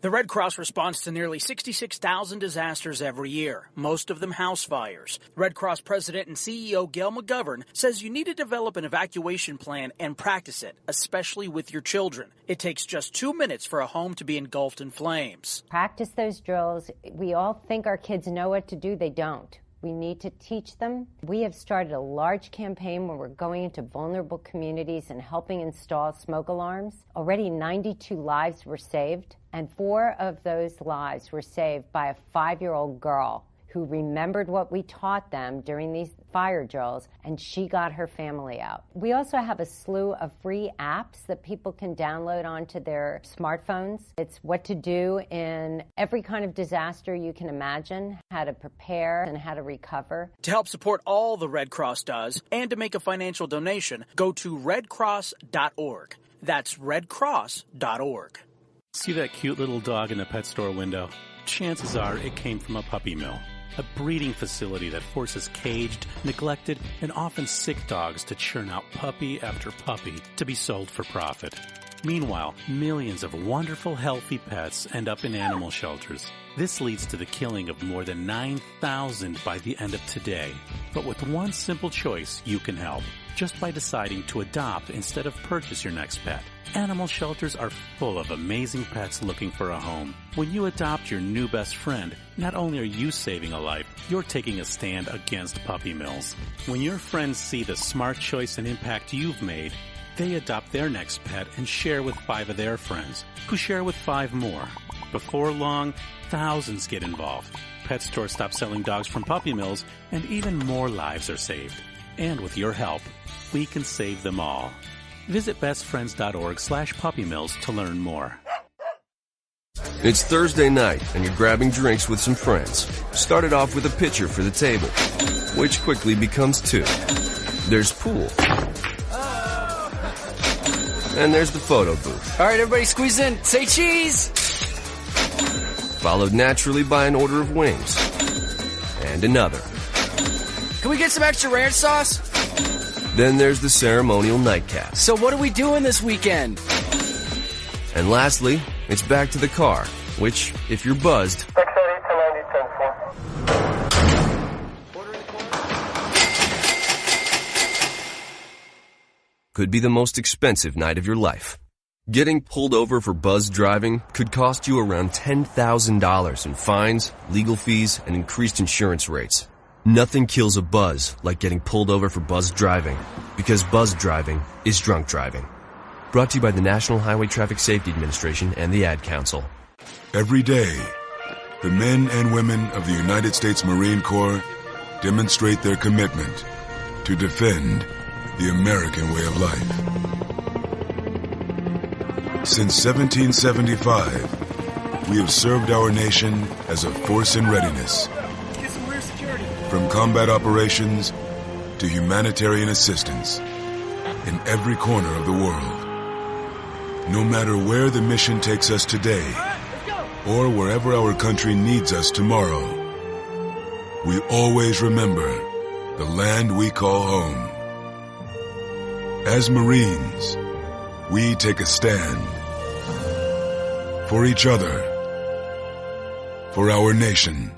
The Red Cross responds to nearly 66,000 disasters every year, most of them house fires. Red Cross President and CEO Gail McGovern says you need to develop an evacuation plan and practice it, especially with your children. It takes just 2 minutes for a home to be engulfed in flames. Practice those drills. We all think our kids know what to do. They don't. We need to teach them. We have started a large campaign where we're going into vulnerable communities and helping install smoke alarms. Already 92 lives were saved, and 4 of those lives were saved by a 5-year-old girl who remembered what we taught them during these fire drills, and she got her family out. We also have a slew of free apps that people can download onto their smartphones. It's what to do in every kind of disaster you can imagine, how to prepare and how to recover. To help support all the Red Cross does and to make a financial donation, go to redcross.org. That's redcross.org. See that cute little dog in the pet store window? Chances are it came from a puppy mill. A breeding facility that forces caged, neglected, and often sick dogs to churn out puppy after puppy to be sold for profit. Meanwhile, millions of wonderful, healthy pets end up in animal shelters. This leads to the killing of more than 9,000 by the end of today. But with one simple choice, you can help. Just by deciding to adopt instead of purchase your next pet. Animal shelters are full of amazing pets looking for a home. When you adopt your new best friend, not only are you saving a life, you're taking a stand against puppy mills. When your friends see the smart choice and impact you've made, they adopt their next pet and share with 5 of their friends, who share with 5 more. Before long, thousands get involved. Pet stores stop selling dogs from puppy mills, and even more lives are saved. And with your help, we can save them all. Visit bestfriends.org/puppymills to learn more. It's Thursday night, and you're grabbing drinks with some friends. Started off with a pitcher for the table, which quickly becomes 2. There's pool. And there's the photo booth. All right, everybody squeeze in. Say cheese! Followed naturally by an order of wings. And another. Can we get some extra ranch sauce? Then there's the ceremonial nightcap. So what are we doing this weekend? And lastly, it's back to the car, which, if you're buzzed, could be the most expensive night of your life. Getting pulled over for buzzed driving could cost you around $10,000 in fines, legal fees, and increased insurance rates. Nothing kills a buzz like getting pulled over for buzzed driving, because buzzed driving is drunk driving. Brought to you by the National Highway Traffic Safety Administration and the Ad Council. Every day, the men and women of the United States Marine Corps demonstrate their commitment to defend the American way of life. Since 1775, we have served our nation as a force in readiness. From combat operations to humanitarian assistance in every corner of the world. No matter where the mission takes us today or wherever our country needs us tomorrow, we always remember the land we call home. As Marines, we take a stand for each other, for our nation,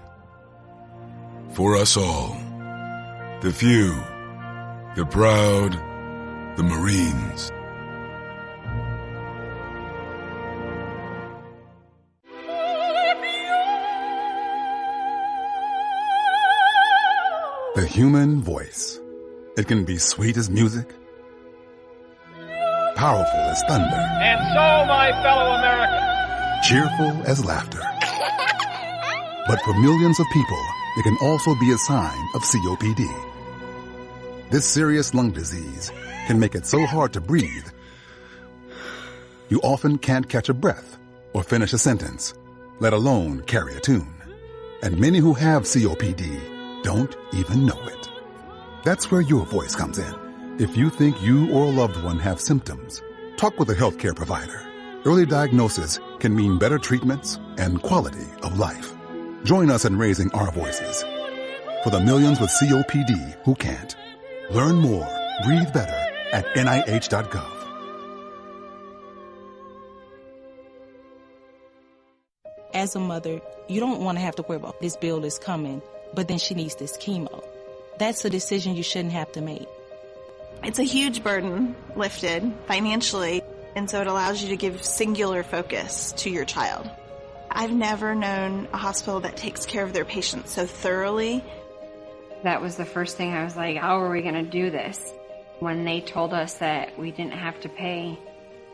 for us all. The few, the proud, the Marines. The human voice. It can be sweet as music, powerful as thunder, and so, my fellow Americans, cheerful as laughter. But for millions of people, it can also be a sign of COPD. This serious lung disease can make it so hard to breathe, you often can't catch a breath or finish a sentence, let alone carry a tune. And many who have COPD don't even know it. That's where your voice comes in. If you think you or a loved one have symptoms, talk with a healthcare provider. Early diagnosis can mean better treatments and quality of life. Join us in raising our voices for the millions with COPD who can't. Learn more, breathe better at NIH.gov. 1, 2, 3, 4. As a mother, you don't want to have to worry about this bill is coming, but then she needs this chemo. That's a decision you shouldn't have to make. It's a huge burden lifted financially, and so it allows you to give singular focus to your child. I've never known a hospital that takes care of their patients so thoroughly. That was the first thing I was like, how are we going to do this? When they told us that we didn't have to pay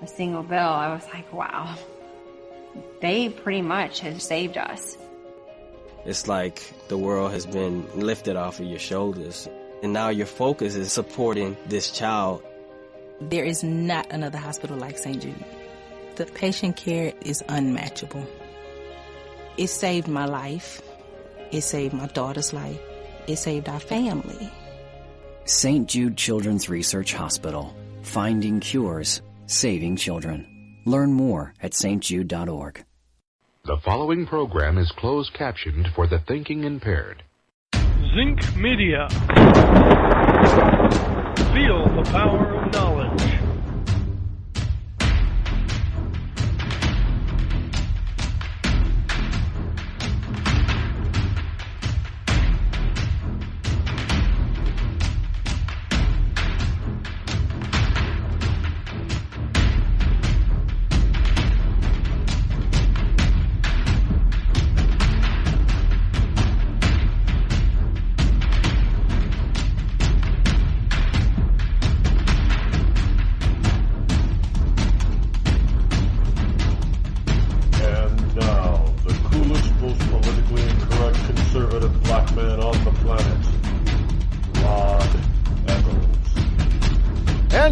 a single bill, I was like, wow. They pretty much have saved us. It's like the world has been lifted off of your shoulders, and now your focus is supporting this child. There is not another hospital like St. Jude. The patient care is unmatchable. It saved my life. It saved my daughter's life. It saved our family. St. Jude Children's Research Hospital. Finding cures, saving children. Learn more at stjude.org. The following program is closed captioned for the thinking impaired. Zinc Media. Feel the power of knowledge.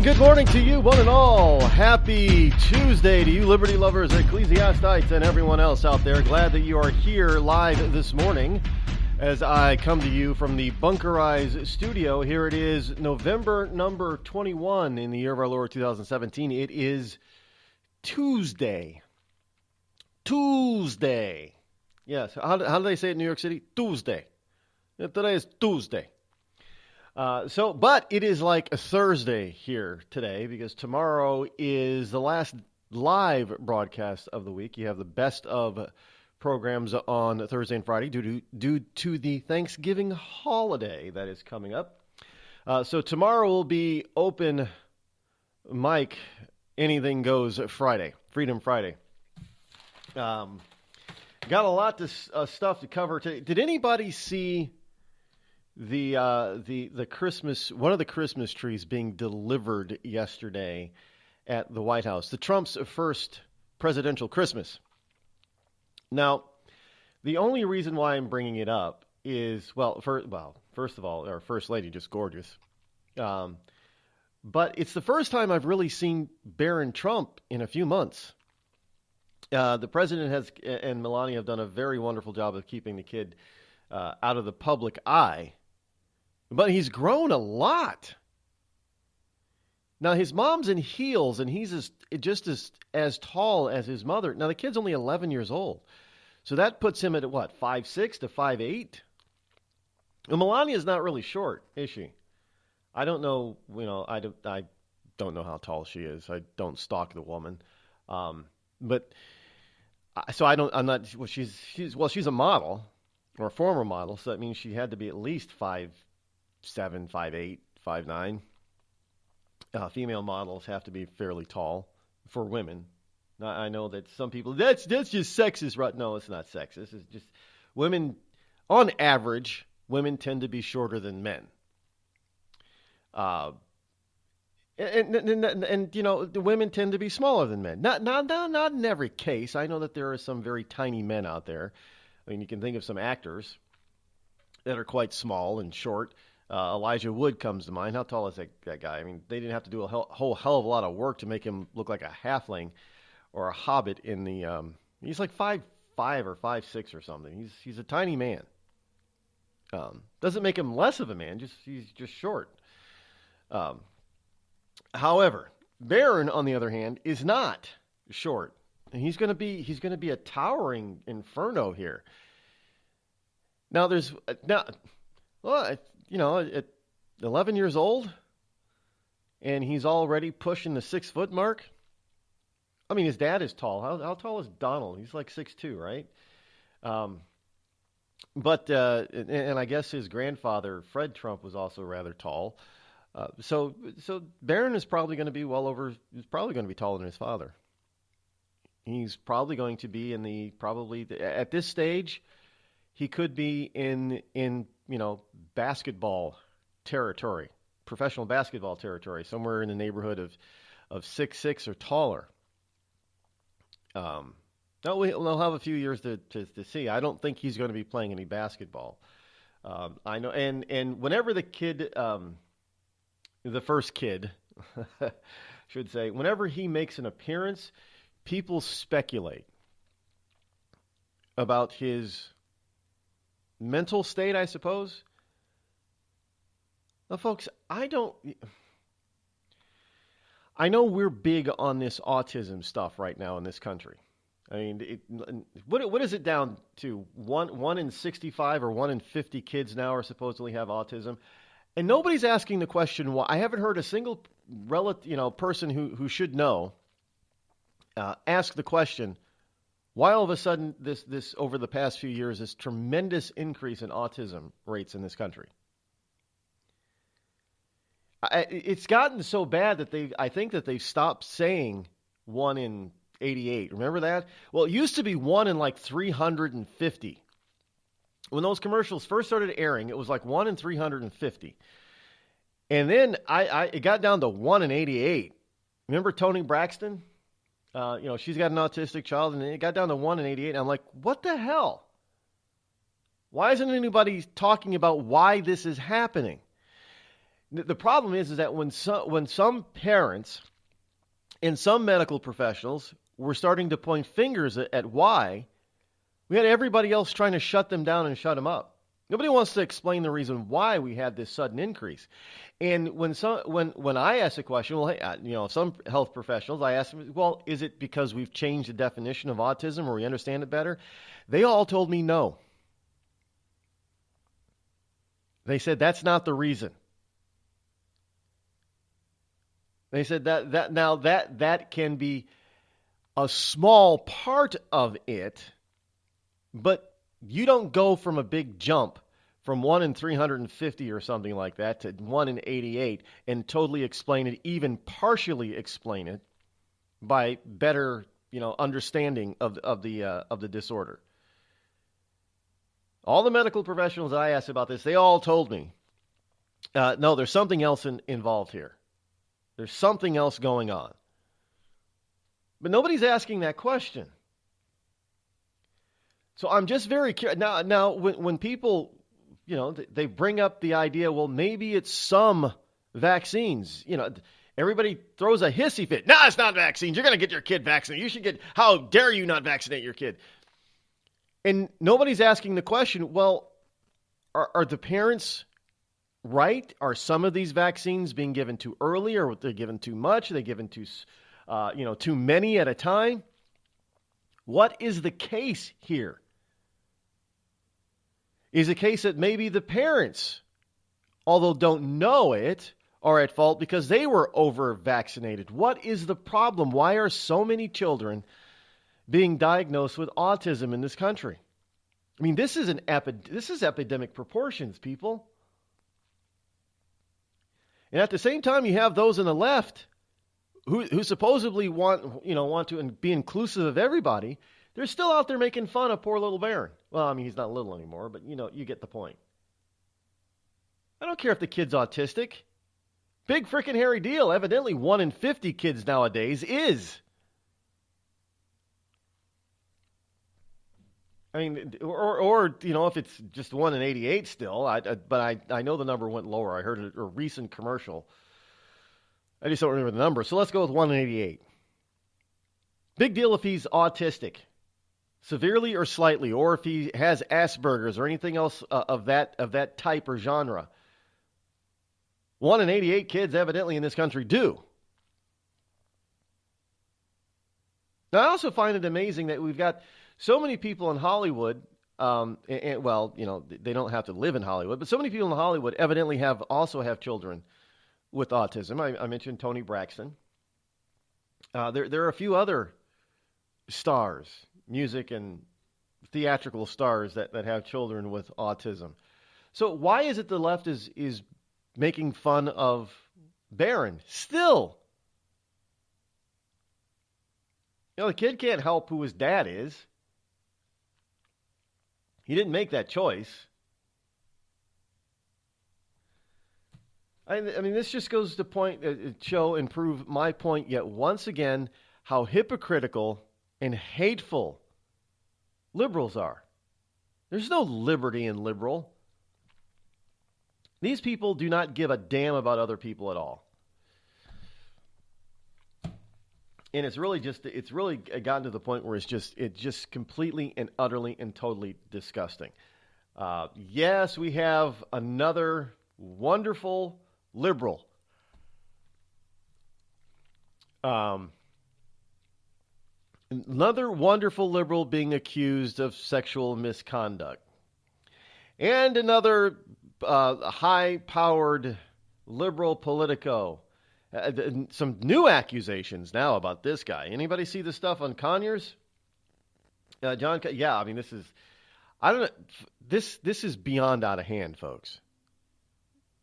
Good morning to you, one and all. Happy Tuesday to you, liberty lovers, ecclesiastites, and everyone else out there. Glad that you are here live this morning as I come to you from the Bunkerized studio. Here it is, November number 21 in the year of our Lord 2017. It is Tuesday. Tuesday. Yes, how do they say it in New York City? Tuesday. Today is Tuesday. But it is like a Thursday here today because tomorrow is the last live broadcast of the week. You have the best of programs on Thursday and Friday due to the Thanksgiving holiday that is coming up. So tomorrow will be open mic, anything goes Friday, Freedom Friday. Got a lot of stuff to cover today. Did anybody see the Christmas, one of the Christmas trees being delivered yesterday at the White House, the Trump's first presidential Christmas? Now, the only reason why I'm bringing it up is, first of all, our First Lady, just gorgeous. But it's the first time I've really seen Barron Trump in a few months. The president and Melania have done a very wonderful job of keeping the kid out of the public eye. But he's grown a lot. Now, his mom's in heels, and he's just as tall as his mother. Now, the kid's only 11 years old. So that puts him at, what, 5'6" to 5'8"? Well, Melania's not really short, is she? I don't know, I don't know how tall she is. I don't stalk the woman. I'm not, she's a model, or a former model, so that means she had to be at least 5'7", 5'8", 5'9". Female models have to be fairly tall for women. Now, I know that some people, that's just sexist, right? No, it's not sexist. It's just women, on average, women tend to be shorter than men. And the women tend to be smaller than men. Not in every case. I know that there are some very tiny men out there. I mean, you can think of some actors that are quite small and short. Elijah Wood comes to mind. How tall is that guy? I mean, they didn't have to do a whole hell of a lot of work to make him look like a halfling or a hobbit in the... he's like 5'5" or 5'6" or something. He's a tiny man. Doesn't make him less of a man. He's just short. However, Barron, on the other hand, is not short. And he's going to be a towering inferno here. Now at 11 years old, and he's already pushing the 6 foot mark. I mean, his dad is tall. How tall is Donald? He's like 6'2", right? But I guess his grandfather, Fred Trump, was also rather tall. So Barron is probably going to be he's probably going to be taller than his father. He's probably going to be at this stage, he could be in basketball territory, professional basketball territory, somewhere in the neighborhood of 6'6" or taller. We'll have a few years to see. I don't think he's going to be playing any basketball. I know, and whenever the kid, the first kid, should say, whenever he makes an appearance, people speculate about his mental state, I suppose. Now, folks, I know we're big on this autism stuff right now in this country. I mean, what is it down to? One in 65 or 1 in 50 kids now are supposedly have autism, and nobody's asking the question why. I haven't heard a single person who should know ask the question why all of a sudden this over the past few years this tremendous increase in autism rates in this country. It's gotten so bad that I think they've stopped saying 1 in 88. Remember that? Well, it used to be 1 in like 350. When those commercials first started airing, it was like 1 in 350. And then it got down to 1 in 88. Remember Toni Braxton? She's got an autistic child, and it got down to 1 in 88. And I'm like, what the hell? Why isn't anybody talking about why this is happening? The problem is that when some parents and some medical professionals were starting to point fingers at why, we had everybody else trying to shut them down and shut them up. Nobody wants to explain the reason why we had this sudden increase. And when I ask a question, well, hey, some health professionals, I ask them, well, is it because we've changed the definition of autism or we understand it better? They all told me no. They said that's not the reason. They said that can be a small part of it, but you don't go from a big jump from 1 in 350 or something like that to 1 in 88 and totally explain it, even partially explain it by better, understanding of the disorder. All the medical professionals that I asked about this, they all told me, no, there's something else involved here. There's something else going on. But nobody's asking that question. So I'm just very curious. Now when people, they bring up the idea, well, maybe it's some vaccines. Everybody throws a hissy fit. No, it's not vaccines. You're going to get your kid vaccinated. How dare you not vaccinate your kid? And nobody's asking the question, well, are the parents right? Are some of these vaccines being given too early, or are they given too much? Are they given too many at a time? What is the case here? Is the case that maybe the parents, although don't know it, are at fault because they were over-vaccinated? What is the problem? Why are so many children being diagnosed with autism in this country? I mean, this is epidemic proportions, people. And at the same time, you have those on the left who supposedly want to be inclusive of everybody. They're still out there making fun of poor little Barron. Well, I mean, he's not little anymore, but you get the point. I don't care if the kid's autistic. Big freaking hairy deal. Evidently, 1 in 50 kids nowadays is. I mean, or if it's just 1 in 88 still, but I know the number went lower. I heard a recent commercial. I just don't remember the number. So let's go with 1 in 88. Big deal if he's autistic, severely or slightly, or if he has Asperger's or anything else of that type or genre. 1 in 88 kids evidently in this country do. Now, I also find it amazing that we've got so many people in Hollywood, they don't have to live in Hollywood, but so many people in Hollywood evidently also have children with autism. I mentioned Toni Braxton. There are a few other stars, music and theatrical stars that have children with autism. So why is it the left is making fun of Barron still? The kid can't help who his dad is. He didn't make that choice. I mean, this just goes to show and prove my point yet once again how hypocritical and hateful liberals are. There's no liberty in liberal. These people do not give a damn about other people at all. And it's really gotten to the point where it's just completely and utterly and totally disgusting. Yes, we have another wonderful liberal. Another wonderful liberal being accused of sexual misconduct. And another high-powered liberal politico. Some new accusations now about this guy. Anybody see the stuff on Conyers? John, yeah, I mean, this is beyond out of hand, folks.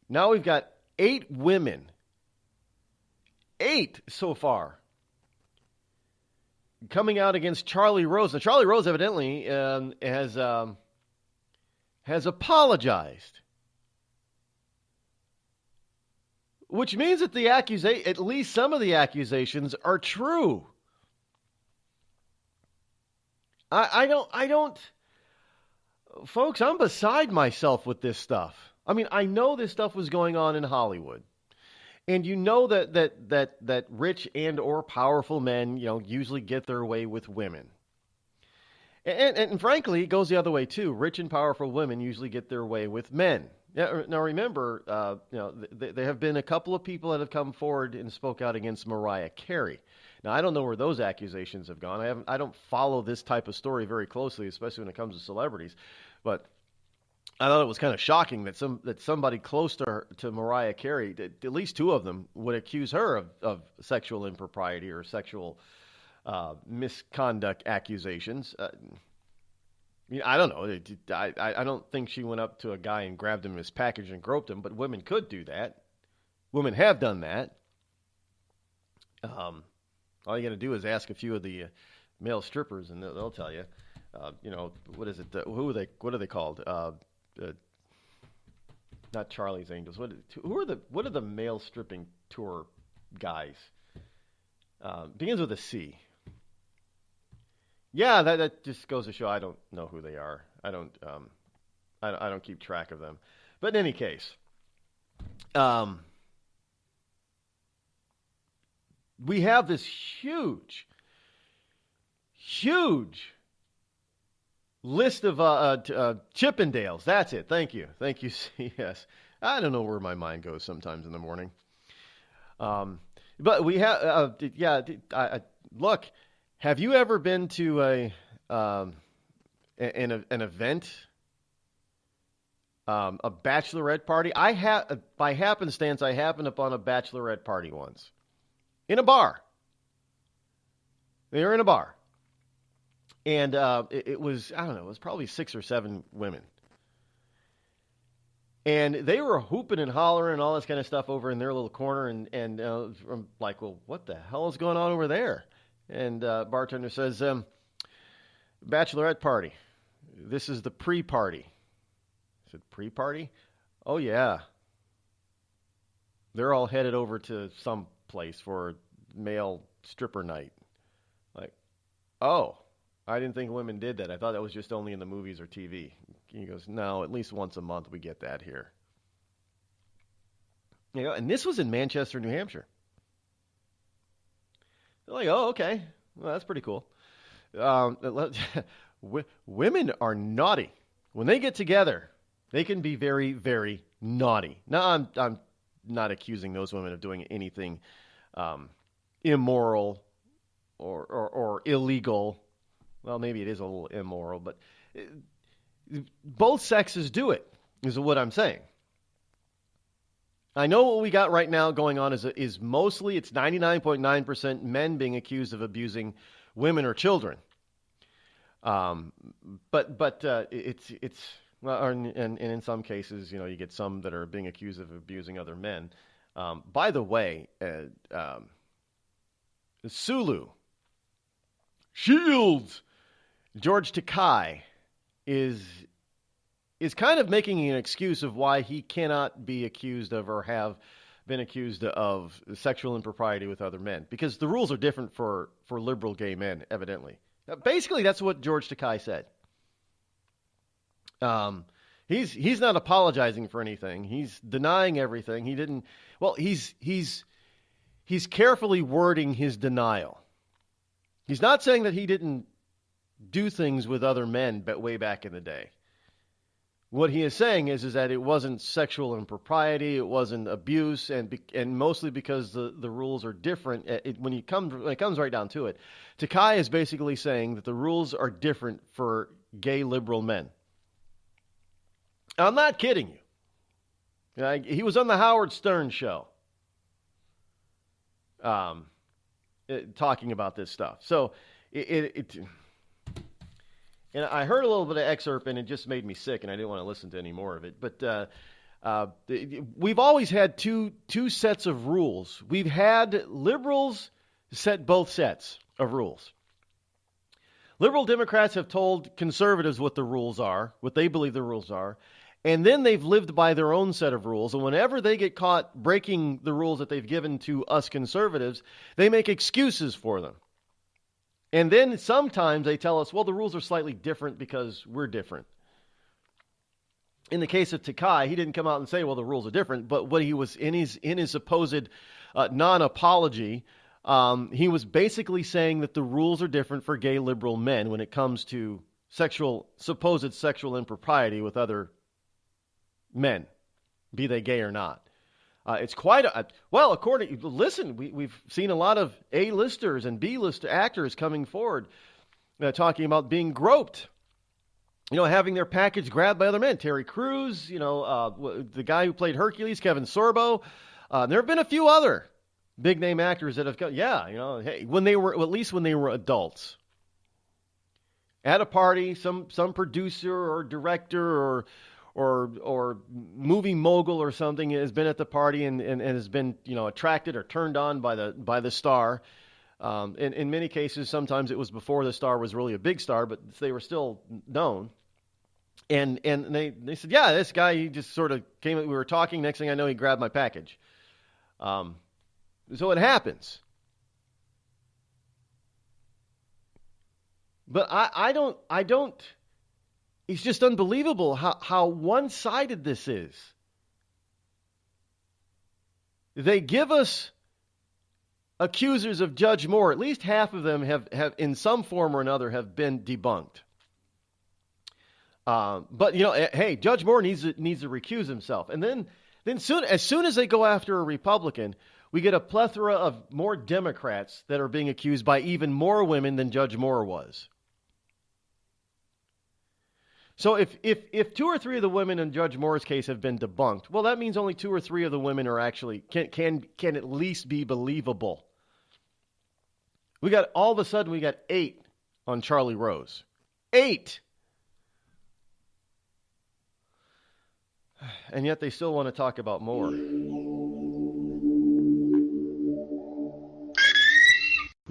Now we've got 8 women, 8 so far, coming out against Charlie Rose. Now, Charlie Rose evidently has apologized, which means that at least some of the accusations are true. I don't, folks, I'm beside myself with this stuff. I mean, I know this stuff was going on in Hollywood. And you know that rich and or powerful men, usually get their way with women. And frankly, it goes the other way too. Rich and powerful women usually get their way with men. Now remember, there have been a couple of people that have come forward and spoke out against Mariah Carey. Now I don't know where those accusations have gone. I don't follow this type of story very closely, especially when it comes to celebrities. But I thought it was kind of shocking that somebody close to Mariah Carey, at least 2 of them, would accuse her of sexual impropriety or sexual misconduct accusations. I don't know. I don't think she went up to a guy and grabbed him in his package and groped him, but women could do that. Women have done that. All you got to do is ask a few of the male strippers, and they'll tell you. What is it? What are they called? Not Charlie's Angels. What are the male stripping tour guys? Begins with a C. Yeah, that just goes to show I don't know who they are. I don't keep track of them. But in any case, we have this huge list of Chippendales. That's it. Thank you. Yes. I don't know where my mind goes sometimes in the morning. But we have, look, have you ever been to an event, a bachelorette party? By happenstance, I happened upon a bachelorette party once in a bar. They were in a bar. And it was, I don't know, it was probably 6 or 7 women. And they were hooping and hollering and all this kind of stuff over in their little corner. And I'm like, well, what the hell is going on over there? And bartender says, bachelorette party. This is the pre-party. I said, pre-party? Oh, yeah. They're all headed over to some place for male stripper night. Like, oh. I didn't think women did that. I thought that was just only in the movies or TV. He goes, no, at least once a month we get that here. And this was in Manchester, New Hampshire. They're like, oh, okay. Well, that's pretty cool. Women are naughty. When they get together, they can be very, very naughty. Now, I'm not accusing those women of doing anything immoral or illegal. Well, maybe it is a little immoral, but both sexes do it, is what I'm saying. I know what we got right now going on is mostly, it's 99.9% men being accused of abusing women or children. But it's well, and in some cases, you get some that are being accused of abusing other men. By the way, Sulu, Shields, George Takei is kind of making an excuse of why he cannot be accused of or have been accused of sexual impropriety with other men, because the rules are different for liberal gay men, evidently. Basically, that's what George Takei said. He's not apologizing for anything. He's denying everything. He didn't. Well, he's carefully wording his denial. He's not saying that he didn't do things with other men, but way back in the day. What he is saying is that it wasn't sexual impropriety, it wasn't abuse, and mostly because the rules are different. When it comes right down to it, Takei is basically saying that the rules are different for gay liberal men. I'm not kidding you. He was on the Howard Stern show talking about this stuff. So and I heard a little bit of excerpt, and it just made me sick, and I didn't want to listen to any more of it. But we've always had two sets of rules. We've had liberals set both sets of rules. Liberal Democrats have told conservatives what the rules are, what they believe the rules are, and then they've lived by their own set of rules. And whenever they get caught breaking the rules that they've given to us conservatives, they make excuses for them. And then sometimes they tell us, well, the rules are slightly different because we're different. In the case of Takei, he didn't come out and say, well, the rules are different. But what he was in his supposed non-apology, he was basically saying that the rules are different for gay liberal men when it comes to supposed sexual impropriety with other men, be they gay or not. It's quite we've seen a lot of A-listers and B-list actors coming forward talking about being groped, having their package grabbed by other men. Terry Crews, the guy who played Hercules, Kevin Sorbo. There have been a few other big-name actors that have got, when they were adults. At a party, some producer or director or movie mogul or something has been at the party and has been attracted or turned on by the star. In many cases, sometimes it was before the star was really a big star, but they were still known. And they said, yeah, this guy, he just sort of came. We were talking. Next thing I know, he grabbed my package. So it happens. But I don't. It's just unbelievable how one-sided this is. They give us accusers of Judge Moore. At least half of them have in some form or another have been debunked. But hey, Judge Moore needs to recuse himself. And then as soon as they go after a Republican, we get a plethora of more Democrats that are being accused by even more women than Judge Moore was. So if two or three of the women in Judge Moore's case have been debunked, well, that means only two or three of the women are actually can at least be believable. All of a sudden we got 8 on Charlie Rose. 8. And yet they still want to talk about more.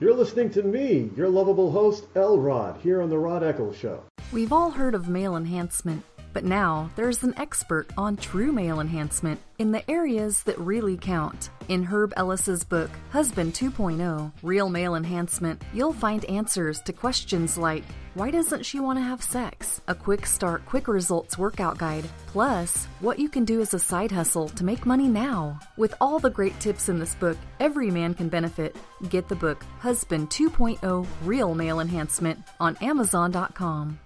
You're listening to me, your lovable host, L. Rod, here on the Rod Eccles Show. We've all heard of male enhancement, but now there's an expert on true male enhancement in the areas that really count. In Herb Ellis's book, Husband 2.0, Real Male Enhancement, you'll find answers to questions like, why doesn't she want to have sex? A quick start, quick results workout guide, plus what you can do as a side hustle to make money now. With all the great tips in this book, every man can benefit. Get the book, Husband 2.0, Real Male Enhancement, on Amazon.com.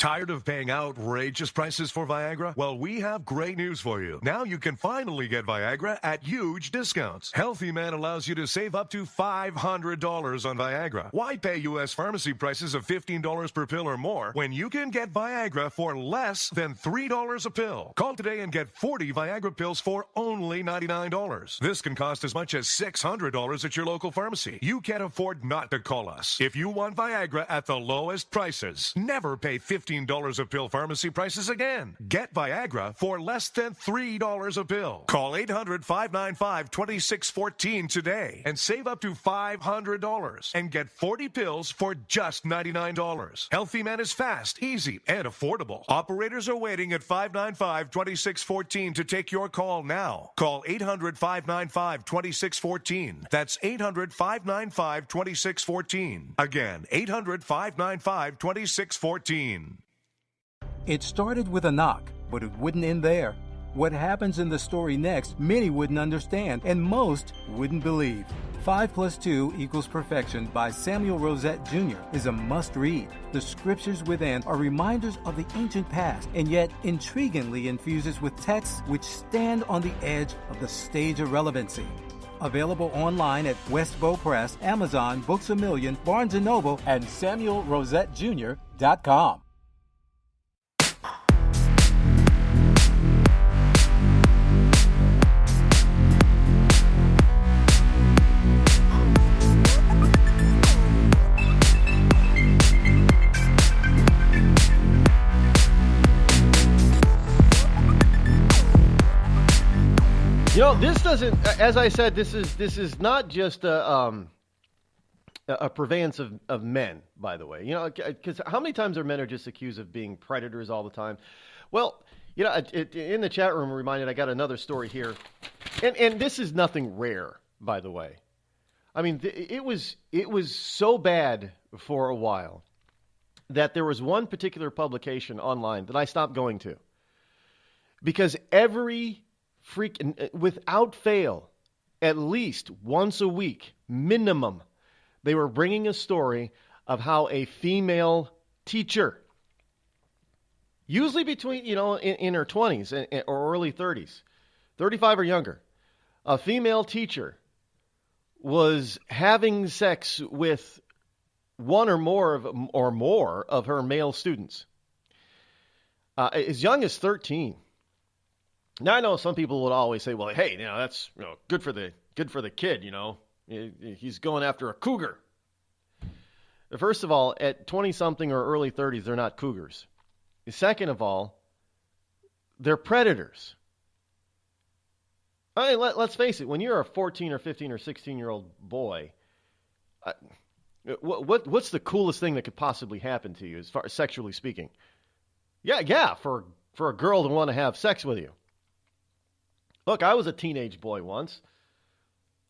Tired of paying outrageous prices for Viagra? Well, we have great news for you. Now you can finally get Viagra at huge discounts. Healthy Man allows you to save up to $500 on Viagra. Why pay U.S. pharmacy prices of $15 per pill or more when you can get Viagra for less than $3 a pill? Call today and get 40 Viagra pills for only $99. This can cost as much as $600 at your local pharmacy. You can't afford not to call us. If you want Viagra at the lowest prices, never pay $15 a pill pharmacy prices again. Get Viagra for less than $3 a pill. Call 800-595-2614 today and save up to $500 and get 40 pills for just $99. Healthy Man is fast, easy, and affordable. Operators are waiting at 595-2614 to take your call now. Call 800-595-2614. That's 800-595-2614. Again, 800-595-2614. It started with a knock, but it wouldn't end there. What happens in the story next, many wouldn't understand, and most wouldn't believe. 5 + 2 = Perfection by Samuel Rosette Jr. is a must-read. The scriptures within are reminders of the ancient past, and yet intriguingly infuses with texts which stand on the edge of the stage of relevancy. Available online at Westbow Press, Amazon, Books A Million, Barnes & Noble, and SamuelRosetteJr.com. You know, this doesn't, as I said, this is not just a purveyance of men, by the way. You know, because how many times are men are just accused of being predators all the time? Well, you know, in the chat room, reminded I got another story here, and this is nothing rare, by the way. I mean, it was so bad for a while that there was one particular publication online that I stopped going to because without fail, at least once a week, minimum, they were bringing a story of how a female teacher, usually between, in her 20s or early 30s, 35 or younger, a female teacher was having sex with one or more of her male students, as young as 13. Now I know some people would always say, "Well, hey, that's good for the kid, he's going after a cougar." First of all, at 20-something or early 30s, they're not cougars. Second of all, they're predators. I mean, let's face it. When you're a 14 or 15 or 16-year-old boy, what's the coolest thing that could possibly happen to you, as far as sexually speaking? Yeah, for a girl to want to have sex with you. Look, I was a teenage boy once.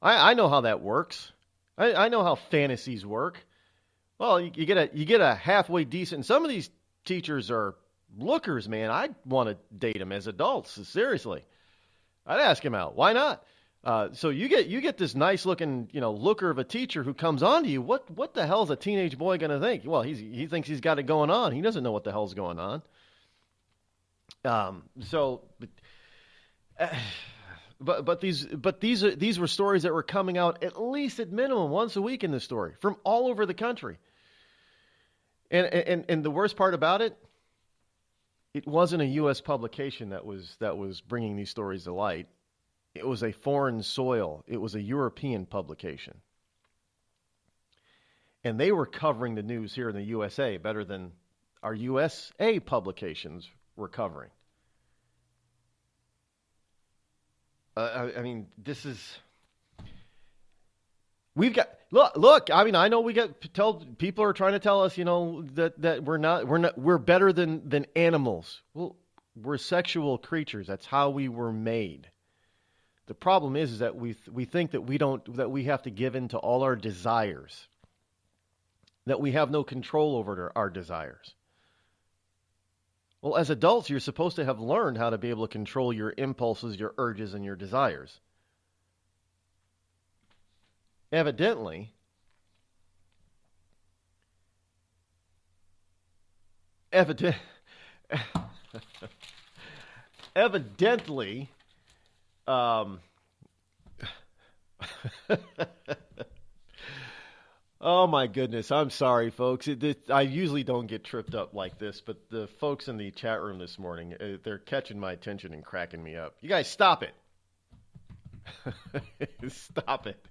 I know how that works. I know how fantasies work. Well, you get a halfway decent. Some of these teachers are lookers, man. I want to date them as adults. Seriously, I'd ask him out. Why not? So you get this nice looking looker of a teacher who comes on to you. What the hell is a teenage boy going to think? Well, he thinks he's got it going on. He doesn't know what the hell's going on. But these were stories that were coming out at least at minimum once a week in this story from all over the country. And the worst part about it wasn't a U.S. publication that was bringing these stories to light. It was a foreign soil. It was a European publication. And they were covering the news here in the USA better than our USA publications were covering. I mean, this is. We've got look. I mean, I know people are trying to tell us, that we're better than animals. Well, we're sexual creatures. That's how we were made. The problem is that we think that we have to give in to all our desires. That we have no control over our desires. Well, as adults, you're supposed to have learned how to be able to control your impulses, your urges, and your desires. Evidently, evidently, oh my goodness, I'm sorry, folks. I usually don't get tripped up like this, but the folks in the chat room this morning, they're catching my attention and cracking me up. You guys, stop it. Stop it.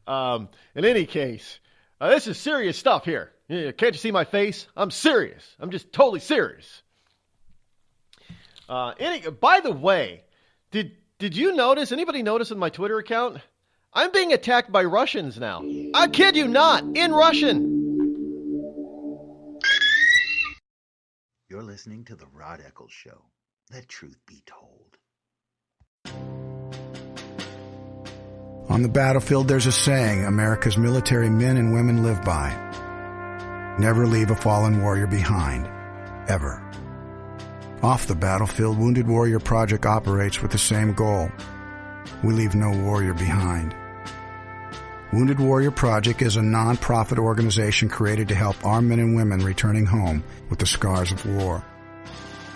In any case, this is serious stuff here. Can't you see my face? I'm serious. I'm just totally serious. By the way, did you notice, anybody notice in my Twitter account? I'm being attacked by Russians now. I kid you not, in Russian. You're listening to the Rod Eccles Show. Let truth be told. On the battlefield, there's a saying America's military men and women live by. Never leave a fallen warrior behind. Ever. Off the battlefield, Wounded Warrior Project operates with the same goal. We leave no warrior behind. Wounded Warrior Project is a non-profit organization created to help our men and women returning home with the scars of war.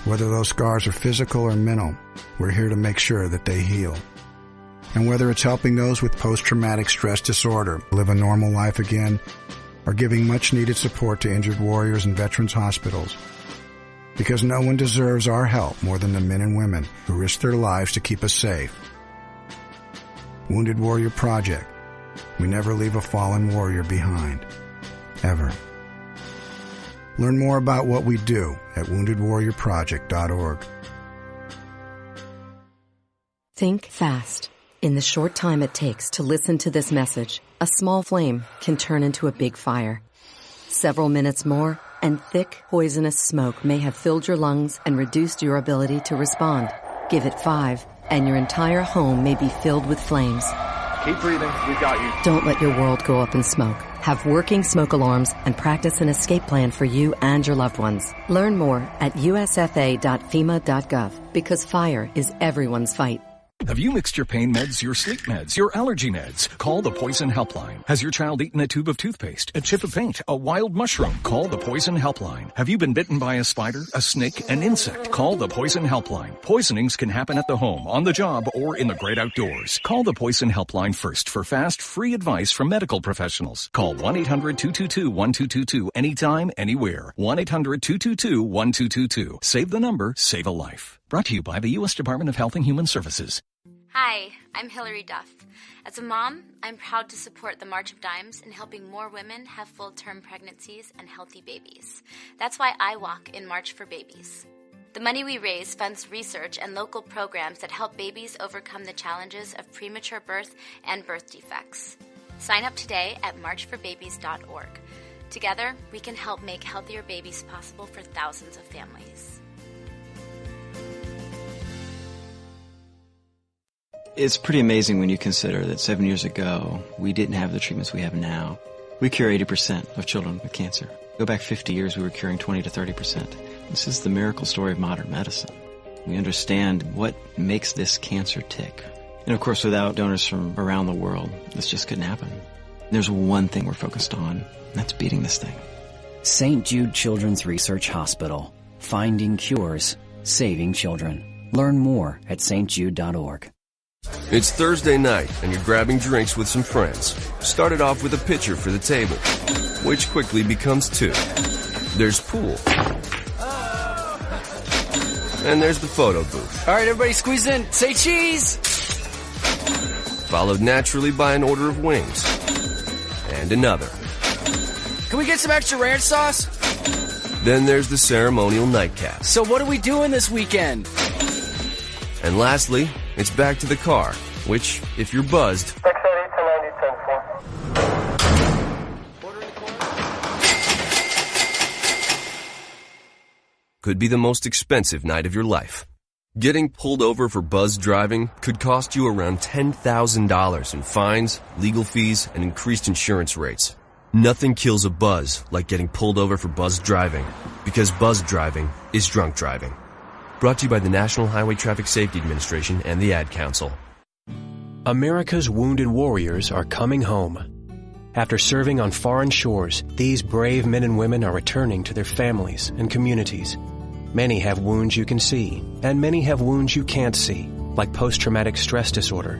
Whether those scars are physical or mental, we're here to make sure that they heal. And whether it's helping those with post-traumatic stress disorder live a normal life again, or giving much-needed support to injured warriors in veterans' hospitals. Because no one deserves our help more than the men and women who risk their lives to keep us safe. Wounded Warrior Project. We never leave a fallen warrior behind. Ever. Learn more about what we do at woundedwarriorproject.org. Think fast. In the short time it takes to listen to this message, a small flame can turn into a big fire. Several minutes more, and thick, poisonous smoke may have filled your lungs and reduced your ability to respond. Give it 5, and your entire home may be filled with flames. Keep breathing. We've got you. Don't let your world go up in smoke. Have working smoke alarms and practice an escape plan for you and your loved ones. Learn more at usfa.fema.gov, because fire is everyone's fight. Have you mixed your pain meds, your sleep meds, your allergy meds? Call the Poison Helpline. Has your child eaten a tube of toothpaste, a chip of paint, a wild mushroom? Call the Poison Helpline. Have you been bitten by a spider, a snake, an insect? Call the Poison Helpline. Poisonings can happen at the home, on the job, or in the great outdoors. Call the Poison Helpline first for fast, free advice from medical professionals. Call 1-800-222-1222 anytime, anywhere. 1-800-222-1222. Save the number, save a life. Brought to you by the U.S. Department of Health and Human Services. Hi, I'm Hillary Duff. As a mom, I'm proud to support the March of Dimes in helping more women have full-term pregnancies and healthy babies. That's why I walk in March for Babies. The money we raise funds research and local programs that help babies overcome the challenges of premature birth and birth defects. Sign up today at marchforbabies.org. Together, we can help make healthier babies possible for thousands of families. It's pretty amazing when you consider that 7 years ago, we didn't have the treatments we have now. We cure 80% of children with cancer. Go back 50 years, we were curing 20 to 30%. This is the miracle story of modern medicine. We understand what makes this cancer tick. And of course, without donors from around the world, this just couldn't happen. There's one thing we're focused on, and that's beating this thing. St. Jude Children's Research Hospital. Finding cures, saving children. Learn more at stjude.org. It's Thursday night, and you're grabbing drinks with some friends. Started off with a pitcher for the table, which quickly becomes 2. There's pool. And there's the photo booth. All right, everybody squeeze in. Say cheese! Followed naturally by an order of wings. And another. Can we get some extra ranch sauce? Then there's the ceremonial nightcap. So what are we doing this weekend? And lastly, it's back to the car, which, if you're buzzed, could be the most expensive night of your life. Getting pulled over for buzz driving could cost you around $10,000 in fines, legal fees, and increased insurance rates. Nothing kills a buzz like getting pulled over for buzz driving, because buzz driving is drunk driving. Brought to you by the National Highway Traffic Safety Administration and the Ad Council. America's wounded warriors are coming home. After serving on foreign shores, these brave men and women are returning to their families and communities. Many have wounds you can see, and many have wounds you can't see, like post-traumatic stress disorder.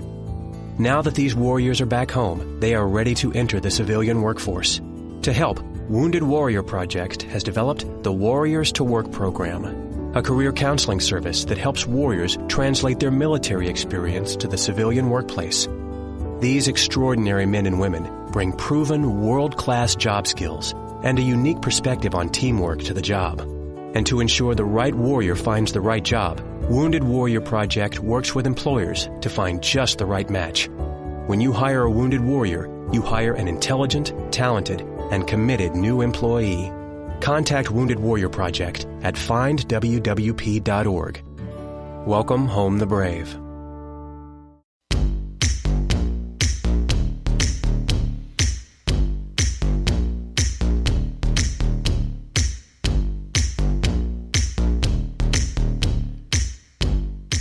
Now that these warriors are back home, they are ready to enter the civilian workforce. To help, Wounded Warrior Project has developed the Warriors to Work program, a career counseling service that helps warriors translate their military experience to the civilian workplace. These extraordinary men and women bring proven world-class job skills and a unique perspective on teamwork to the job. And to ensure the right warrior finds the right job, Wounded Warrior Project works with employers to find just the right match. When you hire a wounded warrior, you hire an intelligent, talented, and committed new employee. Contact Wounded Warrior Project at findwwp.org. Welcome home the brave.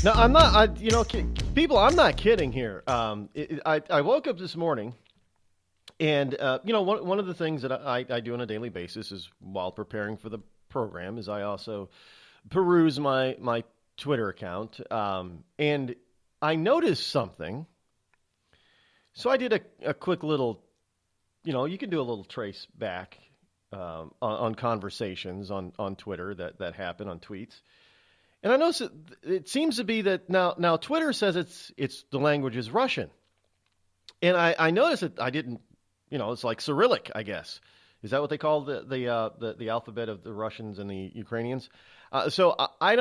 No, I'm not. People, I'm not kidding here. I woke up this morning, and one of the things that I do on a daily basis is, while preparing for the program, is I also peruse my Twitter account, and I noticed something. So I did a quick little, you can do a little trace back on conversations on Twitter that happen on tweets. And I noticed it seems to be that now Twitter says it's the language is Russian. And I noticed that I didn't, it's like Cyrillic, I guess. Is that what they call the alphabet of the Russians and the Ukrainians? So I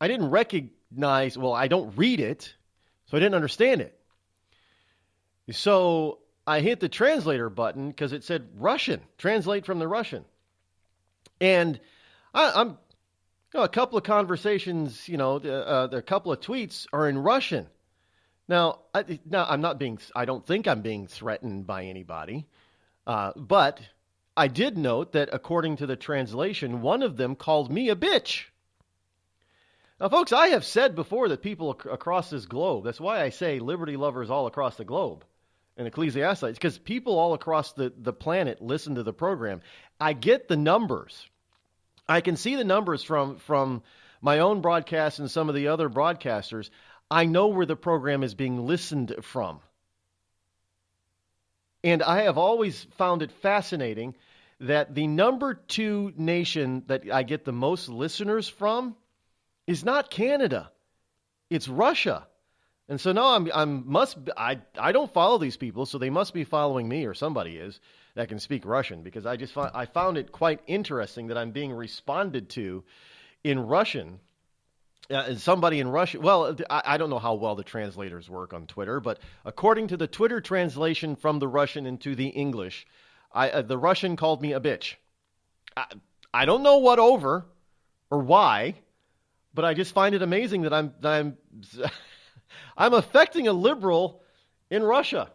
didn't recognize, I don't read it, so I didn't understand it. So I hit the translator button because it said Russian, translate from the Russian. And I'm a couple of conversations, a couple of tweets are in Russian. Now, I don't think I'm being threatened by anybody, but I did note that according to the translation, one of them called me a bitch. Now, folks, I have said before that people across this globe, that's why I say liberty lovers all across the globe and Ecclesiastes, because people all across the planet listen to the program. I get the numbers. I can see the numbers from my own broadcast and some of the other broadcasters. I know where the program is being listened from. And I have always found it fascinating that the number 2 nation that I get the most listeners from is not Canada. It's Russia. And so now I don't follow these people, so they must be following me, or somebody is that can speak Russian, because I found it quite interesting that I'm being responded to in Russian. Somebody in Russia, I don't know how well the translators work on Twitter, but according to the Twitter translation from the Russian into the English, the Russian called me a bitch. I don't know what over or why, but I just find it amazing that I'm I'm affecting a liberal in Russia.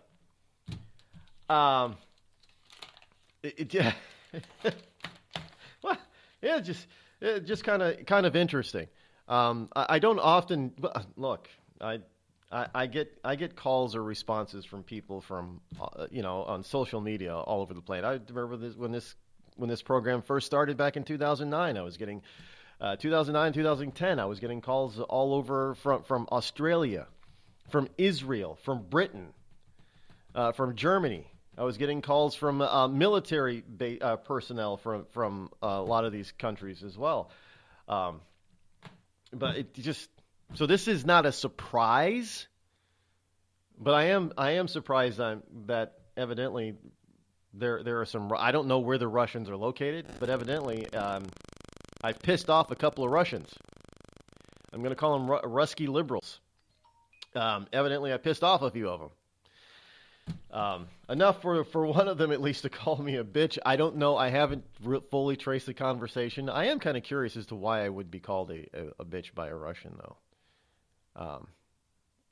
Just kind of interesting. I don't often look. I get calls or responses from people from on social media all over the planet. I remember this when this program first started back in 2009. I was getting 2009, 2010. I was getting calls all over from Australia, from Israel, from Britain, from Germany. I was getting calls from military personnel from a lot of these countries as well. But so this is not a surprise, but I am surprised that evidently there are some. I don't know where the Russians are located, but evidently I've pissed off a couple of Russians. I'm going to call them Rusky liberals. Evidently I pissed off a few of them. Enough for one of them at least to call me a bitch. I don't know. I haven't fully traced the conversation. I am kind of curious as to why I would be called a bitch by a Russian, though.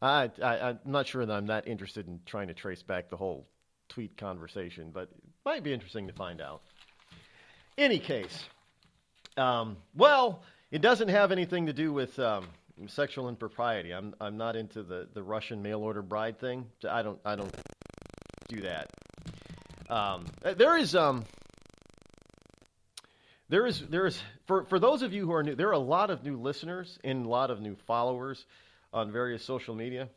I'm not sure that I'm that interested in trying to trace back the whole tweet conversation, but it might be interesting to find out. Any case, it doesn't have anything to do with sexual impropriety. I'm not into the Russian mail order bride thing. I don't do that. There is for those of you who are new, there are a lot of new listeners and a lot of new followers on various social media.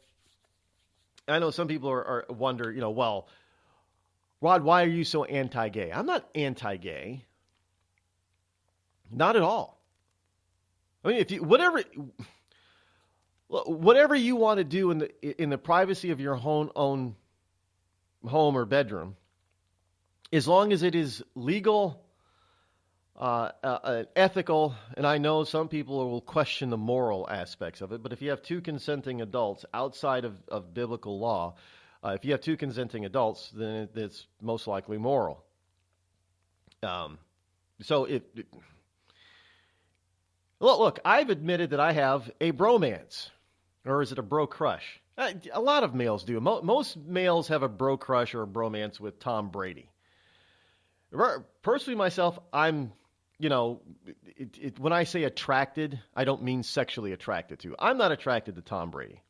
I know some people are wonder, well, Rod, why are you so anti-gay? I'm not anti-gay. Not at all. I mean, if you whatever you want to do in the privacy of your own home or bedroom, as long as it is legal, ethical, and I know some people will question the moral aspects of it, but if you have two consenting adults outside of biblical law, if you have two consenting adults, then it's most likely moral. Look, I've admitted that I have a bromance, or is it a bro crush? A lot of males do. Most males have a bro crush or a bromance with Tom Brady. Personally, myself, I'm, when I say attracted, I don't mean sexually attracted to. I'm not attracted to Tom Brady.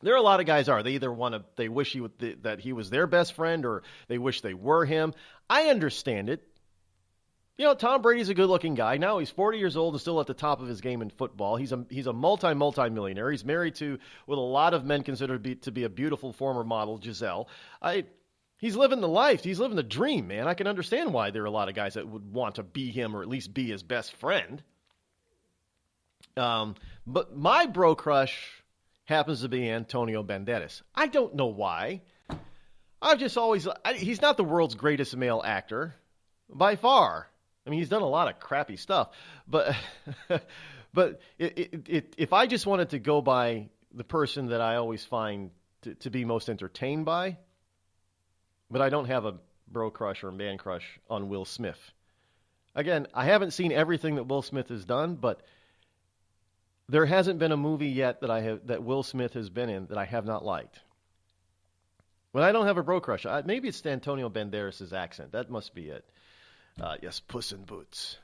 There are a lot of guys are. They either they wish that he was their best friend, or they wish they were him. I understand it. Tom Brady's a good-looking guy. Now he's 40 years old and still at the top of his game in football. He's a multi-millionaire. He's married to what a lot of men consider to be a beautiful former model, Giselle. He's living the life. He's living the dream, man. I can understand why there are a lot of guys that would want to be him or at least be his best friend. But my bro crush happens to be Antonio Banderas. I don't know why. I've just always... he's not the world's greatest male actor, by far. I mean, he's done a lot of crappy stuff. But if I just wanted to go by the person that I always find to be most entertained by, but I don't have a bro crush or a man crush on Will Smith. Again, I haven't seen everything that Will Smith has done, but there hasn't been a movie yet that Will Smith has been in that I have not liked. But I don't have a bro crush. Maybe it's Antonio Banderas' accent. That must be it. Yes, Puss in Boots.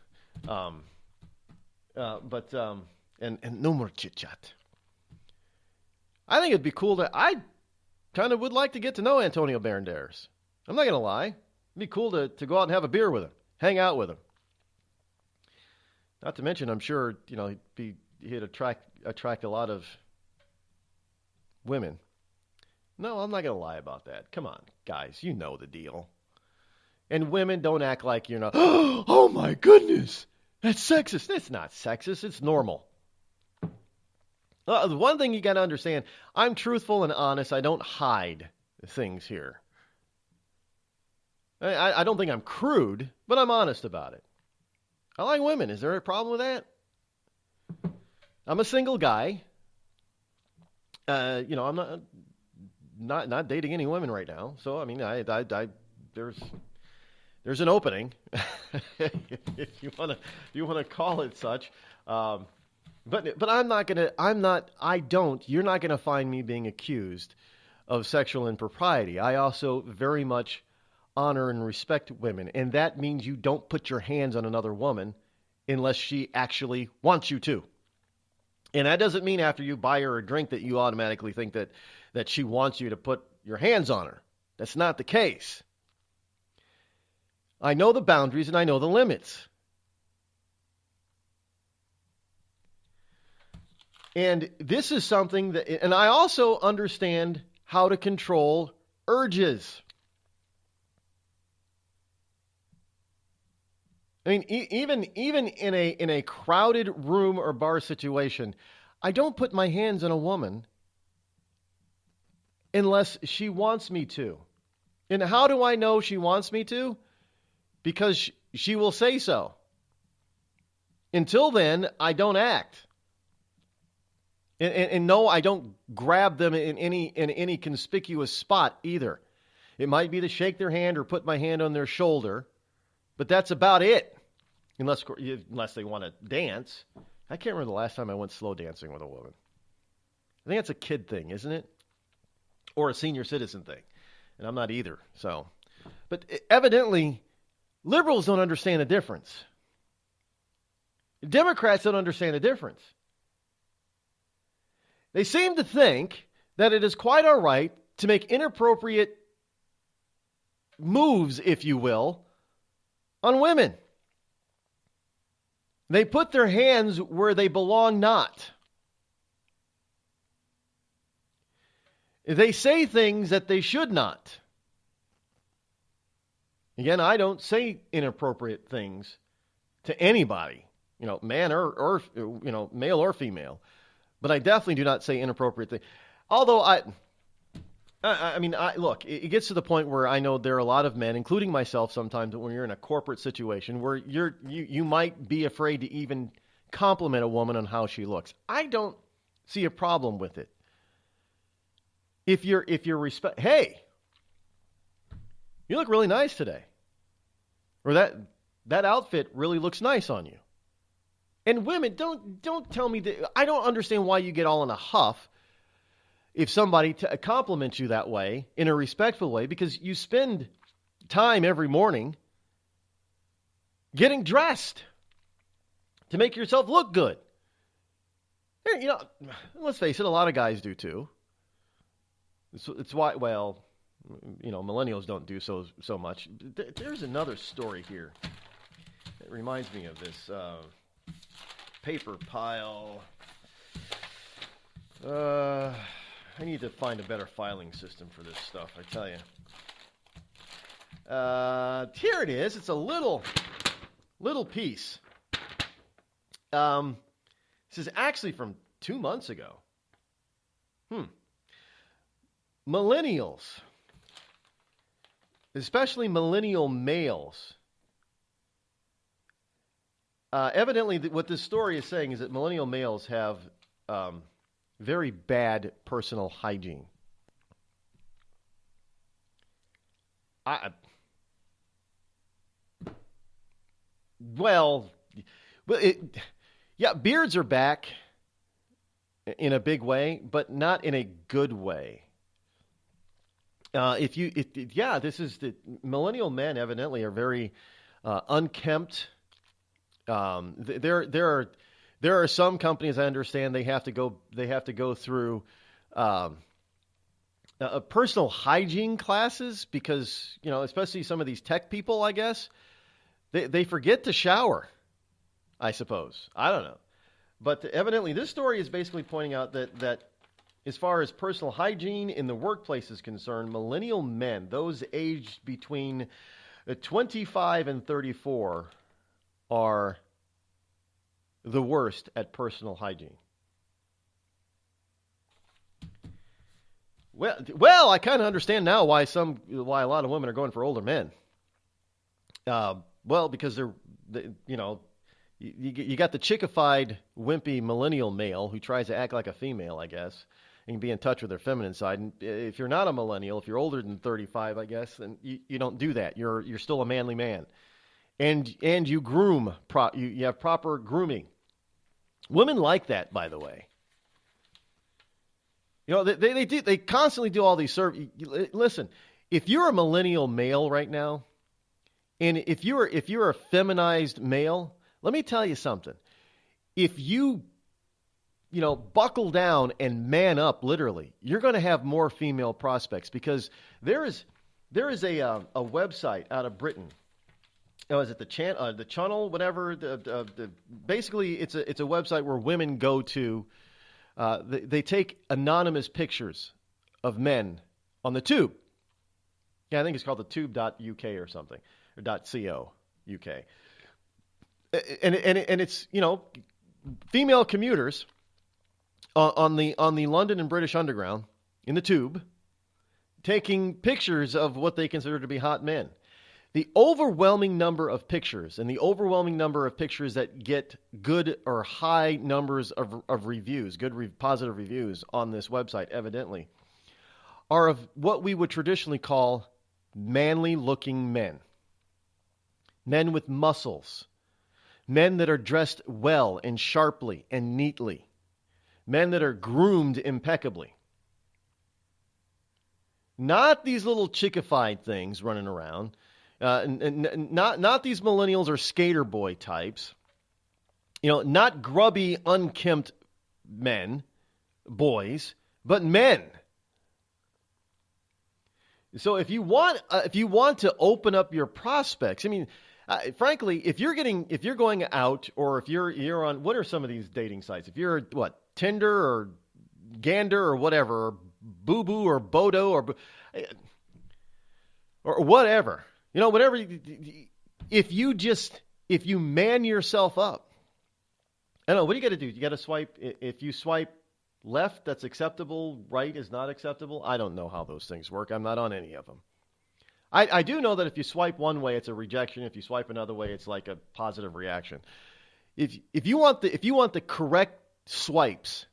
And no more chit chat. I think it'd be cool I kind of would like to get to know Antonio Banderas. I'm not going to lie. It'd be cool to go out and have a beer with him, hang out with him. Not to mention, I'm sure, he'd attract a lot of women. No, I'm not going to lie about that. Come on, guys, you know the deal. And women, don't act like you're not, oh my goodness, that's sexist. It's not sexist, it's normal. The one thing you got to understand, I'm truthful and honest. I don't hide things here. I don't think I'm crude, but I'm honest about it. I like women. Is there a problem with that? I'm a single guy. I'm not dating any women right now. So I mean, there's an opening, if you want to call it such. But you're not gonna find me being accused of sexual impropriety. I also very much honor and respect women, and that means you don't put your hands on another woman unless she actually wants you to. And that doesn't mean after you buy her a drink that you automatically think that she wants you to put your hands on her. That's not the case. I know the boundaries and I know the limits. And this is something and I also understand how to control urges. I mean, even in a crowded room or bar situation, I don't put my hands on a woman unless she wants me to. And how do I know she wants me to? Because she will say so. Until then, I don't act. And no, I don't grab them in any conspicuous spot either. It might be to shake their hand or put my hand on their shoulder, but that's about it. Unless they want to dance. I can't remember the last time I went slow dancing with a woman. I think that's a kid thing, isn't it? Or a senior citizen thing. And I'm not either. So, but evidently, liberals don't understand the difference. Democrats don't understand the difference. They seem to think that it is quite all right to make inappropriate moves, if you will, on women. They put their hands where they belong not. They say things that they should not. Again, I don't say inappropriate things to anybody, man or male or female, but I definitely do not say inappropriate things. Although look, it gets to the point where I know there are a lot of men, including myself sometimes, when you're in a corporate situation where you might be afraid to even compliment a woman on how she looks. I don't see a problem with it. If you're hey, you look really nice today. Or that outfit really looks nice on you. And women, don't tell me that. I don't understand why you get all in a huff if somebody compliments you that way, in a respectful way, because you spend time every morning getting dressed to make yourself look good. Let's face it, a lot of guys do too. It's why, millennials don't do so much. There's another story here that reminds me of this paper pile. I need to find a better filing system for this stuff, I tell you. Here it is. It's a little piece. This is actually from 2 months ago. Millennials, especially millennial males. Evidently, what this story is saying is that millennial males have very bad personal hygiene. Beards are back in a big way, but not in a good way. This is the millennial men evidently are very unkempt. There are some companies, I understand, they have to go through personal hygiene classes because, especially some of these tech people, I guess, they forget to shower, I suppose. I don't know. But evidently this story is basically pointing out that as far as personal hygiene in the workplace is concerned, millennial men, those aged between 25 and 34, are the worst at personal hygiene. Well, I kind of understand now why a lot of women are going for older men. Because you got the chickified, wimpy millennial male who tries to act like a female, I guess, and be in touch with their feminine side. And if you're not a millennial, if you're older than 35, I guess, then you don't do that. You're still a manly man, and you groom. You have proper grooming. Women like that, by the way. They constantly do all these surveys. Listen, if you're a millennial male right now, and if you're a feminized male, let me tell you something. If you buckle down and man up, literally, you're going to have more female prospects because there is a website out of Britain. Is it the channel, whatever? Basically, it's a website where women go to. They take anonymous pictures of men on the tube. Yeah, I think it's called the tube.uk or something, or .co UK. And it's female commuters on the London and British Underground in the tube taking pictures of what they consider to be hot men. The overwhelming number of pictures and the overwhelming number of pictures that get good or high numbers of reviews, positive reviews on this website, evidently, are of what we would traditionally call manly-looking men. Men with muscles. Men that are dressed well and sharply and neatly. Men that are groomed impeccably. Not these little chickified things running around. Not these millennials or skater boy types. Not grubby, unkempt men, boys, but men. So if you want to open up your prospects, I mean, frankly, if you're going out, or if you're on, what are some of these dating sites? If you're Tinder or Gander or whatever, or Boo Boo or Bodo or whatever, whatever. If you man yourself up, I don't know, what do you got to do? You got to swipe. If you swipe left, that's acceptable. Right is not acceptable. I don't know how those things work. I'm not on any of them. I do know that if you swipe one way, it's a rejection. If you swipe another way, it's like a positive reaction. If you want the correct swipes,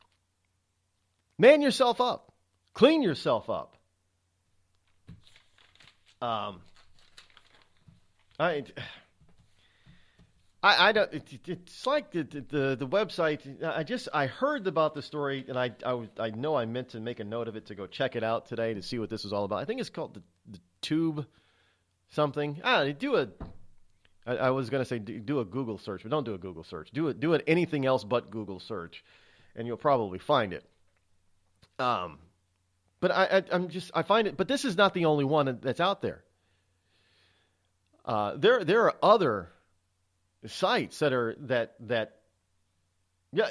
man yourself up, clean yourself up. I don't. It's like the website. I heard about the story, and I know I meant to make a note of it to go check it out today to see what this was all about. I think it's called the Tube something. I was going to say do a Google search, but don't do a Google search. Do it anything else but Google search, and you'll probably find it. But I find it. But this is not the only one that's out there. There are other sites that yeah,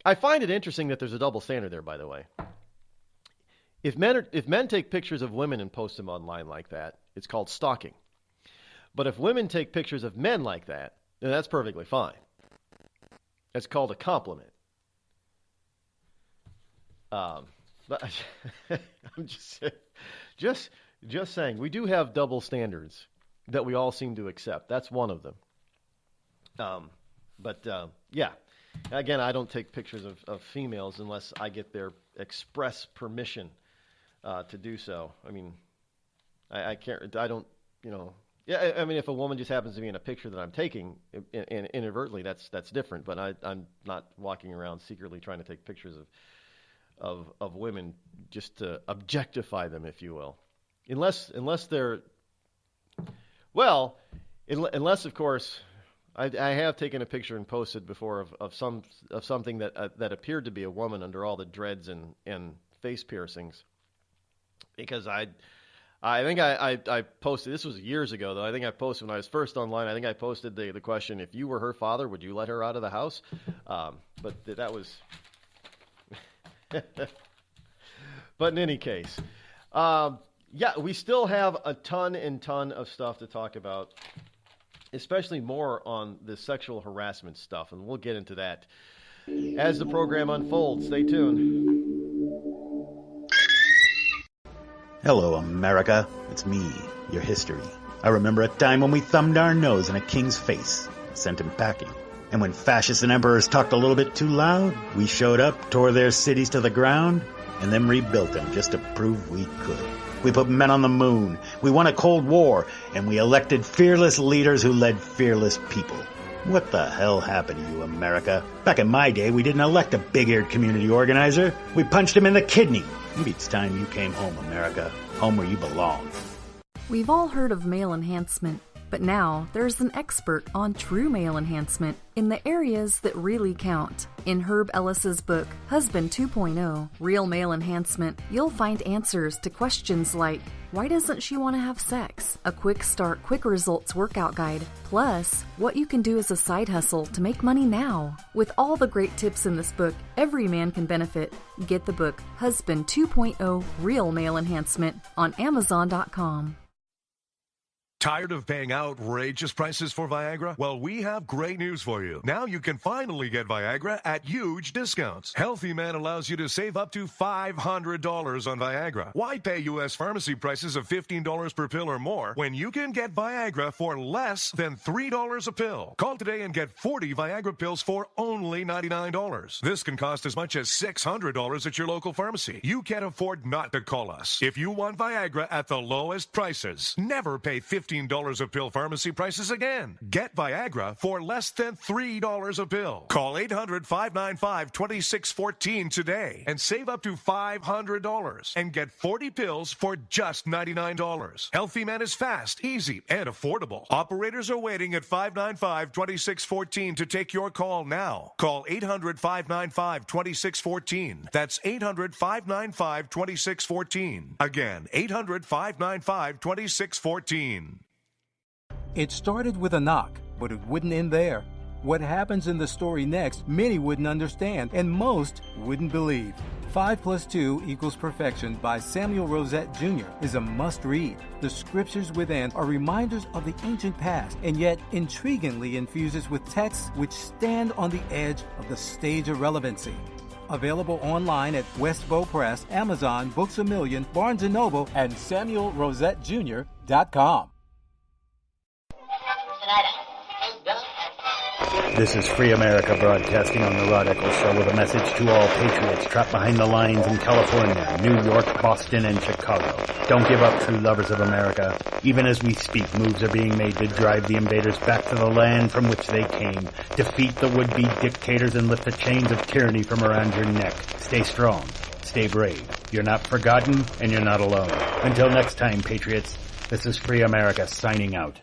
I find it interesting that there's a double standard there, by the way. If men take pictures of women and post them online like that, it's called stalking. But if women take pictures of men like that, then that's perfectly fine. That's called a compliment. But I'm just saying, we do have double standards that we all seem to accept. That's one of them. Yeah. Again, I don't take pictures of females unless I get their express permission to do so. I mean, I can't. I don't. Yeah. I mean, if a woman just happens to be in a picture that I'm taking inadvertently, that's different. But I'm not walking around secretly trying to take pictures of women just to objectify them, if you will, unless they're unless of course. I have taken a picture and posted before of something that appeared to be a woman under all the dreads and face piercings, because I think I posted, this was years ago though. I think I posted when I was first online. I think I posted the question: if you were her father, would you let her out of the house? But that was. But in any case, yeah, we still have a ton of stuff to talk about. Especially more on the sexual harassment stuff, and we'll get into that as the program unfolds. Stay tuned. Hello, America. It's me, your history. I remember a time when we thumbed our nose in a king's face and sent him packing. And when fascists and emperors talked a little bit too loud, we showed up, tore their cities to the ground, and then rebuilt them just to prove we could. We put men on the moon, we won a Cold War, and we elected fearless leaders who led fearless people. What the hell happened to you, America? Back in my day, we didn't elect a big-eared community organizer. We punched him in the kidney. Maybe it's time you came home, America. Home where you belong. We've all heard of male enhancement, but now there's an expert on true male enhancement in the areas that really count. In Herb Ellis's book, Husband 2.0, Real Male Enhancement, you'll find answers to questions like, why doesn't she want to have sex? A quick start, quick results workout guide, plus what you can do as a side hustle to make money now. With all the great tips in this book, every man can benefit. Get the book, Husband 2.0, Real Male Enhancement, on Amazon.com. Tired of paying outrageous prices for Viagra? Well, we have great news for you. Now you can finally get Viagra at huge discounts. Healthy Man allows you to save up to $500 on Viagra. Why pay U.S. pharmacy prices of $15 per pill or more when you can get Viagra for less than $3 a pill? Call today and get 40 Viagra pills for only $99. This can cost as much as $600 at your local pharmacy. You can't afford not to call us. If you want Viagra at the lowest prices, never pay $15 $14 a pill pharmacy prices again. Get Viagra for less than $3 a pill. Call 800-595-2614 today and save up to $500 and get 40 pills for just $99. Healthy Man is fast, easy, and affordable. Operators are waiting at 595-2614 to take your call now. Call 800-595-2614. That's 800-595-2614. Again, 800-595-2614. It started with a knock, but it wouldn't end there. What happens in the story next, many wouldn't understand, and most wouldn't believe. 5 + 2 = Perfection by Samuel Rosette Jr. is a must-read. The scriptures within are reminders of the ancient past, and yet intriguingly infuses with texts which stand on the edge of the stage of relevancy. Available online at Westbow Press, Amazon, Books A Million, Barnes & Noble, and SamuelRosetteJr.com. This is Free America broadcasting on the Rod Eccles Show with a message to all patriots trapped behind the lines in California, New York, Boston, and Chicago. Don't give up, true lovers of America. Even as we speak, moves are being made to drive the invaders back to the land from which they came. Defeat the would-be dictators and lift the chains of tyranny from around your neck. Stay strong. Stay brave. You're not forgotten, and you're not alone. Until next time, patriots, this is Free America signing out.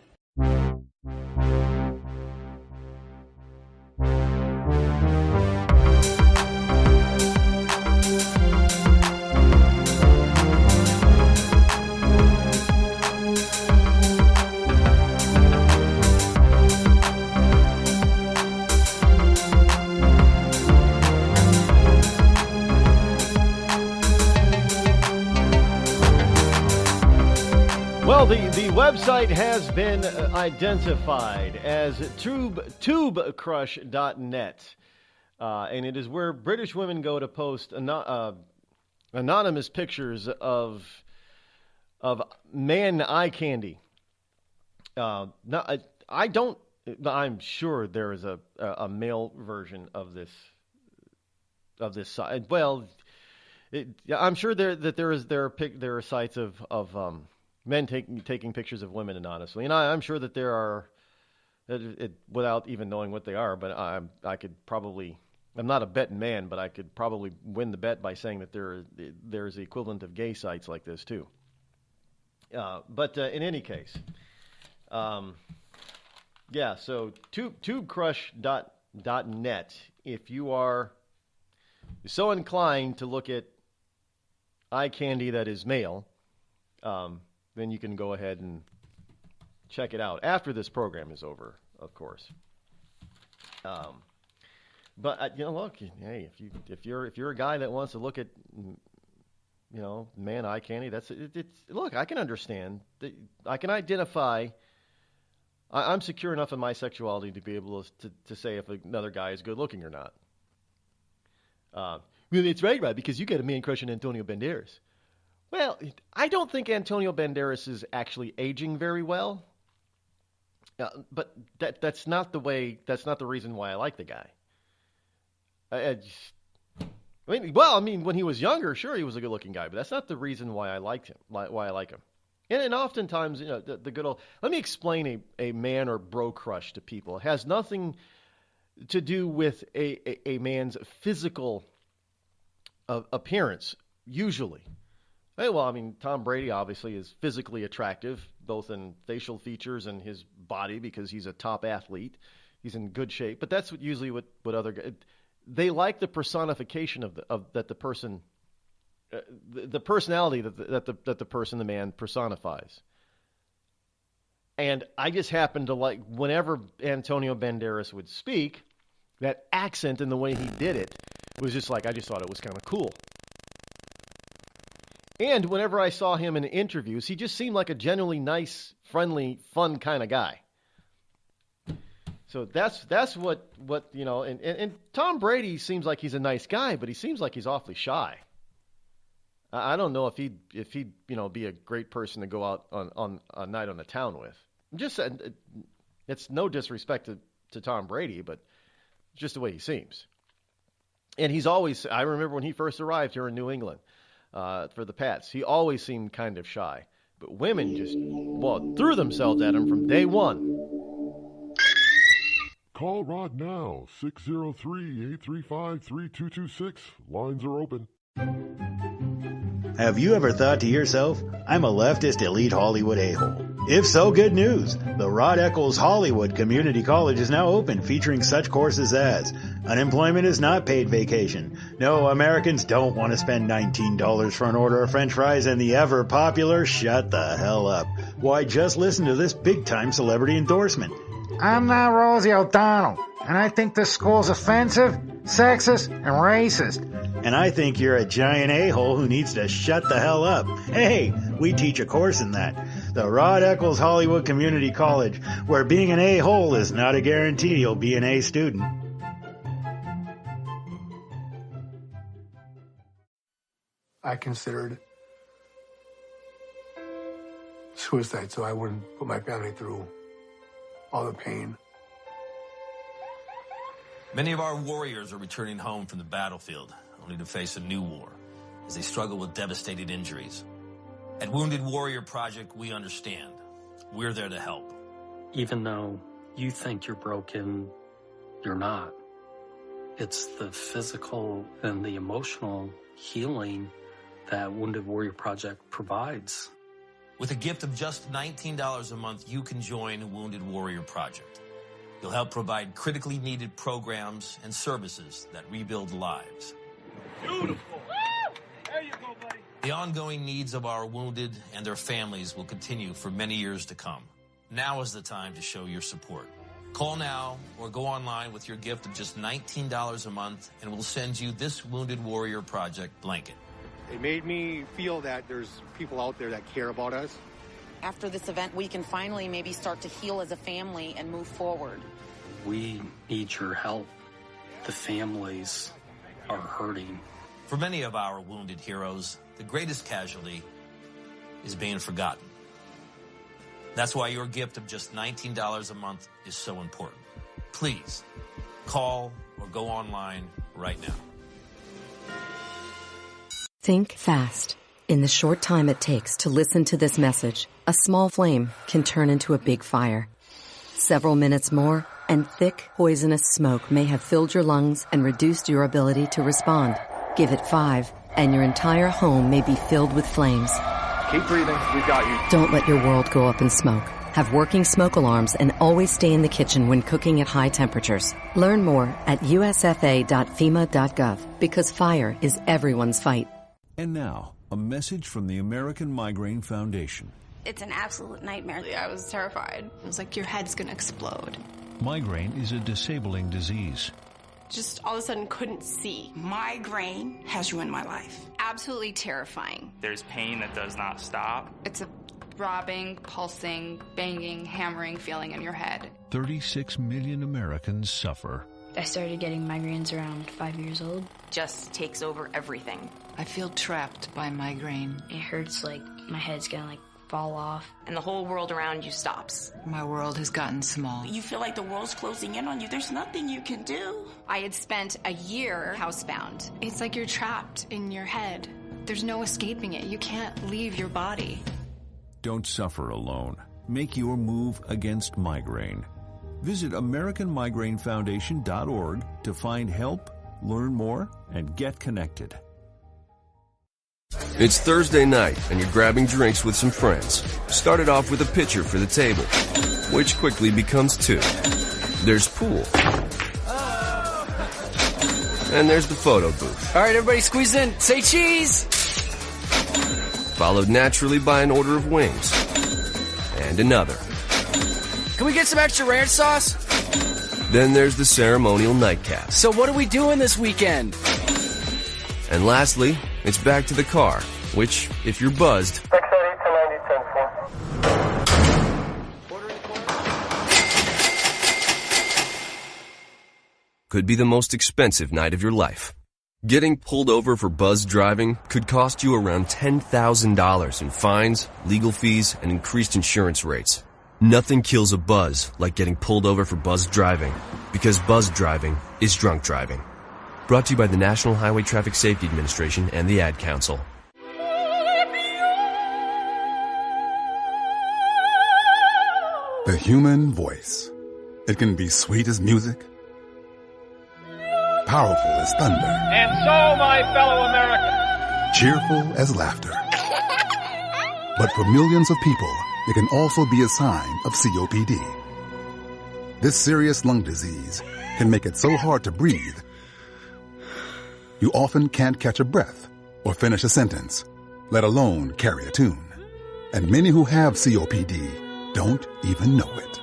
Well, the website has been identified as tubecrush.net, and it is where British women go to post anonymous pictures of man eye candy. I'm sure there is a male version of this site. Well, I'm sure there are sites of men taking pictures of women anonymously, and I'm sure that there are, without even knowing what they are. But I could probably, I'm not a betting man, but I could probably win the bet by saying that there's the equivalent of gay sites like this too. But in any case, yeah. So tubecrush.net. If you are so inclined to look at eye candy that is male, then you can go ahead and check it out after this program is over, of course. But look, hey, if you're a guy that wants to look at, man eye candy, look, I can understand. I can identify. I'm secure enough in my sexuality to be able to say if another guy is good looking or not. Well, it's right, Rod, because you got a man crush on Antonio Banderas. Well, I don't think Antonio Banderas is actually aging very well, but that's not the reason why I like the guy. When he was younger, sure, he was a good-looking guy, but that's not the reason why I liked him. Why I like him, and oftentimes, the good old. Let me explain a man or bro crush to people. It has nothing to do with a man's physical appearance, usually. Hey, well, Tom Brady obviously is physically attractive, both in facial features and his body, because he's a top athlete. He's in good shape. But that's usually what other guys, they like the personification of the person, the personality that the person, the man, personifies. And I just happen to like, whenever Antonio Banderas would speak, that accent and the way he did it was just like, I just thought it was kind of cool. And whenever I saw him in interviews, he just seemed like a genuinely nice, friendly, fun kind of guy. So that's what and Tom Brady seems like he's a nice guy, but he seems like he's awfully shy. I don't know if he'd be a great person to go out on a night on the town with. Just it's no disrespect to Tom Brady, but just the way he seems. And he's always, I remember when he first arrived here in New England, for the Pats, he always seemed kind of shy. But women just, threw themselves at him from day one. Call Rod now, 603-835-3226. Lines are open. Have you ever thought to yourself, I'm a leftist elite Hollywood a-hole? If so, good news. The Rod Eccles Hollywood Community College is now open, featuring such courses as unemployment is not paid vacation. No, Americans don't want to spend $19 for an order of french fries, and the ever popular shut the hell up. Why, just listen to this big-time celebrity endorsement. I'm not Rosie O'Donnell, and I think this school's offensive, sexist, and racist. And I think you're a giant a-hole who needs to shut the hell up. Hey, we teach a course in that. The Rod Eccles Hollywood Community College, where being an a-hole is not a guarantee you'll be an A student. I considered suicide so I wouldn't put my family through all the pain. Many of our warriors are returning home from the battlefield, only to face a new war as they struggle with devastating injuries. At Wounded Warrior Project, we understand. We're there to help. Even though you think you're broken, you're not. It's the physical and the emotional healing that Wounded Warrior Project provides. With a gift of just $19 a month, you can join Wounded Warrior Project. You'll help provide critically needed programs and services that rebuild lives. Beautiful. There you go, buddy. The ongoing needs of our wounded and their families will continue for many years to come. Now is the time to show your support. Call now or go online with your gift of just $19 a month, and we'll send you this Wounded Warrior Project blanket. It made me feel that there's people out there that care about us. After this event, we can finally maybe start to heal as a family and move forward. We need your help. The families are hurting. For many of our wounded heroes, the greatest casualty is being forgotten. That's why your gift of just $19 a month is so important. Please, call or go online right now. Think fast. In the short time it takes to listen to this message, a small flame can turn into a big fire. Several minutes more, and thick, poisonous smoke may have filled your lungs and reduced your ability to respond. Give it 5, and your entire home may be filled with flames. Keep breathing. We've got you. Don't let your world go up in smoke. Have working smoke alarms and always stay in the kitchen when cooking at high temperatures. Learn more at usfa.fema.gov, because fire is everyone's fight. And now, a message from the American Migraine Foundation. It's an absolute nightmare. I was terrified. It was like your head's gonna explode. Migraine is a disabling disease. Just all of a sudden couldn't see. Migraine has ruined my life. Absolutely terrifying. There's pain that does not stop. It's a throbbing, pulsing, banging, hammering feeling in your head. 36 million Americans suffer. I started getting migraines around 5 years old. Just takes over everything. I feel trapped by migraine. It hurts like my head's gonna fall off. And the whole world around you stops. My world has gotten small. You feel like the world's closing in on you. There's nothing you can do. I had spent a year housebound. It's like you're trapped in your head. There's no escaping it. You can't leave your body. Don't suffer alone. Make your move against migraine. Visit AmericanMigraineFoundation.org to find help, learn more, and get connected. It's Thursday night, and you're grabbing drinks with some friends. Started off with a pitcher for the table, which quickly becomes 2. There's pool. And there's the photo booth. All right, everybody squeeze in. Say cheese! Followed naturally by an order of wings. And another. Can we get some extra ranch sauce? Then there's the ceremonial nightcap. So what are we doing this weekend? And lastly, it's back to the car, which, if you're buzzed, could be the most expensive night of your life. Getting pulled over for buzz driving could cost you around $10,000 in fines, legal fees, and increased insurance rates. Nothing kills a buzz like getting pulled over for buzz driving, because buzz driving is drunk driving. Brought to you by the National Highway Traffic Safety Administration and the Ad Council. The human voice. It can be sweet as music, powerful as thunder, And so, my fellow Americans, cheerful as laughter. But for millions of people, it can also be a sign of COPD. This serious lung disease can make it so hard to breathe, you often can't catch a breath or finish a sentence, let alone carry a tune. And many who have COPD don't even know it.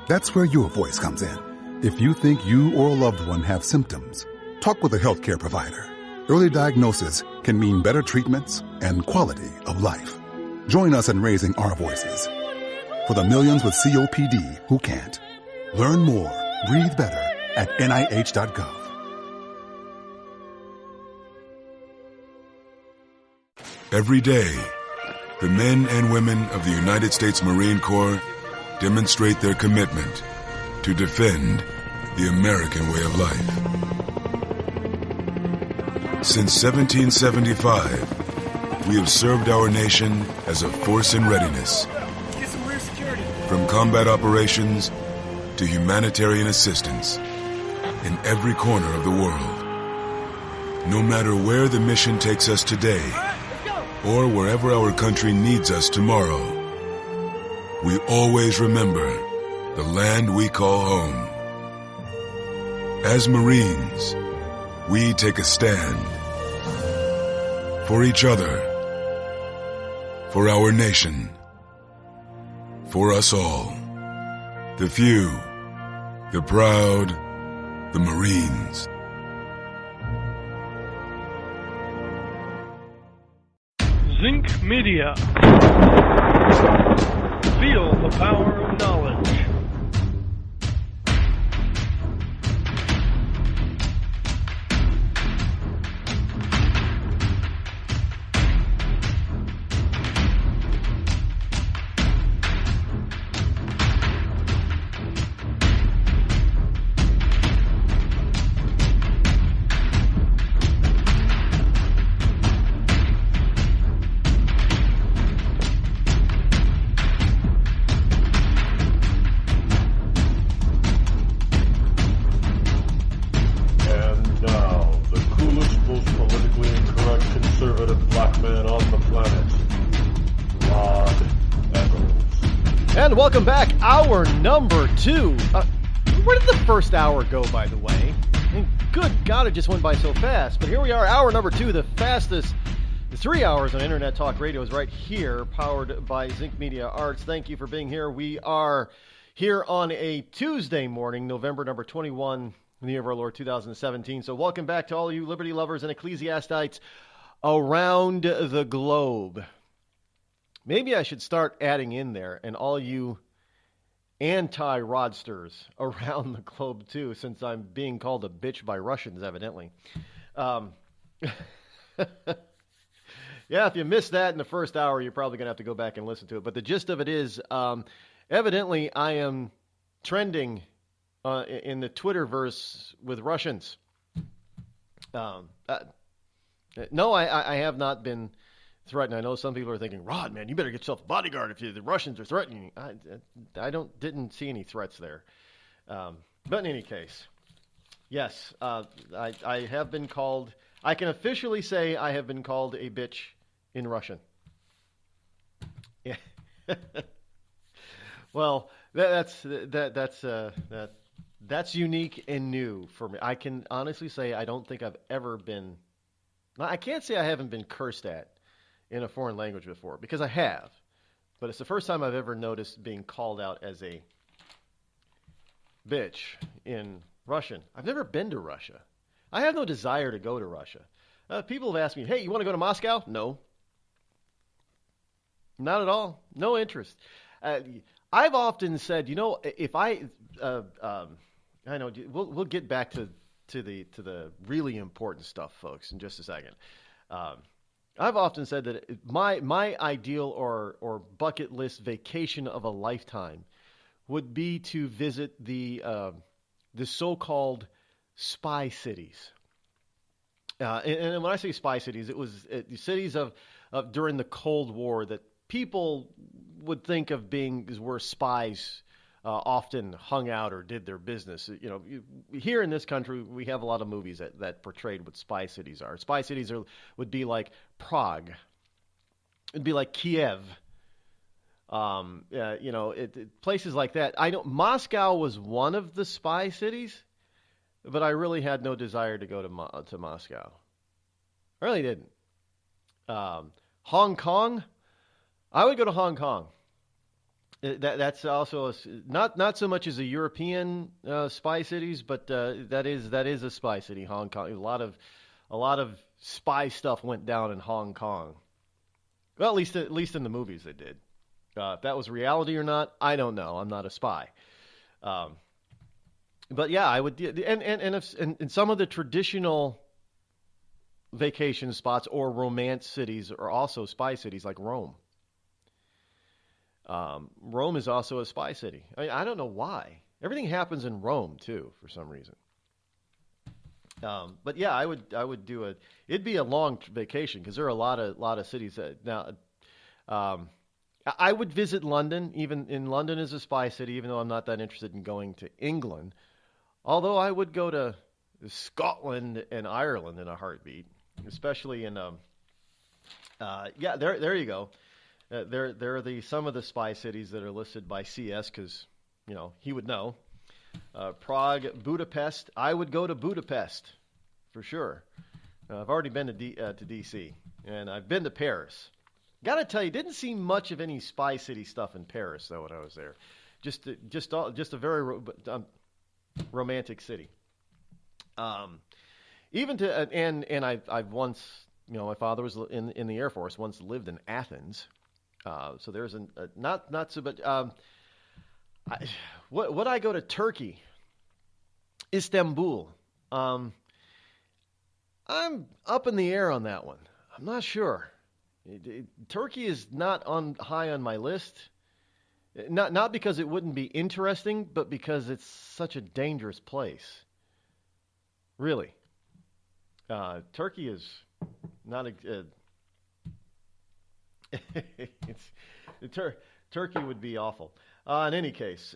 That's where your voice comes in. If you think you or a loved one have symptoms, talk with a healthcare provider. Early diagnosis can mean better treatments and quality of life. Join us in raising our voices for the millions with COPD who can't. Learn more, breathe better at NIH.gov. Every day, the men and women of the United States Marine Corps demonstrate their commitment to defend the American way of life. Since 1775, we have served our nation as a force in readiness. From combat operations to humanitarian assistance in every corner of the world. No matter where the mission takes us today, or wherever our country needs us tomorrow, we always remember the land we call home. As Marines, we take a stand for each other, for our nation, for us all. The few, the proud, the Marines. Zinc Media. Feel the power of knowledge. Welcome back. Hour number 2. Where did the first hour go, by the way? And good God, it just went by so fast. But here we are, hour number 2, the fastest 3 hours on Internet Talk Radio is right here, powered by Zinc Media Arts. Thank you for being here. We are here on a Tuesday morning, November number 21, in the year of our Lord 2017. So welcome back to all you liberty lovers and ecclesiastites around the globe. Maybe I should start adding in there, and all you anti-Rodsters around the globe, too, since I'm being called a bitch by Russians, evidently. Yeah, if you missed that in the first hour, you're probably going to have to go back and listen to it. But the gist of it is, evidently, I am trending in the Twitterverse with Russians. No, I have not been threatened. I know some people are thinking, Rod, man, you better get yourself a bodyguard if the Russians are threatening you. I didn't see any threats there. But in any case, yes, I have been called. I can officially say I have been called a bitch in Russian. Yeah. Well, that's unique and new for me. I can honestly say I don't think I've ever been. I can't say I haven't been cursed at in a foreign language before, because I have, but it's the first time I've ever noticed being called out as a bitch in Russian. I've never been to Russia. I have no desire to go to Russia. People have asked me, hey, you want to go to Moscow? No. Not at all. No interest. I've often said, if I know we'll get back to the really important stuff, folks, in just a second. I've often said that my ideal or bucket list vacation of a lifetime would be to visit the so-called spy cities. And when I say spy cities, it was cities of during the Cold War that people would think of being where spies often hung out or did their business. Here in this country, we have a lot of movies that portrayed what spy cities are. Spy cities would be like Prague. It'd be like Kiev. Places like that. Moscow was one of the spy cities, but I really had no desire to go to Moscow. I really didn't. Hong Kong, I would go to Hong Kong. That's also not so much as a European spy cities, but that is a spy city. Hong Kong. A lot of spy stuff went down in Hong Kong. Well, at least in the movies they did. If that was reality or not, I don't know. I'm not a spy. But yeah, I would. And some of the traditional vacation spots or romance cities are also spy cities, like Rome. Rome is also a spy city. I don't know why. Everything happens in Rome too, for some reason. But yeah, I would do it'd be a long vacation because there are a lot of cities now. I would visit London. Even in London is a spy city, even though I'm not that interested in going to England. Although I would go to Scotland and Ireland in a heartbeat, especially in there you go. There are some of the spy cities that are listed by CS because, he would know. Prague, Budapest. I would go to Budapest for sure. I've already been to D.C. and I've been to Paris. Got to tell you, didn't see much of any spy city stuff in Paris though when I was there. Just a very romantic city. Even to and I've once, my father was in the Air Force. Once lived in Athens. So there's not so, but would I go to Turkey, Istanbul? I'm up in the air on that one. I'm not sure. Turkey is not high on my list. Not because it wouldn't be interesting, but because it's such a dangerous place. Really, Turkey is not a. Turkey would be awful. In any case,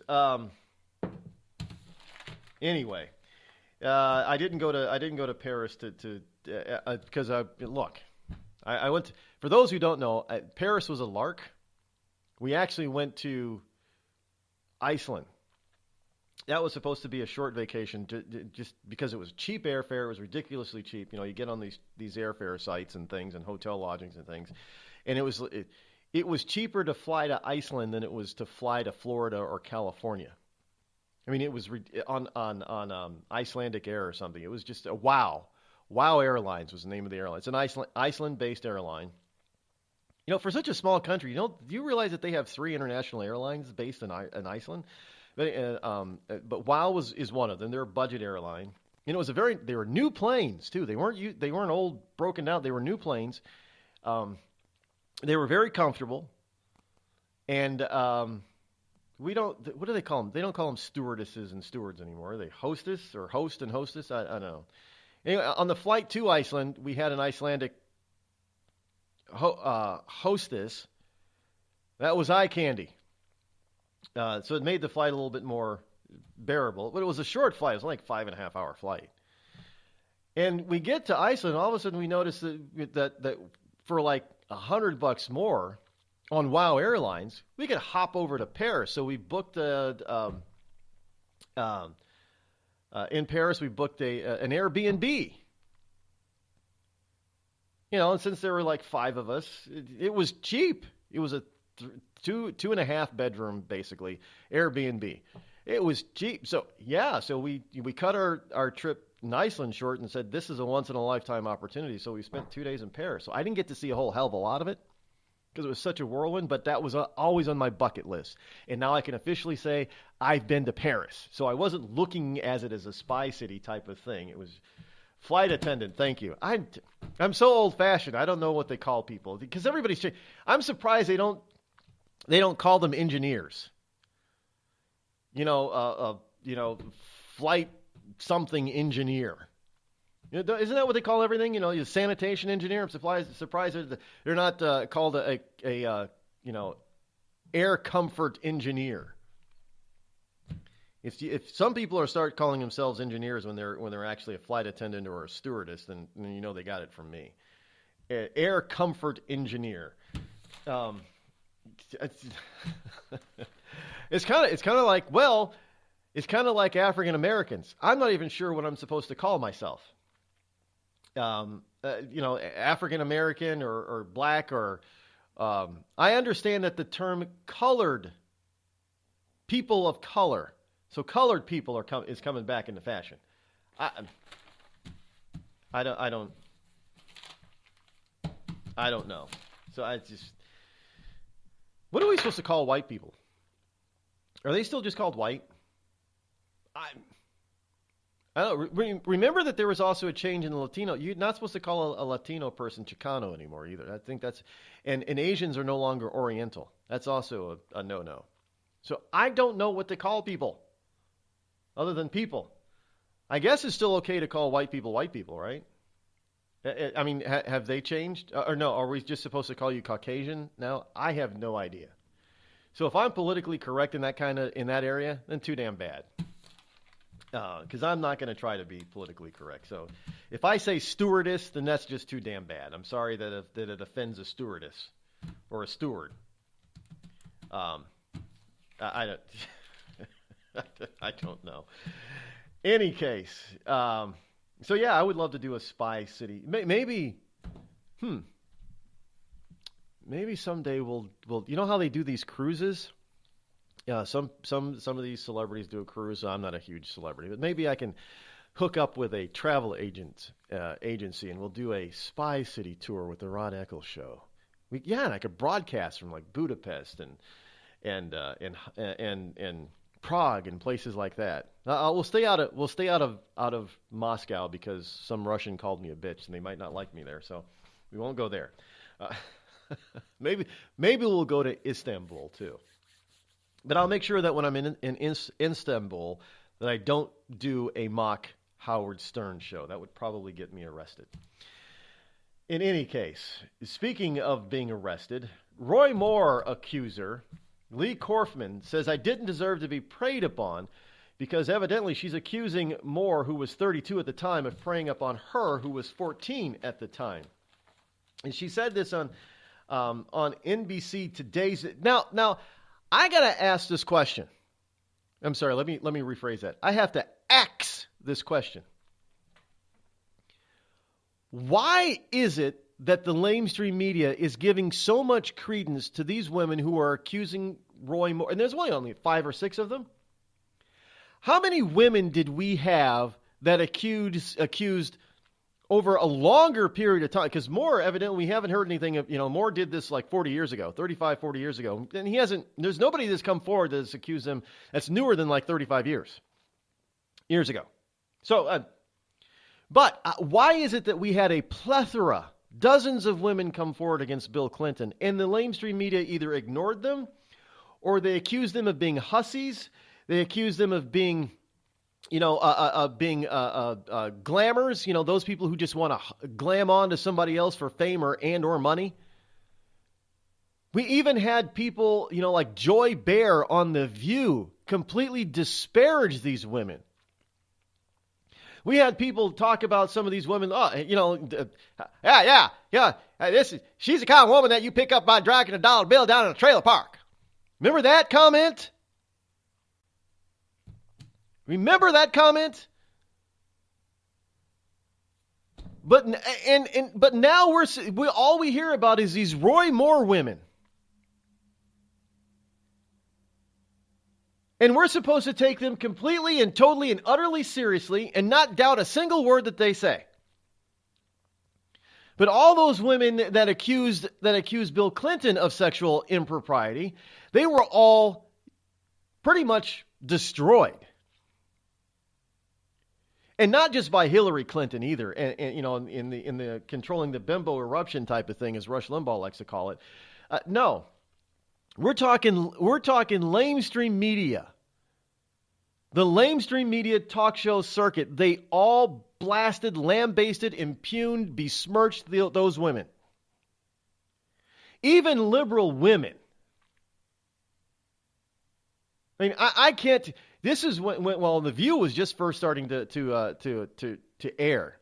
anyway, I didn't go to Paris because I went. For those who don't know, Paris was a lark. We actually went to Iceland. That was supposed to be a short vacation, just because it was cheap airfare. It was ridiculously cheap. You get on these airfare sites and things, and hotel lodgings and things, and it was cheaper to fly to Iceland than it was to fly to Florida or California. I mean, it was on Icelandic Air or something. It was just a wow. Wow Airlines was the name of the airline. It's an Iceland-based airline. For such a small country, do you realize that they have 3 international airlines based in Iceland? But WOW is one of them. They're a budget airline. They were new planes too. They weren't old broken down. They were new planes. They were very comfortable, and what do they call them? They don't call them stewardesses and stewards anymore. Are they hostess or host and hostess? I don't know. Anyway, on the flight to Iceland, we had an Icelandic hostess. That was eye candy. So it made the flight a little bit more bearable. But it was a short flight. It was like 5.5-hour flight. And we get to Iceland, and all of a sudden we notice that for like $100 more on WOW Airlines, we could hop over to Paris. So we booked in Paris, we booked an Airbnb. And since there were like 5 of us, it was cheap. It was a 2.5 bedroom, basically, Airbnb. It was cheap. So we cut our trip in Iceland short and said, this is a once-in-a-lifetime opportunity. So we spent 2 days in Paris. So I didn't get to see a whole hell of a lot of it because it was such a whirlwind, but that was always on my bucket list. And now I can officially say I've been to Paris. So I wasn't looking at it as a spy city type of thing. It was flight attendant. Thank you. I'm so old-fashioned. I don't know what they call people because everybody's changed. I'm surprised they don't call them engineers. Flight something engineer. Isn't that what they call everything? You're a sanitation engineer. I'm surprised they're not called a air comfort engineer. If some people start calling themselves engineers when they're actually a flight attendant or a stewardess, then you know they got it from me. Air comfort engineer. It's kind of like, well, it's kind of like African Americans. I'm not even sure what I'm supposed to call myself. African American or black or I understand that the term colored, people of color, so colored people is coming back into fashion. I don't know. So what are we supposed to call white people? Are they still just called white? I don't remember that there was also a change in the Latino. You're not supposed to call a Latino person Chicano anymore either. I think that's, and Asians are no longer Oriental. That's also a no-no. So I don't know what to call people other than people. I guess it's still okay to call white people, right? I mean, have they changed? Or no, are we just supposed to call you Caucasian now? I have no idea. So if I'm politically correct in that area, then too damn bad. Because I'm not going to try to be politically correct. So if I say stewardess, then that's just too damn bad. I'm sorry that it offends a stewardess or a steward. I don't. I don't know. Any case, so yeah, I would love to do a spy city. Maybe someday we'll. You know how they do these cruises? Some of these celebrities do a cruise. So I'm not a huge celebrity, but maybe I can hook up with a travel agency and we'll do a spy city tour with the Rod Eccles Show. And I could broadcast from like Budapest and Prague and places like that. We'll stay out of Moscow because some Russian called me a bitch and they might not like me there, so we won't go there. Maybe we'll go to Istanbul too. But I'll make sure that when I'm in Istanbul that I don't do a mock Howard Stern show. That would probably get me arrested. In any case, speaking of being arrested, Roy Moore accuser Lee Korfman says, I didn't deserve to be preyed upon because evidently she's accusing Moore, who was 32 at the time, of preying upon her, who was 14 at the time. And she said this on NBC Today's. Now, I got to ask this question. I'm sorry, let me rephrase that. I have to ask this question. Why is it that the lamestream media is giving so much credence to these women who are accusing Roy Moore? And there's only 5 or 6 of them. How many women did we have that accused over a longer period of time? Because Moore, evidently, we haven't heard anything of, Moore did this like 40 years ago, 35, 40 years ago. And there's nobody that's come forward that's accused him that's newer than like 35 years ago. So, but why is it that we had a plethora, dozens of women come forward against Bill Clinton, and the lamestream media either ignored them or they accused them of being hussies. They accused them of being, glamours, those people who just want to glam on to somebody else for fame or money. We even had people, like Joy Behar on The View completely disparage these women. We had people talk about some of these women. She's the kind of woman that you pick up by dragging a dollar bill down in a trailer park. Remember that comment? But now all we hear about is these Roy Moore women. And we're supposed to take them completely and totally and utterly seriously and not doubt a single word that they say. But all those women that accused Bill Clinton of sexual impropriety, they were all pretty much destroyed. And not just by Hillary Clinton either, and in the controlling the bimbo eruption type of thing, as Rush Limbaugh likes to call it. No, we're talking lamestream media. The lamestream media talk show circuit, they all blasted, lambasted, impugned, besmirched those women. Even liberal women. I mean, I can't. This is when The View was just first starting to air.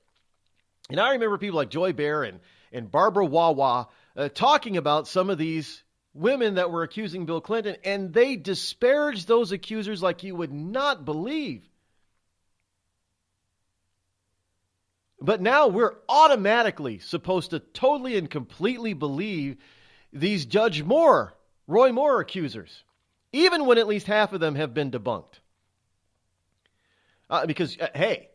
And I remember people like Joy Behar and Barbara Wawa talking about some of these women that were accusing Bill Clinton, and they disparaged those accusers like you would not believe. But now we're automatically supposed to totally and completely believe these Roy Moore accusers, even when at least half of them have been debunked. Because, that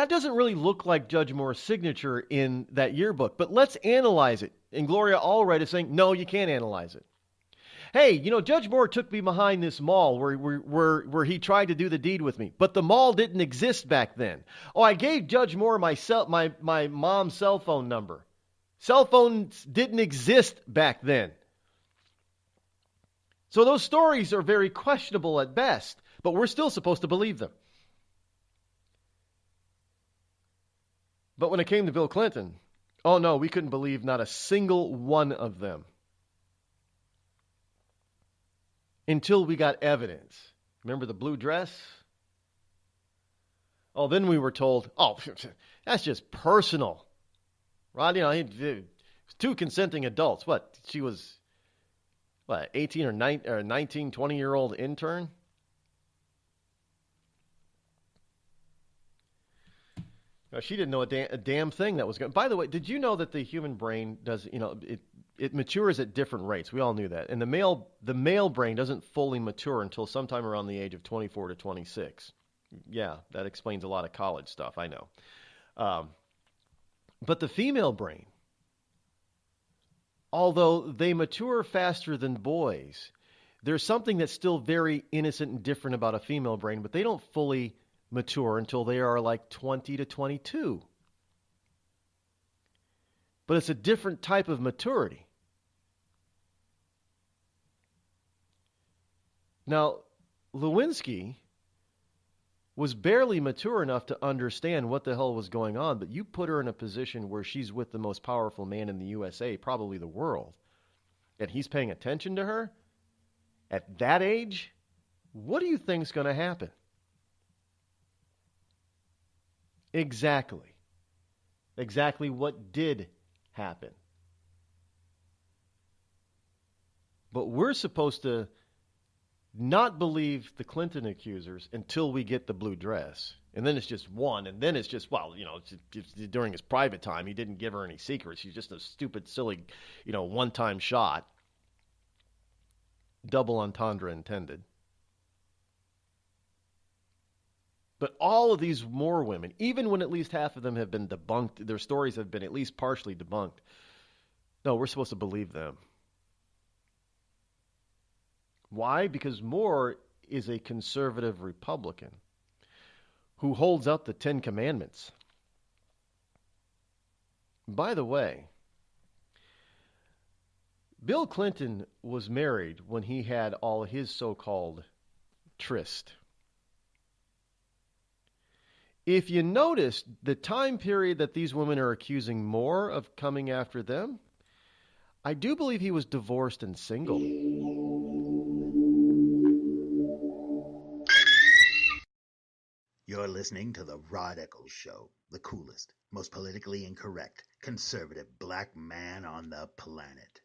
doesn't really look like Judge Moore's signature in that yearbook, but let's analyze it. And Gloria Allred is saying, no, you can't analyze it. Hey, Judge Moore took me behind this mall where he tried to do the deed with me, but the mall didn't exist back then. Oh, I gave Judge Moore my mom's cell phone number. Cell phones didn't exist back then. So those stories are very questionable at best, but we're still supposed to believe them. But when it came to Bill Clinton, oh no, we couldn't believe not a single one of them. Until we got evidence. Remember the blue dress? Oh, then we were told, oh, that's just personal. Rod, two consenting adults. What? She was, 18 or 19, 20-year-old intern? She didn't know a damn thing that was going. By the way, did you know that the human brain does, it matures at different rates? We all knew that. And the male brain doesn't fully mature until sometime around the age of 24 to 26. Yeah, that explains a lot of college stuff, I know. But the female brain, although they mature faster than boys, there's something that's still very innocent and different about a female brain, but they don't fully mature until they are like 20 to 22. But it's a different type of maturity. Now, Lewinsky was barely mature enough to understand what the hell was going on, but you put her in a position where she's with the most powerful man in the USA, probably the world, and he's paying attention to her at that age, what do you think's going to happen? Exactly what did happen. But we're supposed to not believe the Clinton accusers until we get the blue dress. And then it's just one, and then it's just, during his private time, he didn't give her any secrets. He's just a stupid, silly, one-time shot. Double entendre intended. But all of these Moore women, even when at least half of them have been debunked, their stories have been at least partially debunked, no, we're supposed to believe them. Why? Because Moore is a conservative Republican who holds up the Ten Commandments. By the way, Bill Clinton was married when he had all his so-called tryst. If you notice the time period that these women are accusing Moore of coming after them, I do believe he was divorced and single. You're listening to the Rod Eccles Show, the coolest, most politically incorrect, conservative black man on the planet.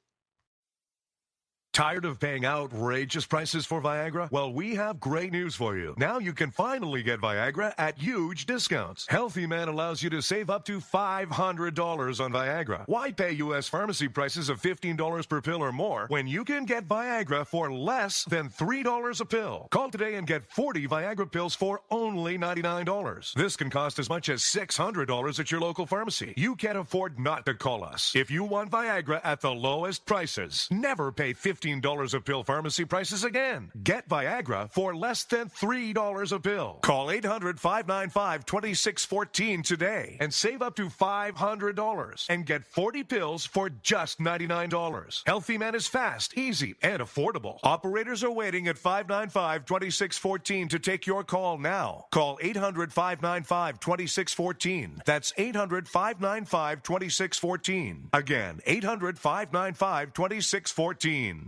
Tired of paying outrageous prices for Viagra? Well, we have great news for you. Now you can finally get Viagra at huge discounts. Healthy Man allows you to save up to $500 on Viagra. Why pay U.S. pharmacy prices of $15 per pill or more when you can get Viagra for less than $3 a pill? Call today and get 40 Viagra pills for only $99. This can cost as much as $600 at your local pharmacy. You can't afford not to call us. If you want Viagra at the lowest prices, never pay $15 a pill pharmacy prices again. Get Viagra for less than $3 a pill. Call 800-595-2614 today and save up to $500 and get 40 pills for just $99. Healthy Man is fast, easy, and affordable. Operators are waiting at 595-2614 to take your call now. Call 800-595-2614. That's 800-595-2614. Again, 800-595-2614.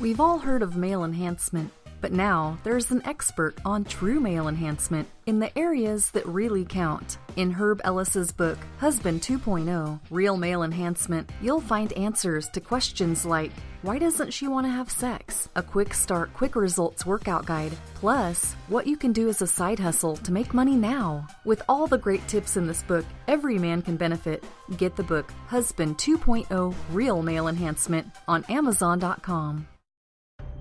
We've all heard of male enhancement, But now there's an expert on true male enhancement in the areas that really count. In Herb Ellis's book, Husband 2.0, Real Male Enhancement, you'll find answers to questions like, why doesn't she want to have sex? A quick start, quick results workout guide. Plus, what you can do as a side hustle to make money now. With all the great tips in this book, every man can benefit. Get the book, Husband 2.0, Real Male Enhancement, on Amazon.com.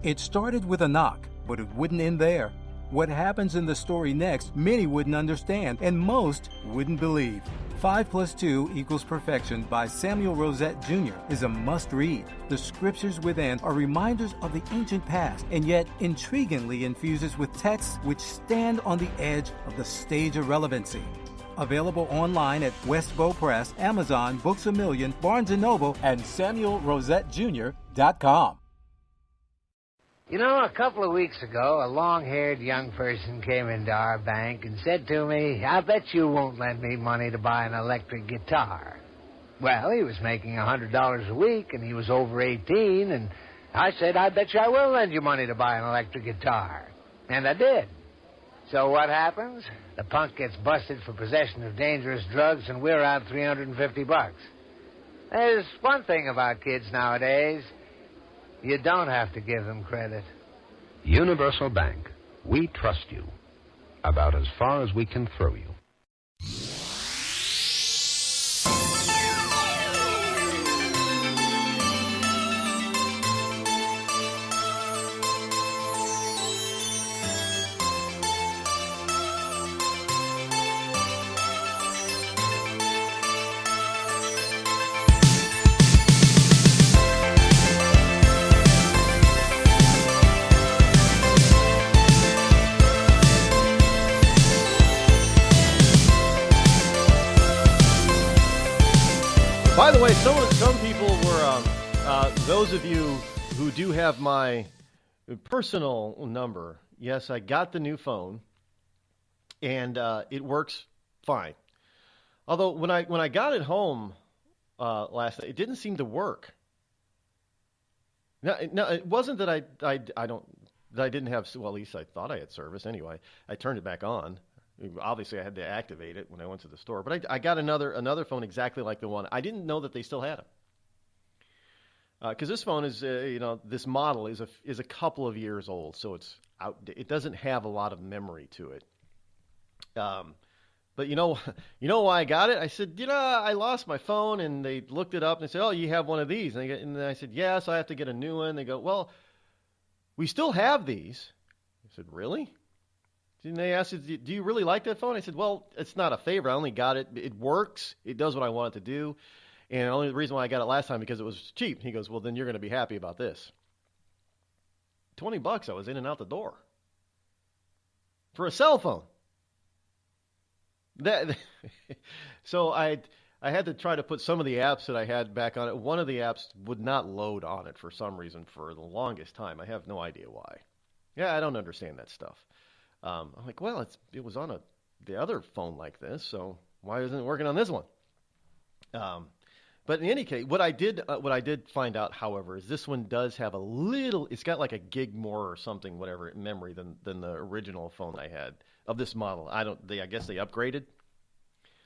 It started with a knock, but it wouldn't end there. What happens in the story next, many wouldn't understand, and most wouldn't believe. 5 + 2 = Perfection by Samuel Rosette Jr. is a must-read. The scriptures within are reminders of the ancient past, and yet intriguingly infuses with texts which stand on the edge of the stage of relevancy. Available online at Westbow Press, Amazon, Books A Million, Barnes & Noble, and SamuelRosetteJr.com. You know, a couple of weeks ago, a long-haired young person came into our bank and said to me, I bet you won't lend me money to buy an electric guitar. Well, he was making $100 a week, and he was over 18, and I said, I bet you I will lend you money to buy an electric guitar. And I did. So what happens? The punk gets busted for possession of dangerous drugs, and we're out $350. There's one thing about kids nowadays. You don't have to give them credit. Universal Bank. We trust you. About as far as we can throw you. By the way, some people were, those of you who do have my personal number, yes, I got the new phone, and it works fine. Although when I got it home last night, it didn't seem to work. No, it wasn't that I didn't have, well, at least I thought I had service anyway. I turned it back on. Obviously, I had to activate it when I went to the store. But I got another phone exactly like the one. I didn't know that they still had them. Because this phone is, this model is a couple of years old, so it's out. It doesn't have a lot of memory to it. But you know why I got it? I said, I lost my phone, and they looked it up and they said, oh, you have one of these, and I said, yes, I have to get a new one. They go, well, we still have these. I said, really? And they asked, do you really like that phone? I said, well, it's not a favorite. I only got it. It works. It does what I want it to do. And the only reason why I got it last time because it was cheap. He goes, well, then you're going to be happy about this. $20, I was in and out the door. For a cell phone. So I had to try to put some of the apps that I had back on it. One of the apps would not load on it for some reason for the longest time. I have no idea why. Yeah, I don't understand that stuff. I'm like, well, it was on the other phone like this, so why isn't it working on this one? But in any case, what I did find out, however, is this one does have it's got like a gig more or something, whatever, memory than the original phone I had of this model. I guess they upgraded.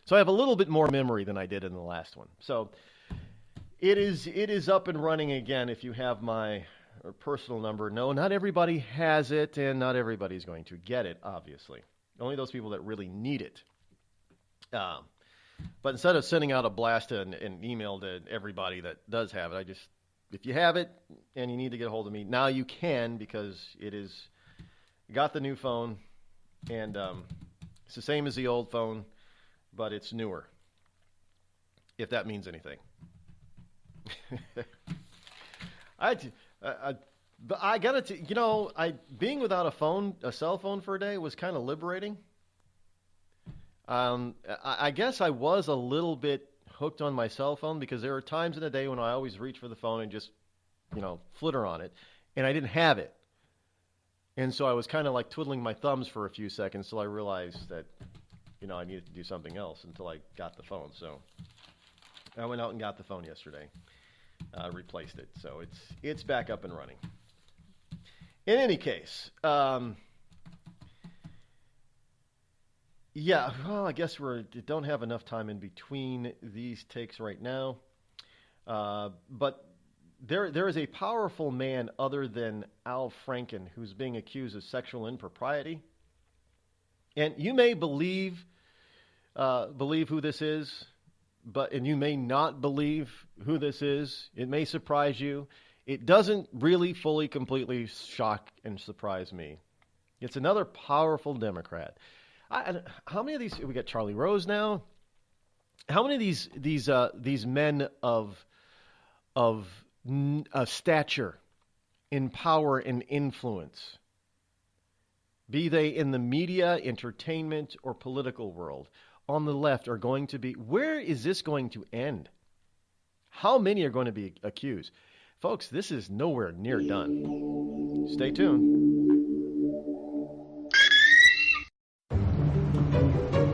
So I have a little bit more memory than I did in the last one. So it is up and running again if you have my personal number. No, not everybody has it, and not everybody's going to get it, obviously. Only those people that really need it. But instead of sending out a blast and an email to everybody that does have it, if you have it and you need to get a hold of me, now you can, because got the new phone, and it's the same as the old phone, but it's newer, if that means anything. But I got to, being without a cell phone for a day was kind of liberating. I guess I was a little bit hooked on my cell phone because there were times in the day when I always reach for the phone and just, flitter on it, and I didn't have it. And so I was kind of like twiddling my thumbs for a few seconds till I realized that, I needed to do something else until I got the phone. So I went out and got the phone yesterday. Replaced it, so it's back up and running. In any case, yeah, well, I guess we don't have enough time in between these takes right now. But there is a powerful man other than Al Franken who's being accused of sexual impropriety. And you may believe who this is, and you may not believe who this is. It may surprise you. It doesn't really fully, completely shock and surprise me. It's another powerful Democrat. How many of these? We got Charlie Rose now. How many of these men of stature, in power and influence, be they in the media, entertainment, or political world, on the left are going to be? Where is this going to end? How many are going to be accused? Folks, this is nowhere near done. Stay tuned.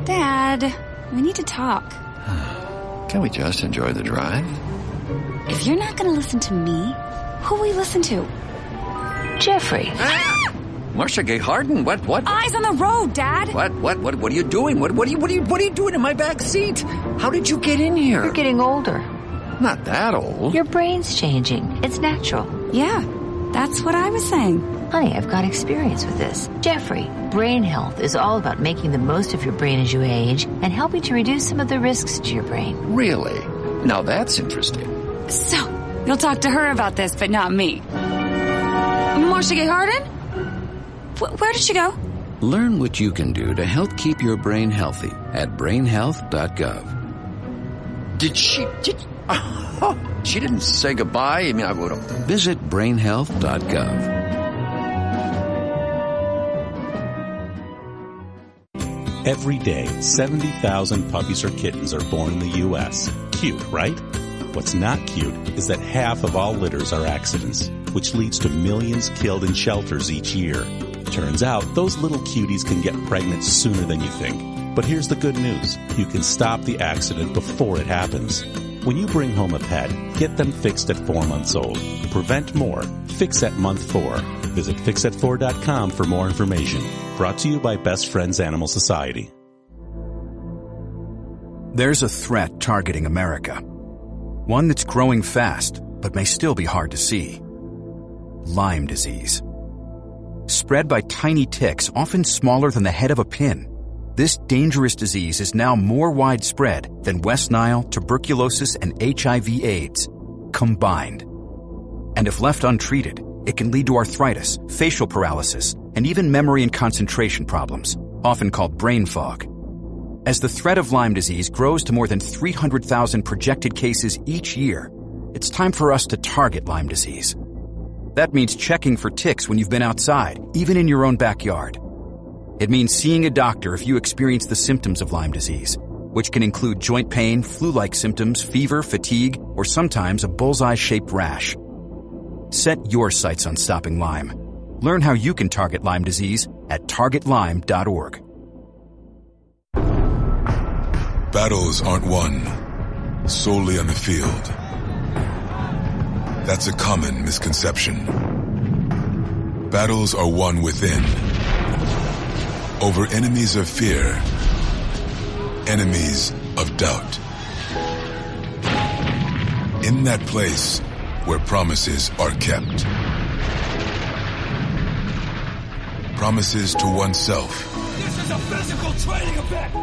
Dad, we need to talk. Can we just enjoy the drive? If you're not going to listen to me, who will we listen to? Jeffrey. Ah! Marcia Gay Harden, what? Eyes on the road, Dad. What are you doing? What are you doing in my back seat? How did you get in here? You're getting older. Not that old. Your brain's changing. It's natural. Yeah, that's what I was saying. Honey, I've got experience with this. Jeffrey, brain health is all about making the most of your brain as you age and helping to reduce some of the risks to your brain. Really? Now that's interesting. So, you'll talk to her about this, but not me. Marcia Gay Harden? Where did she go? Learn what you can do to help keep your brain healthy at brainhealth.gov. She didn't say goodbye? I mean, I would have. Visit brainhealth.gov. Every day, 70,000 puppies or kittens are born in the U.S. Cute, right? What's not cute is that half of all litters are accidents, which leads to millions killed in shelters each year. Turns out, those little cuties can get pregnant sooner than you think. But here's the good news. You can stop the accident before it happens. When you bring home a pet, get them fixed at 4 months old. Prevent more. Fix at month 4. Visit fixat4.com for more information. Brought to you by Best Friends Animal Society. There's a threat targeting America. One that's growing fast, but may still be hard to see. Lyme disease. Spread by tiny ticks, often smaller than the head of a pin. This dangerous disease is now more widespread than West Nile, tuberculosis, and HIV/AIDS combined. And if left untreated, it can lead to arthritis, facial paralysis, and even memory and concentration problems, often called brain fog. As the threat of Lyme disease grows to more than 300,000 projected cases each year, it's time for us to target Lyme disease. That means checking for ticks when you've been outside, even in your own backyard. It means seeing a doctor if you experience the symptoms of Lyme disease, which can include joint pain, flu-like symptoms, fever, fatigue, or sometimes a bullseye-shaped rash. Set your sights on stopping Lyme. Learn how you can target Lyme disease at targetlyme.org. Battles aren't won solely on the field. That's a common misconception. Battles are won within, over enemies of fear, enemies of doubt. In that place where promises are kept. Promises to oneself. This is a physical training event!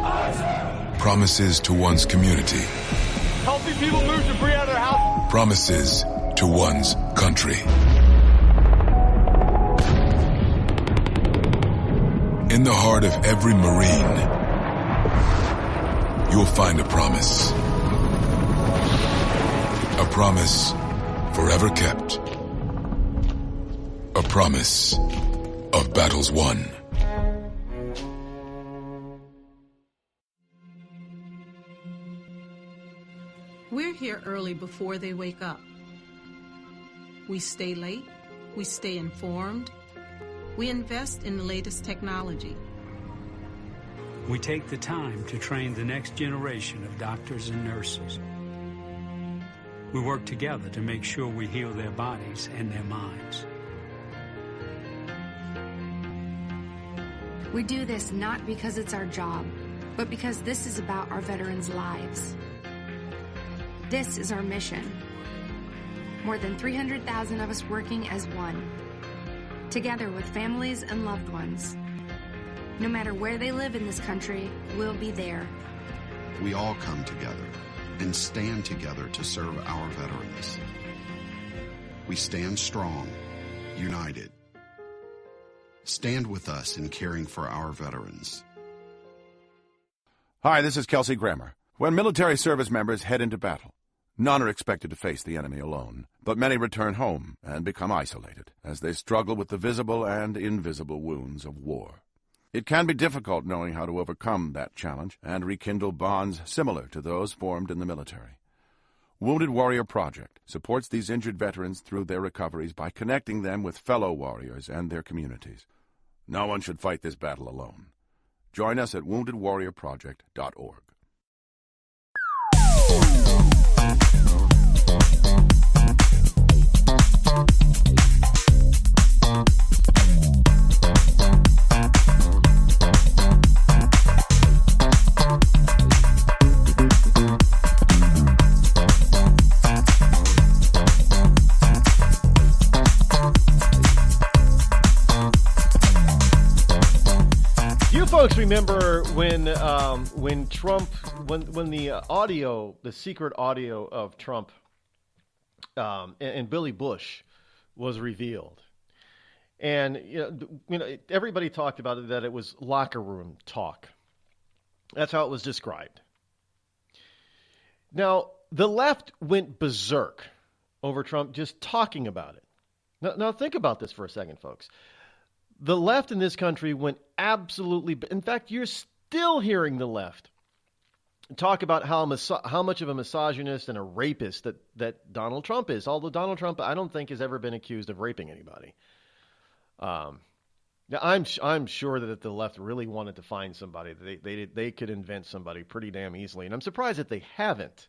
Promises to one's community. Healthy people move debris out of their house. Promises to one's country. In the heart of every Marine, you'll find a promise. A promise forever kept. A promise of battles won. We're here early before they wake up. We stay late. We stay informed. We invest in the latest technology. We take the time to train the next generation of doctors and nurses. We work together to make sure we heal their bodies and their minds. We do this not because it's our job, but because this is about our veterans' lives. This is our mission. More than 300,000 of us working as one, together with families and loved ones. No matter where they live in this country, we'll be there. We all come together and stand together to serve our veterans. We stand strong, united. Stand with us in caring for our veterans. Hi, this is Kelsey Grammer. When military service members head into battle, none are expected to face the enemy alone, but many return home and become isolated as they struggle with the visible and invisible wounds of war. It can be difficult knowing how to overcome that challenge and rekindle bonds similar to those formed in the military. Wounded Warrior Project supports these injured veterans through their recoveries by connecting them with fellow warriors and their communities. No one should fight this battle alone. Join us at woundedwarriorproject.org. Folks, remember when Trump, when the audio, the secret audio of Trump and Billy Bush was revealed, and you know everybody talked about it, that it was locker room talk. That's how it was described. Now the left went berserk over Trump just talking about it. Now think about this for a second, folks. The left in this country went absolutely... In fact, you're still hearing the left talk about how much of a misogynist and a rapist that Donald Trump is. Although Donald Trump, I don't think, has ever been accused of raping anybody. Now, I'm sure that if the left really wanted to find somebody, they could invent somebody pretty damn easily. And I'm surprised that they haven't.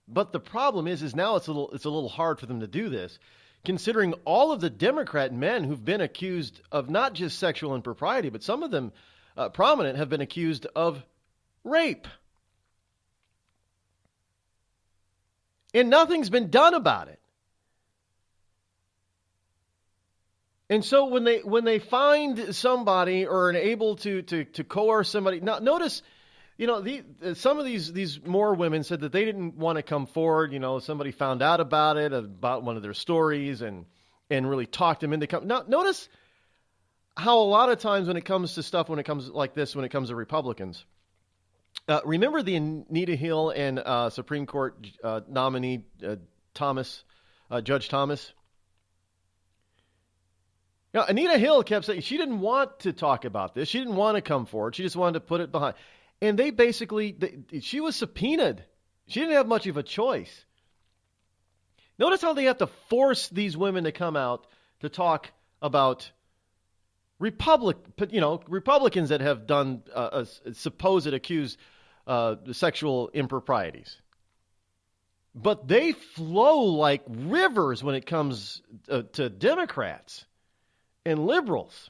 But the problem is now it's a little hard for them to do this, considering all of the Democrat men who've been accused of not just sexual impropriety, but some of them prominent have been accused of rape. And nothing's been done about it. And so when they find somebody or are able to coerce somebody, now notice, some of these more women said that they didn't want to come forward. Somebody found out about it, about one of their stories, and really talked them into coming. Now, notice how a lot of times when it comes to stuff, when it comes to Republicans, remember the Anita Hill and Supreme Court nominee Judge Thomas? Now, Anita Hill kept saying she didn't want to talk about this. She didn't want to come forward. She just wanted to put it behind. And they basically, she was subpoenaed. She didn't have much of a choice. Notice how they have to force these women to come out to talk about Republicans that have done supposed accused sexual improprieties. But they flow like rivers when it comes to Democrats and liberals.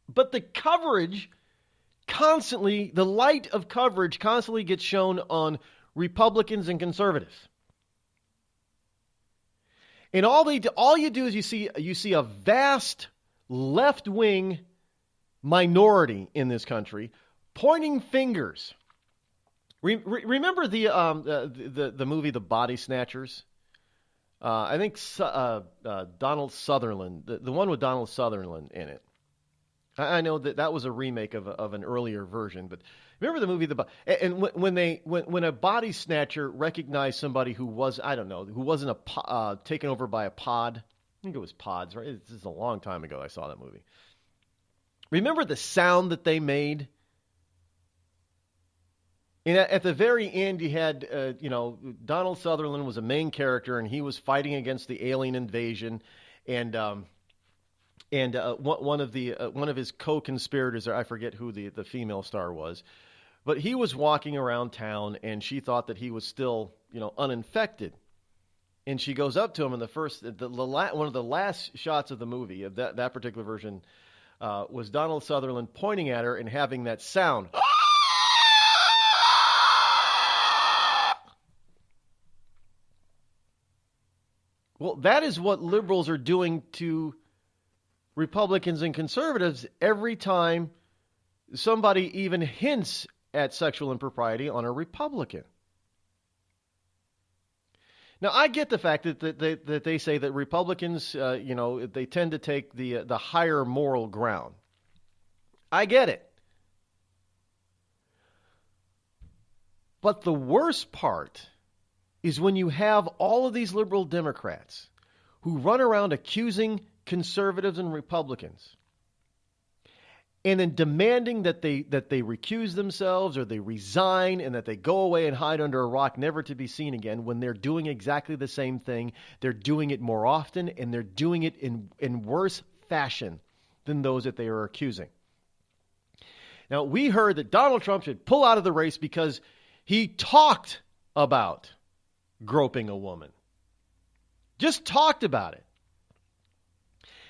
But the coverage constantly, the light of coverage constantly gets shown on Republicans and conservatives. And all you do is you see a vast left-wing minority in this country pointing fingers. Remember the movie The Body Snatchers? I think Donald Sutherland, the one with Donald Sutherland in it. I know that was a remake of an earlier version, but remember the movie when a body snatcher recognized somebody who wasn't taken over by a pod. I think it was pods, right? This is a long time ago I saw that movie. Remember the sound that they made? And at the very end, you had Donald Sutherland was a main character, and he was fighting against the alien invasion, and one of his co-conspirators, I forget who the female star was, but he was walking around town, and she thought that he was still uninfected, And she goes up to him in one of the last shots of the movie, of that particular version, was Donald Sutherland pointing at her and having that sound. Well, that is what liberals are doing to Republicans and conservatives every time somebody even hints at sexual impropriety on a Republican. Now, I get the fact that they say that Republicans, they tend to take the higher moral ground. I get it. But the worst part is when you have all of these liberal Democrats who run around accusing conservatives and Republicans and then demanding that they recuse themselves or they resign and that they go away and hide under a rock never to be seen again, when they're doing exactly the same thing. They're doing it more often, and they're doing it in worse fashion than those that they are accusing. Now, we heard that Donald Trump should pull out of the race because he talked about groping a woman. Just talked about it.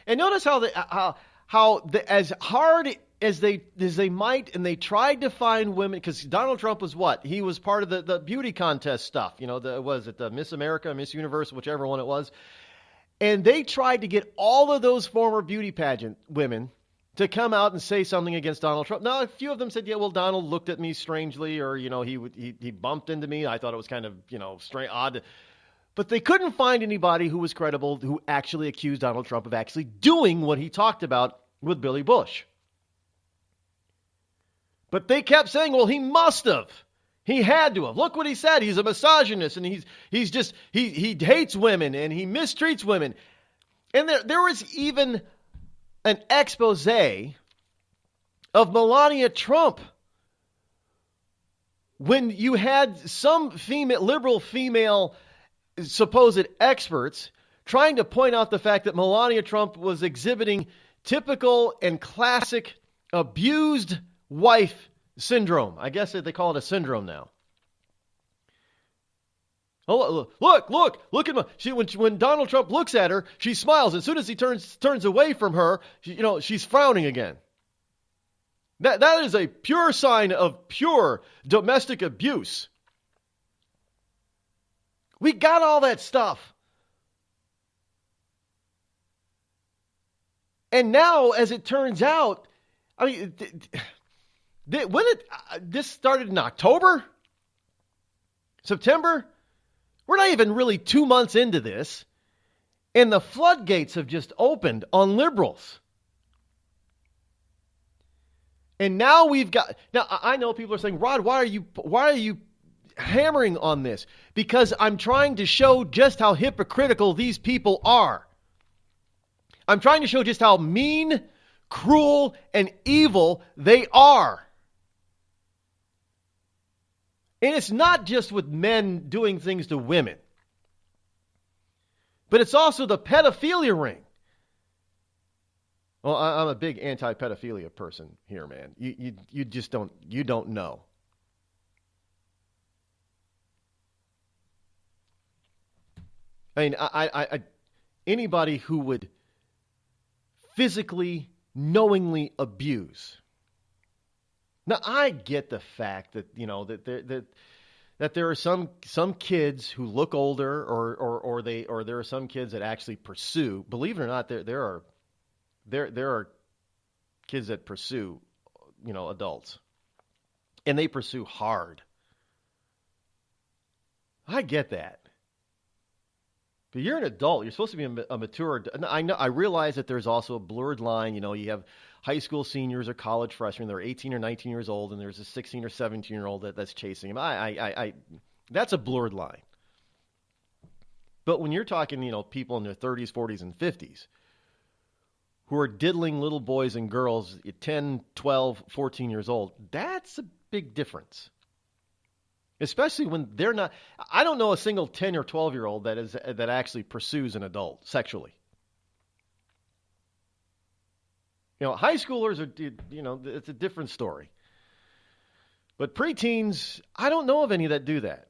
And notice as hard as they might, and they tried to find women, because Donald Trump was what? He was part of the beauty contest stuff. Was it the Miss America, Miss Universe, whichever one it was. And they tried to get all of those former beauty pageant women to come out and say something against Donald Trump. Now, a few of them said, yeah, well, Donald looked at me strangely, or, he bumped into me. I thought it was kind of, strange, odd. But they couldn't find anybody who was credible who actually accused Donald Trump of actually doing what he talked about with Billy Bush. But they kept saying, well, he must have. He had to have. Look what he said. He's a misogynist, and he hates women, and he mistreats women. And there was even an expose of Melania Trump when you had some liberal female supposed experts trying to point out the fact that Melania Trump was exhibiting typical and classic abused wife syndrome. I guess they call it a syndrome now. Oh, look at when Donald Trump looks at her, she smiles. As soon as he turns away from her, she's frowning again. That is a pure sign of pure domestic abuse. We got all that stuff. And now, as it turns out, this started in October? September? We're not even really 2 months into this, and the floodgates have just opened on liberals. And now I know people are saying, Rod, why are you hammering on this? Because I'm trying to show just how hypocritical these people are. I'm trying to show just how mean, cruel, and evil they are. And it's not just with men doing things to women, but it's also the pedophilia ring. Well, I'm a big anti-pedophilia person here, man. You just don't know. I mean, I anybody who would physically, knowingly abuse. Now, I get the fact that, that there are some kids who look older, or there are some kids that actually pursue. Believe it or not, there are kids that pursue, adults, and they pursue hard. I get that. But you're an adult. You're supposed to be a mature. I realize that there's also a blurred line. You have high school seniors or college freshmen. They're 18 or 19 years old, and there's a 16 or 17-year-old that's chasing them. That's a blurred line. But when you're talking, people in their 30s, 40s, and 50s who are diddling little boys and girls at 10, 12, 14 years old, that's a big difference. Especially when they're not. I don't know a single 10 or 12-year-old that actually pursues an adult sexually. High schoolers are, it's a different story. But preteens, I don't know of any that do that.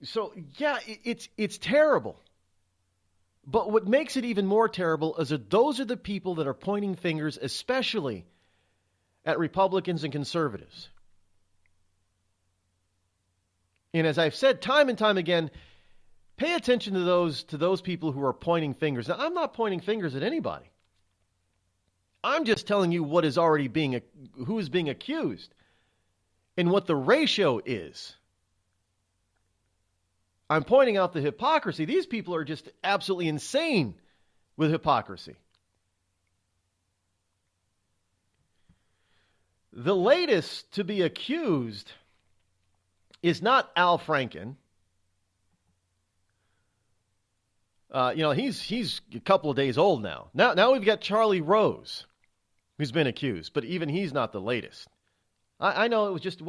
So, yeah, it's terrible. But what makes it even more terrible is that those are the people that are pointing fingers, especially at Republicans and conservatives. And as I've said time and time again, pay attention to those people who are pointing fingers. Now, I'm not pointing fingers at anybody. I'm just telling you what is already who is being accused and what the ratio is. I'm pointing out the hypocrisy. These people are just absolutely insane with hypocrisy. The latest to be accused is not Al Franken. He's a couple of days old now. Now we've got Charlie Rose, who's been accused, but even he's not the latest. I know it was just,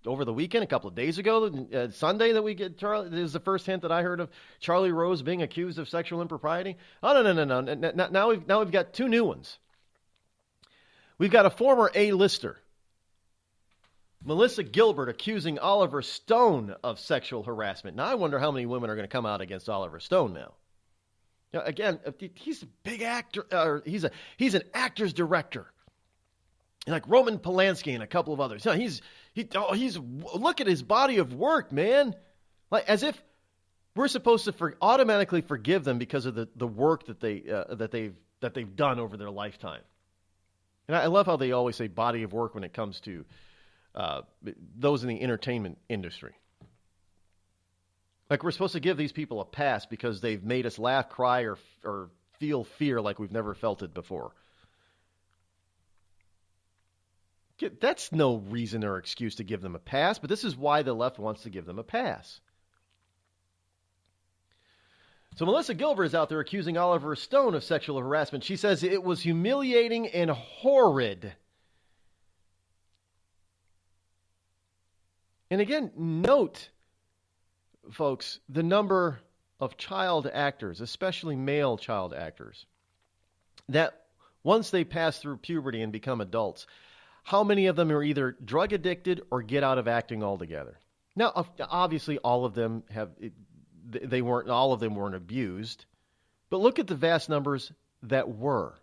over the weekend, a couple of days ago, Sunday, that we get Charlie. This is the first hint that I heard of Charlie Rose being accused of sexual impropriety. Oh, no. Now we've got two new ones. We've got a former A-lister, Melissa Gilbert, accusing Oliver Stone of sexual harassment. Now, I wonder how many women are going to come out against Oliver Stone now. Again, he's a big actor. He's an actor's director. Like Roman Polanski and a couple of others. He's look at his body of work, man. Like as if we're supposed to automatically forgive them because of the work that they've done over their lifetime. And I love how they always say body of work when it comes to those in the entertainment industry. Like we're supposed to give these people a pass because they've made us laugh, cry, or feel fear like we've never felt it before. That's no reason or excuse to give them a pass, but this is why the left wants to give them a pass. So Melissa Gilbert is out there accusing Oliver Stone of sexual harassment. She says it was humiliating and horrid. And again, note, folks, the number of child actors, especially male child actors, that once they pass through puberty and become adults, how many of them are either drug addicted or get out of acting altogether? Now, obviously, all of them weren't abused, but look at the vast numbers that were.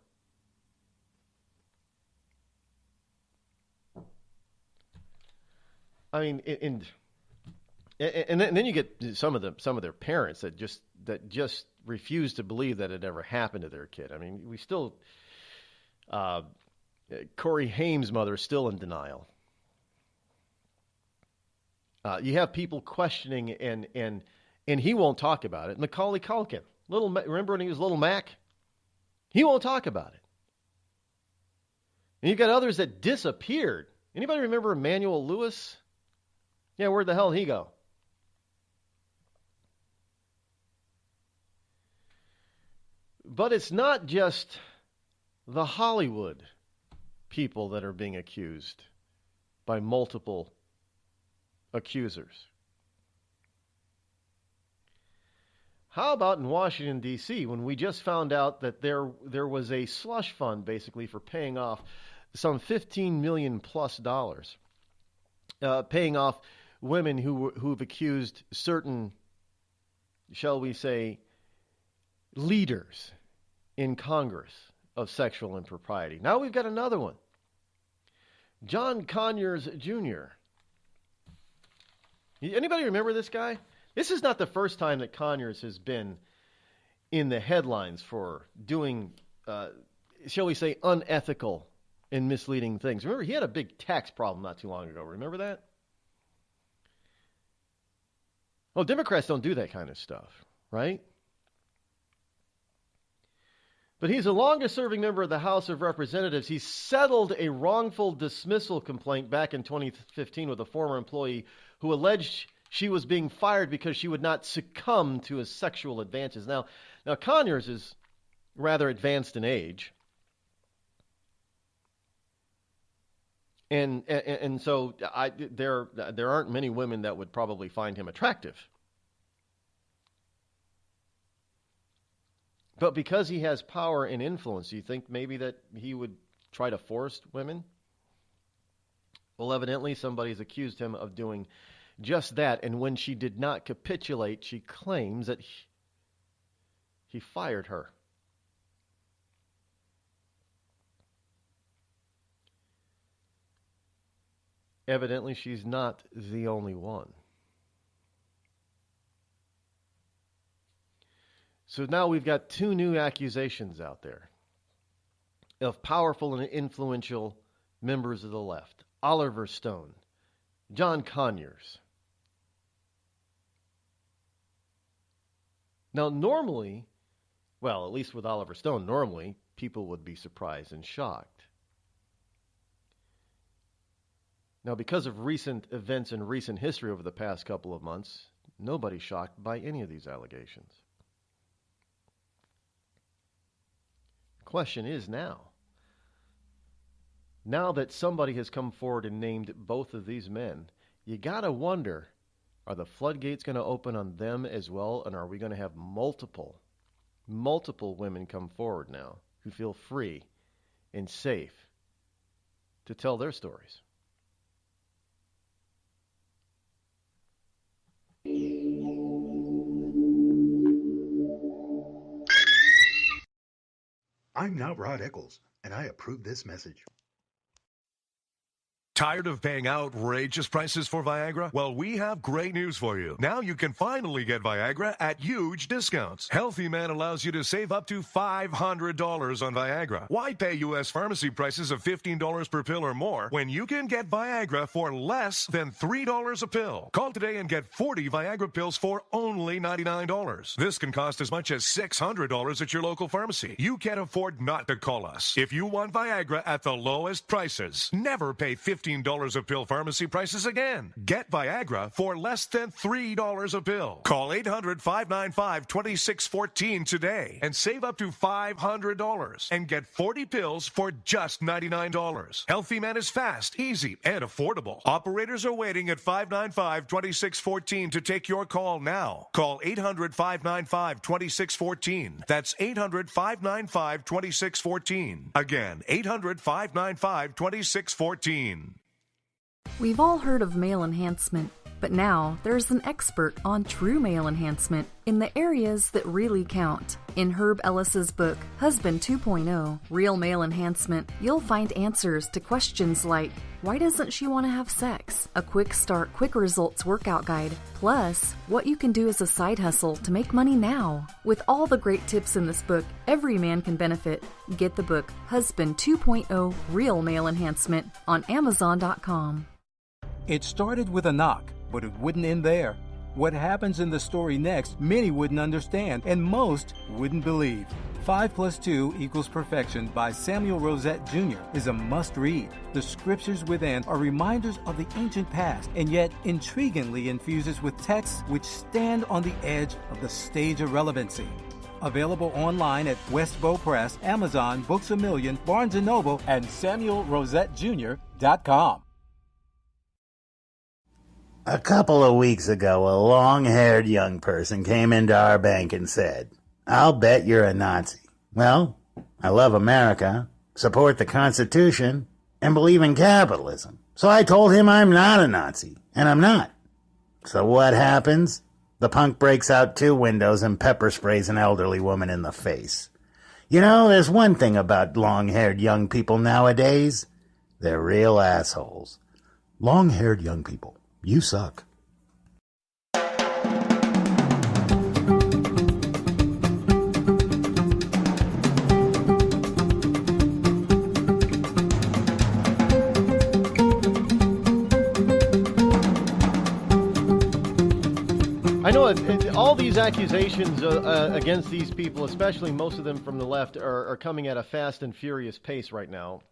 I mean, and then you get some of their parents that just refuse to believe that it ever happened to their kid. I mean, we still. Corey Haim's mother is still in denial. You have people questioning, and he won't talk about it. Macaulay Culkin, remember when he was Little Mac? He won't talk about it. And you've got others that disappeared. Anybody remember Emmanuel Lewis? Yeah, where'd the hell did he go? But it's not just the Hollywood people that are being accused by multiple accusers. How about in Washington, D.C., when we just found out that there was a slush fund basically for paying off some $15 million plus, paying off women who've accused certain, shall we say, leaders in Congress of sexual impropriety. Now we've got another one. John Conyers Jr. Anybody remember this guy? This is not the first time that Conyers has been in the headlines for doing, shall we say, unethical and misleading things. Remember, he had a big tax problem not too long ago. Remember that? Well, Democrats don't do that kind of stuff, right? But he's the longest-serving member of the House of Representatives. He settled a wrongful dismissal complaint back in 2015 with a former employee who alleged she was being fired because she would not succumb to his sexual advances. Now Conyers is rather advanced in age. And so there aren't many women that would probably find him attractive. But because he has power and influence, you think maybe that he would try to force women? Well, evidently somebody's accused him of doing just that, and when she did not capitulate, she claims that he fired her. Evidently, she's not the only one. So now we've got two new accusations out there of powerful and influential members of the left. Oliver Stone, John Conyers. Now, normally, well, at least with Oliver Stone, normally people would be surprised and shocked. Now, because of recent events and recent history over the past couple of months, nobody's shocked by any of these allegations. The question is now that somebody has come forward and named both of these men, you gotta wonder, are the floodgates going to open on them as well, and are we going to have multiple women come forward now who feel free and safe to tell their stories? I'm not Rod Eccles, and I approve this message. Tired of paying outrageous prices for Viagra? Well, we have great news for you. Now you can finally get Viagra at huge discounts. Healthy Man allows you to save up to $500 on Viagra. Why pay U.S. pharmacy prices of $15 per pill or more when you can get Viagra for less than $3 a pill? Call today and get 40 Viagra pills for only $99. This can cost as much as $600 at your local pharmacy. You can't afford not to call us. If you want Viagra at the lowest prices, never pay $15 a pill pharmacy prices again. Get Viagra for less than $3 a pill. Call 800-595-2614 today and save up to $500 and get 40 pills for just $99. Healthy Man is fast, easy, and affordable. Operators are waiting at 595-2614 to take your call now. Call 800-595-2614. That's 800-595-2614. Again, 800-595-2614. We've all heard of male enhancement, but now there's an expert on true male enhancement in the areas that really count. In Herb Ellis's book, Husband 2.0, Real Male Enhancement, you'll find answers to questions like, why doesn't she want to have sex? A quick start, quick results workout guide, plus what you can do as a side hustle to make money now. With all the great tips in this book, every man can benefit. Get the book, Husband 2.0, Real Male Enhancement, on Amazon.com. It started with a knock, but it wouldn't end there. What happens in the story next, many wouldn't understand, and most wouldn't believe. 5 + 2 = Perfection by Samuel Rosette Jr. is a must-read. The scriptures within are reminders of the ancient past, and yet intriguingly infuses with texts which stand on the edge of the stage of relevancy. Available online at Westbow Press, Amazon, Books A Million, Barnes & Noble, and SamuelRosetteJr.com. A couple of weeks ago, a long-haired young person came into our bank and said, "I'll bet you're a Nazi." Well, I love America, support the Constitution, and believe in capitalism. So I told him I'm not a Nazi, and I'm not. So what happens? The punk breaks out 2 windows and pepper sprays an elderly woman in the face. You know, there's one thing about long-haired young people nowadays. They're real assholes. Long-haired young people. You suck. I know all these accusations against these people, especially most of them from the left, are coming at a fast and furious pace right now.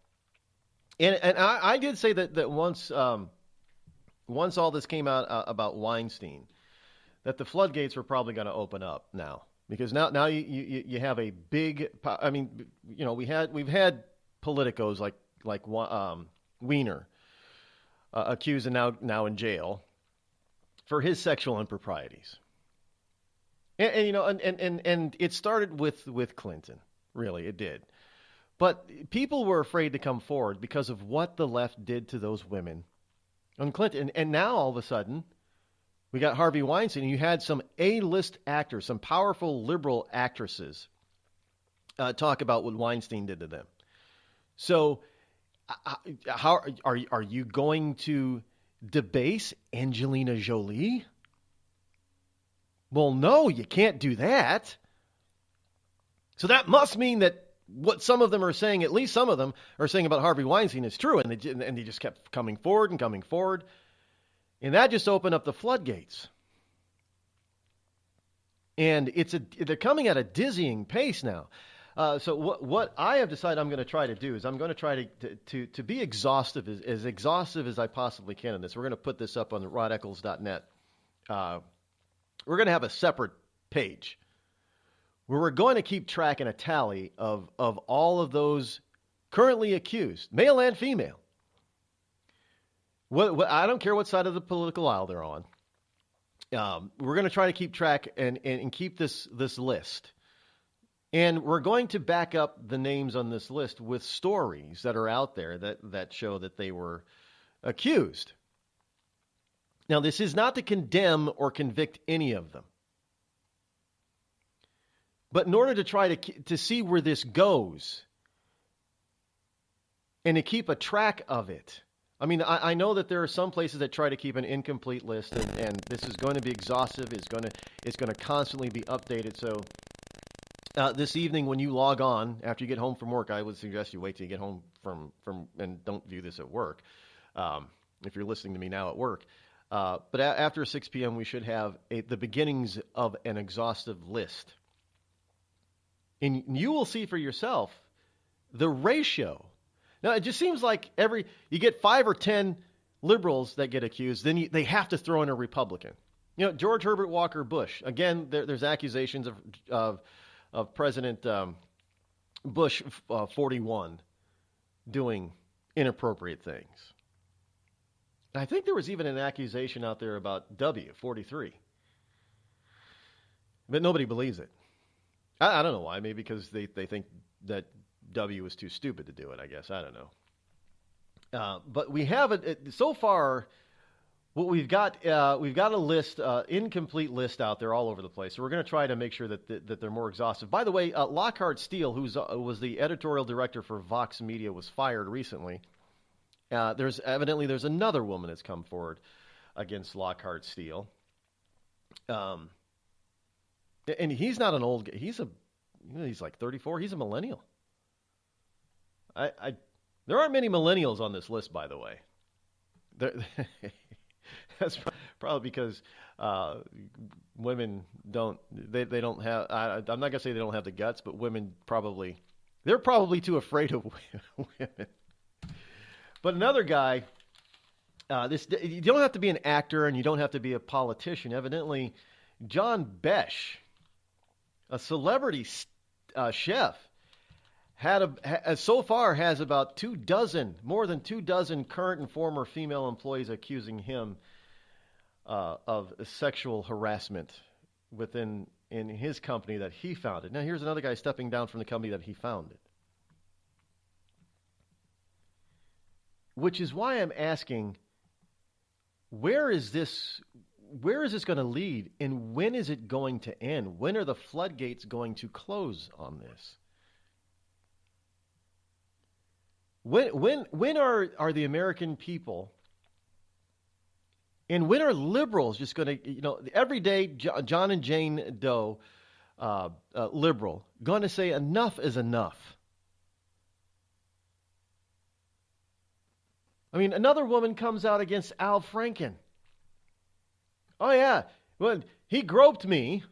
And I did say that once all this came out about Weinstein, that the floodgates were probably going to open up now, because now you have a big. I mean, you know, we've had politicos like Weiner accused and now in jail for his sexual improprieties, and you know, and it started with Clinton, really, it did, but people were afraid to come forward because of what the left did to those women on Clinton, and now all of a sudden, We got Harvey Weinstein. You had some A-list actors, some powerful liberal actresses talk about what Weinstein did to them. So how are you going to debase Angelina Jolie? Well, no, you can't do that. So that must mean that what some of them are saying, at least some of them are saying about Harvey Weinstein, is true, and they just kept coming forward and coming forward, and that just opened up the floodgates. And they're coming at a dizzying pace now. So what I have decided I'm going to try to do is I'm going to try to be exhaustive, as exhaustive as I possibly can in this. We're going to put this up on the rodeccles.net. We're going to have a separate page where we're going to keep track and a tally of all of those currently accused, male and female. I don't care what side of the political aisle they're on. We're going to try to keep track and keep this list. And we're going to back up the names on this list with stories that are out there that show that they were accused. Now, this is not to condemn or convict any of them. But in order to try to see where this goes and to keep a track of it, I mean, I know that there are some places that try to keep an incomplete list, and this is going to be exhaustive. It's going to constantly be updated. So this evening when you log on, after you get home from work, I would suggest you wait till you get home from and don't view this at work if you're listening to me now at work. But after 6 p.m., we should have the beginnings of an exhaustive list. And you will see for yourself the ratio. Now, it just seems like you get 5 or 10 liberals that get accused, then they have to throw in a Republican. You know, George Herbert Walker Bush. Again, there's accusations of President Bush 41 doing inappropriate things. I think there was even an accusation out there about W, 43. But nobody believes it. I don't know why. Maybe because they think that W is too stupid to do it, I guess. I don't know. But we have so far, what we've got a list, incomplete list out there all over the place. So we're going to try to make sure that they're more exhaustive. By the way, Lockhart Steele, who was the editorial director for Vox Media, was fired recently. There's another woman that's come forward against Lockhart Steele. And he's not an old guy. He's like 34. He's a millennial. There aren't many millennials on this list, by the way. That's probably because women don't have. I'm not gonna say they don't have the guts, but women they're probably too afraid of women. But another guy, you don't have to be an actor and you don't have to be a politician. Evidently, John Besh, a celebrity chef, so far has about more than 24 current and former female employees accusing him of sexual harassment in his company that he founded. Now, here's another guy stepping down from the company that he founded. Which is why I'm asking, where is this going to lead, and when is it going to end? When are the floodgates going to close on this? When are the American people, and when are liberals just going to, every day John and Jane Doe, liberal, going to say enough is enough? I mean, another woman comes out against Al Franken. Oh, yeah. Well, he groped me,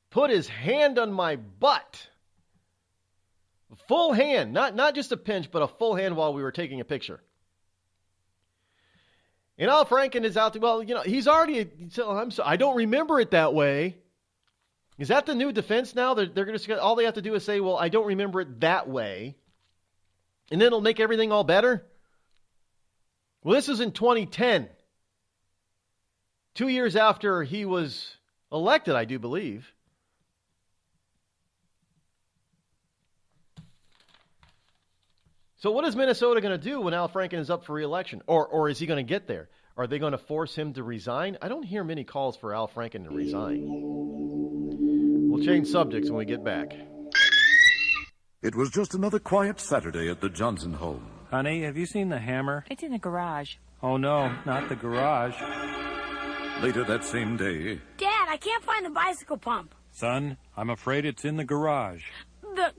put his hand on my butt. Full hand, not just a pinch, but a full hand while we were taking a picture. And Al Franken is out there. Well, he's already. I don't remember it that way. Is that the new defense now? They're going to all they have to do is say, "Well, I don't remember it that way," and then it'll make everything all better. Well, this is in 2010. 2 years after he was elected, I do believe. So what is Minnesota going to do when Al Franken is up for re-election? Or is he going to get there? Are they going to force him to resign? I don't hear many calls for Al Franken to resign. We'll change subjects when we get back. It was just another quiet Saturday at the Johnson home. Honey, have you seen the hammer? It's in the garage. Oh, no, not the garage. Later that same day... Dad, I can't find the bicycle pump. Son, I'm afraid it's in the garage. The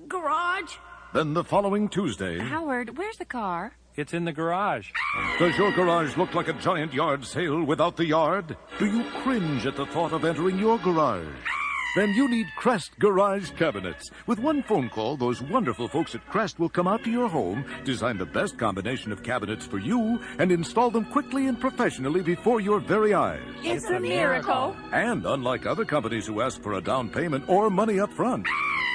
garage? Then the following Tuesday... Howard, where's the car? It's in the garage. Does your garage look like a giant yard sale without the yard? Do you cringe at the thought of entering your garage? Then you need Crest Garage Cabinets. With one phone call, those wonderful folks at Crest will come out to your home, design the best combination of cabinets for you, and install them quickly and professionally before your very eyes. It's a miracle. And unlike other companies who ask for a down payment or money up front,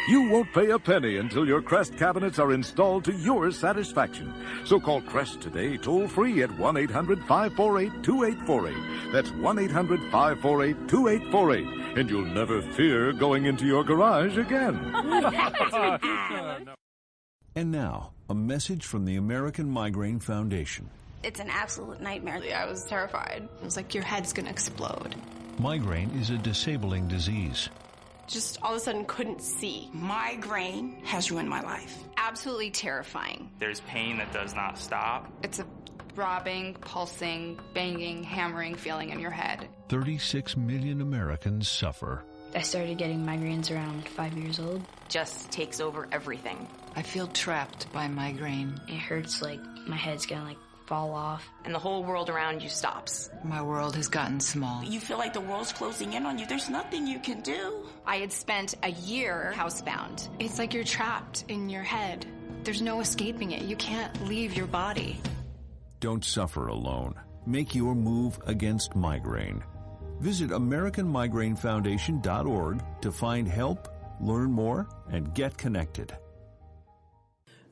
you won't pay a penny until your Crest cabinets are installed to your satisfaction. So call Crest today, toll-free at 1-800-548-2848. That's 1-800-548-2848. And you'll never fear going into your garage again. And now, a message from the American Migraine Foundation. It's an absolute nightmare. I was terrified. It was like your head's gonna explode. Migraine is a disabling disease. Just all of a sudden couldn't see. Migraine has ruined my life. Absolutely terrifying. There's pain that does not stop. It's a throbbing, pulsing, banging, hammering feeling in your head. 36 million Americans suffer. I started getting migraines around 5 years old. Just takes over everything. I feel trapped by migraine. It hurts like my head's gonna fall off. And the whole world around you stops. My world has gotten small. You feel like the world's closing in on you. There's nothing you can do. I had spent a year housebound. It's like you're trapped in your head. There's no escaping it. You can't leave your body. Don't suffer alone. Make your move against migraine. Visit AmericanMigraineFoundation.org to find help, learn more, and get connected.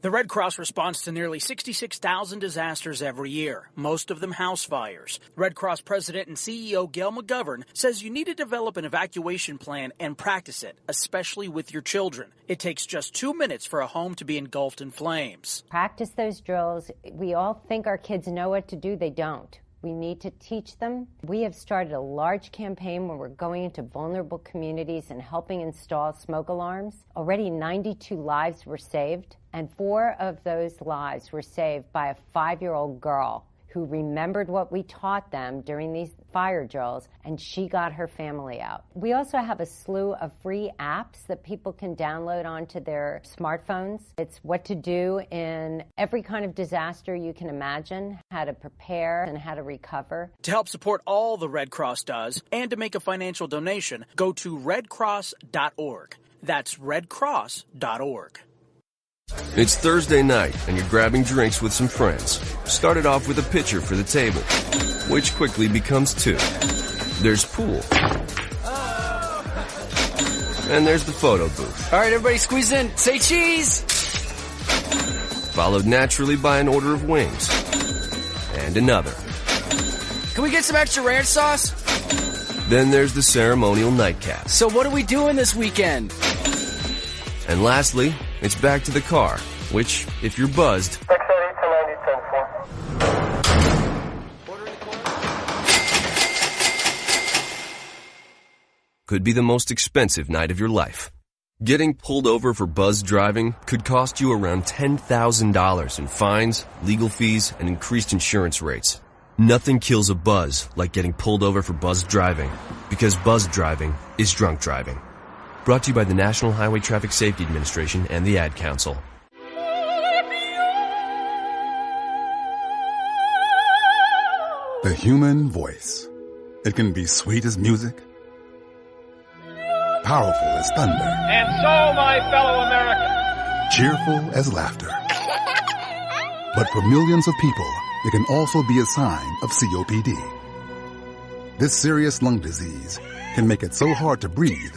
The Red Cross responds to nearly 66,000 disasters every year, most of them house fires. Red Cross President and CEO Gail McGovern says you need to develop an evacuation plan and practice it, especially with your children. It takes just 2 minutes for a home to be engulfed in flames. Practice those drills. We all think our kids know what to do. They don't. We need to teach them. We have started a large campaign where we're going into vulnerable communities and helping install smoke alarms. Already 92 lives were saved, and 4 of those lives were saved by a 5-year-old girl who remembered what we taught them during these fire drills, and she got her family out. We also have a slew of free apps that people can download onto their smartphones. It's what to do in every kind of disaster you can imagine, how to prepare and how to recover. To help support all the Red Cross does and to make a financial donation, go to redcross.org. That's redcross.org. It's Thursday night, and you're grabbing drinks with some friends. Started off with a pitcher for the table, which quickly becomes 2. There's pool. And there's the photo booth. All right, everybody squeeze in. Say cheese! Followed naturally by an order of wings. And another. Can we get some extra ranch sauce? Then there's the ceremonial nightcap. So what are we doing this weekend? And lastly, it's back to the car, which, if you're buzzed, could be the most expensive night of your life. Getting pulled over for buzz driving could cost you around $10,000 in fines, legal fees, and increased insurance rates. Nothing kills a buzz like getting pulled over for buzz driving, because buzz driving is drunk driving. Brought to you by the National Highway Traffic Safety Administration and the Ad Council. The human voice. It can be sweet as music, powerful as thunder, and so, my fellow Americans, cheerful as laughter. But for millions of people, it can also be a sign of COPD. This serious lung disease can make it so hard to breathe,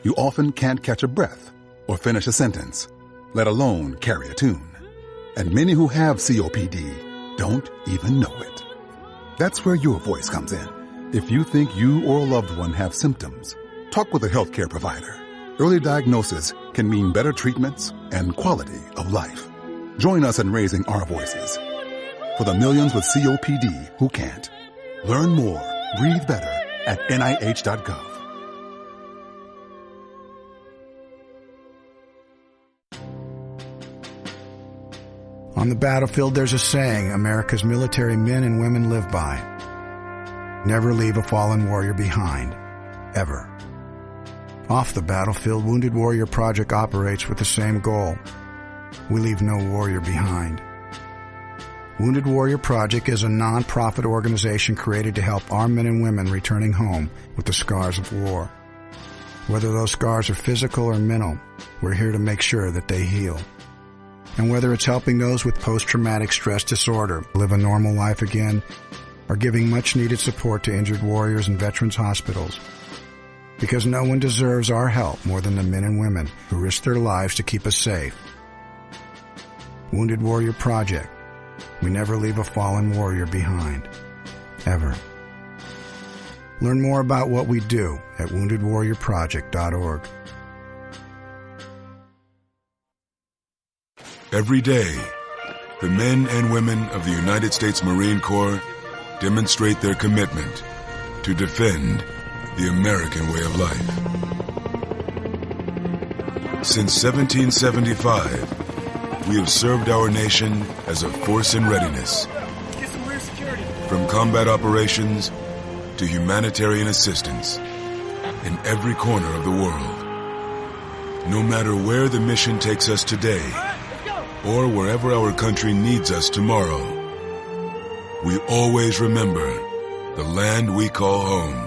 you often can't catch a breath or finish a sentence, let alone carry a tune. And many who have COPD don't even know it. That's where your voice comes in. If you think you or a loved one have symptoms, talk with a healthcare provider. Early diagnosis can mean better treatments and quality of life. Join us in raising our voices. for the millions with COPD who can't. Learn more, breathe better at NIH.gov. On the battlefield, there's a saying America's military men and women live by. Never leave a fallen warrior behind. Ever. Off the battlefield, Wounded Warrior Project operates with the same goal. We leave no warrior behind. Wounded Warrior Project is a non-profit organization created to help our men and women returning home with the scars of war. Whether those scars are physical or mental, we're here to make sure that they heal. And whether it's helping those with post-traumatic stress disorder live a normal life again, or giving much-needed support to injured warriors in veterans' hospitals. Because no one deserves our help more than the men and women who risk their lives to keep us safe. Wounded Warrior Project. We never leave a fallen warrior behind. Ever. Learn more about what we do at woundedwarriorproject.org. Every day, the men and women of the United States Marine Corps demonstrate their commitment to defend the American way of life. Since 1775, we have served our nation as a force in readiness. From combat operations to humanitarian assistance in every corner of the world. No matter where the mission takes us today, or wherever our country needs us tomorrow, we always remember the land we call home.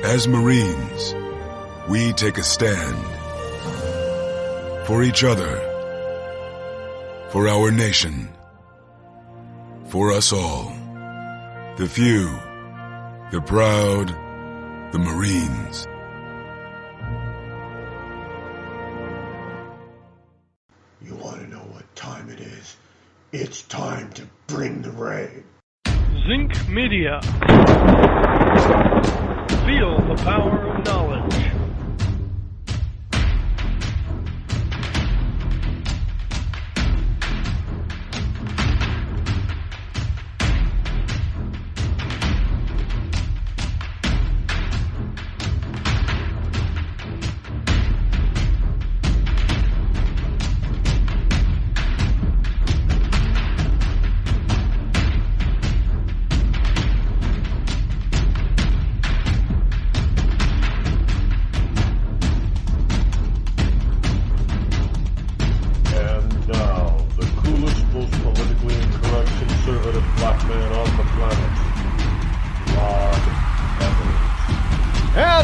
As Marines, we take a stand for each other, for our nation, for us all. The few, the proud, the Marines. You want to know what time it is? It's time to bring the rain. Zinc Media. Feel the power of knowledge.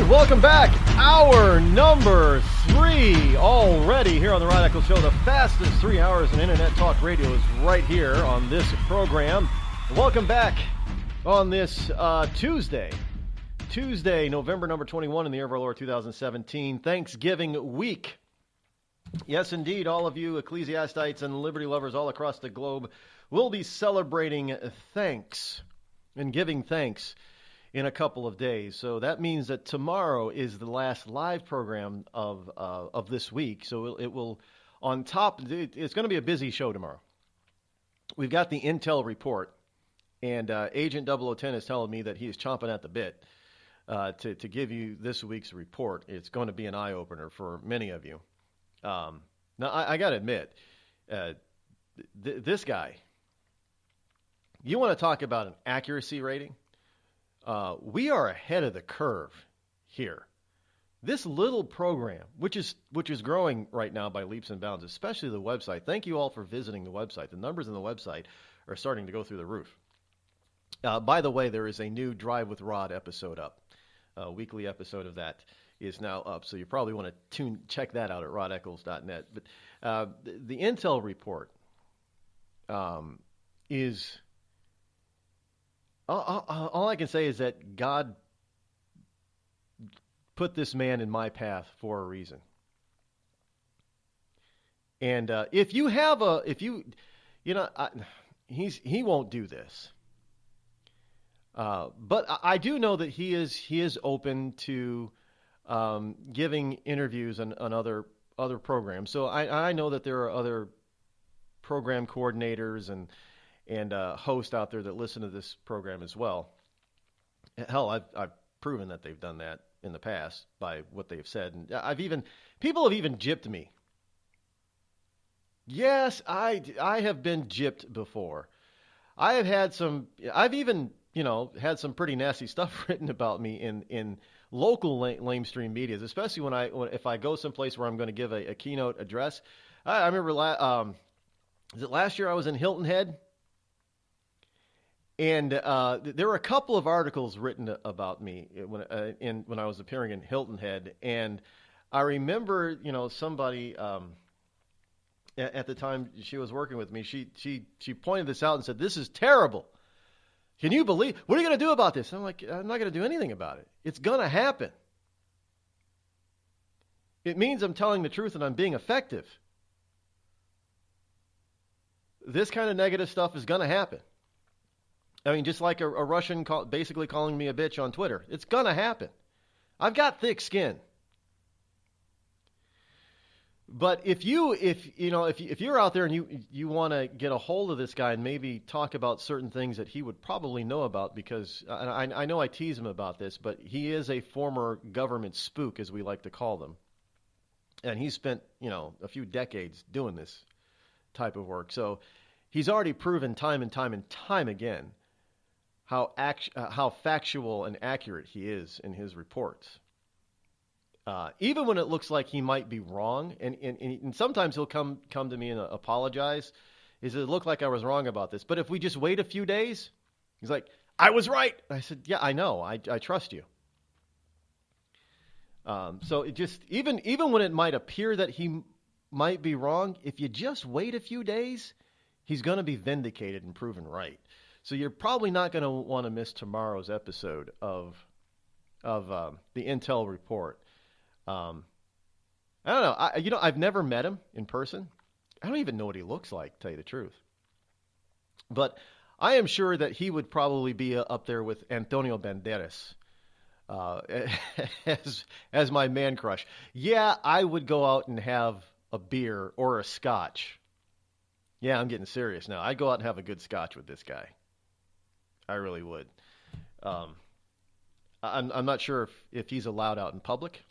Welcome back. Hour number 3 already here on the Rod Eccles Show. The fastest 3 hours in Internet Talk Radio is right here on this program. Welcome back on this Tuesday, November number 21 in the year of our Lord 2017, Thanksgiving week. Yes, indeed, all of you ecclesiastites and liberty lovers all across the globe will be celebrating thanks and giving thanks in a couple of days. So that means that tomorrow is the last live program of this week. So it will, on top, it's going to be a busy show tomorrow. We've got the Intel report, and Agent 0010 is telling me that he is chomping at the bit to give you this week's report. It's going to be an eye-opener for many of you. Now, I got to admit, this guy, you want to talk about an accuracy rating? We are ahead of the curve here. This little program, which is growing right now by leaps and bounds, especially the website. Thank you all for visiting the website. The numbers on the website are starting to go through the roof. By the way, there is a new Drive with Rod episode up. A weekly episode of that is now up, so you probably want to check that out at rodeccles.net. But the Intel report is... All I can say is that God put this man in my path for a reason. And he won't do this. But I do know that he is open to giving interviews on other programs. So I know that there are other program coordinators and hosts out there that listen to this program as well. Hell, I've proven that they've done that in the past by what they've said, and people have even gypped me. Yes, I have been gypped before. I've even had some pretty nasty stuff written about me in local lamestream medias, especially if I go someplace where I'm going to give a keynote address. I remember, is it last year I was in Hilton Head? And there were a couple of articles written about me when I was appearing in Hilton Head. And I remember, somebody at the time she was working with me, she pointed this out and said, "This is terrible. Can you believe? What are you going to do about this?" I'm like, "I'm not going to do anything about it. It's going to happen. It means I'm telling the truth and I'm being effective. This kind of negative stuff is going to happen. I mean, just like a Russian basically calling me a bitch on Twitter. It's going to happen. I've got thick skin. But if you're out there and you want to get a hold of this guy and maybe talk about certain things that he would probably know about, because I know I tease him about this, but he is a former government spook, as we like to call them. And he spent, a few decades doing this type of work. So he's already proven time and time again how factual and accurate he is in his reports. Even when it looks like he might be wrong, and sometimes he'll come to me and apologize. He said, "It looked like I was wrong about this, but if we just wait a few days," he's like, "I was right." I said, "Yeah, I know. I trust you." So it just even when it might appear that he might be wrong, if you just wait a few days, he's going to be vindicated and proven right. So you're probably not going to want to miss tomorrow's episode of the Intel Report. I don't know. I've never met him in person. I don't even know what he looks like, to tell you the truth. But I am sure that he would probably be up there with Antonio Banderas as my man crush. Yeah, I would go out and have a beer or a scotch. Yeah, I'm getting serious now. I'd go out and have a good scotch with this guy. I really would. I'm not sure if he's allowed out in public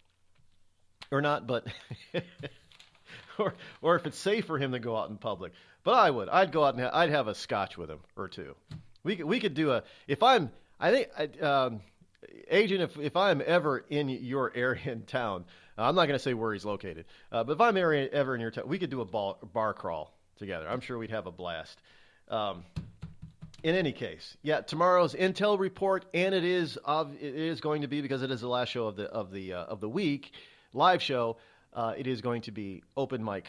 or not, but or if it's safe for him to go out in public. But I would. I'd go out and I'd have a scotch with him or two. We could do Agent, if I'm ever in your area in town, I'm not going to say where he's located, but if I'm ever in your town, we could do a bar crawl together. I'm sure we'd have a blast. In any case, yeah, tomorrow's Intel Report, and it is going to be, because it is the last show of the week, live show. It is going to be open mic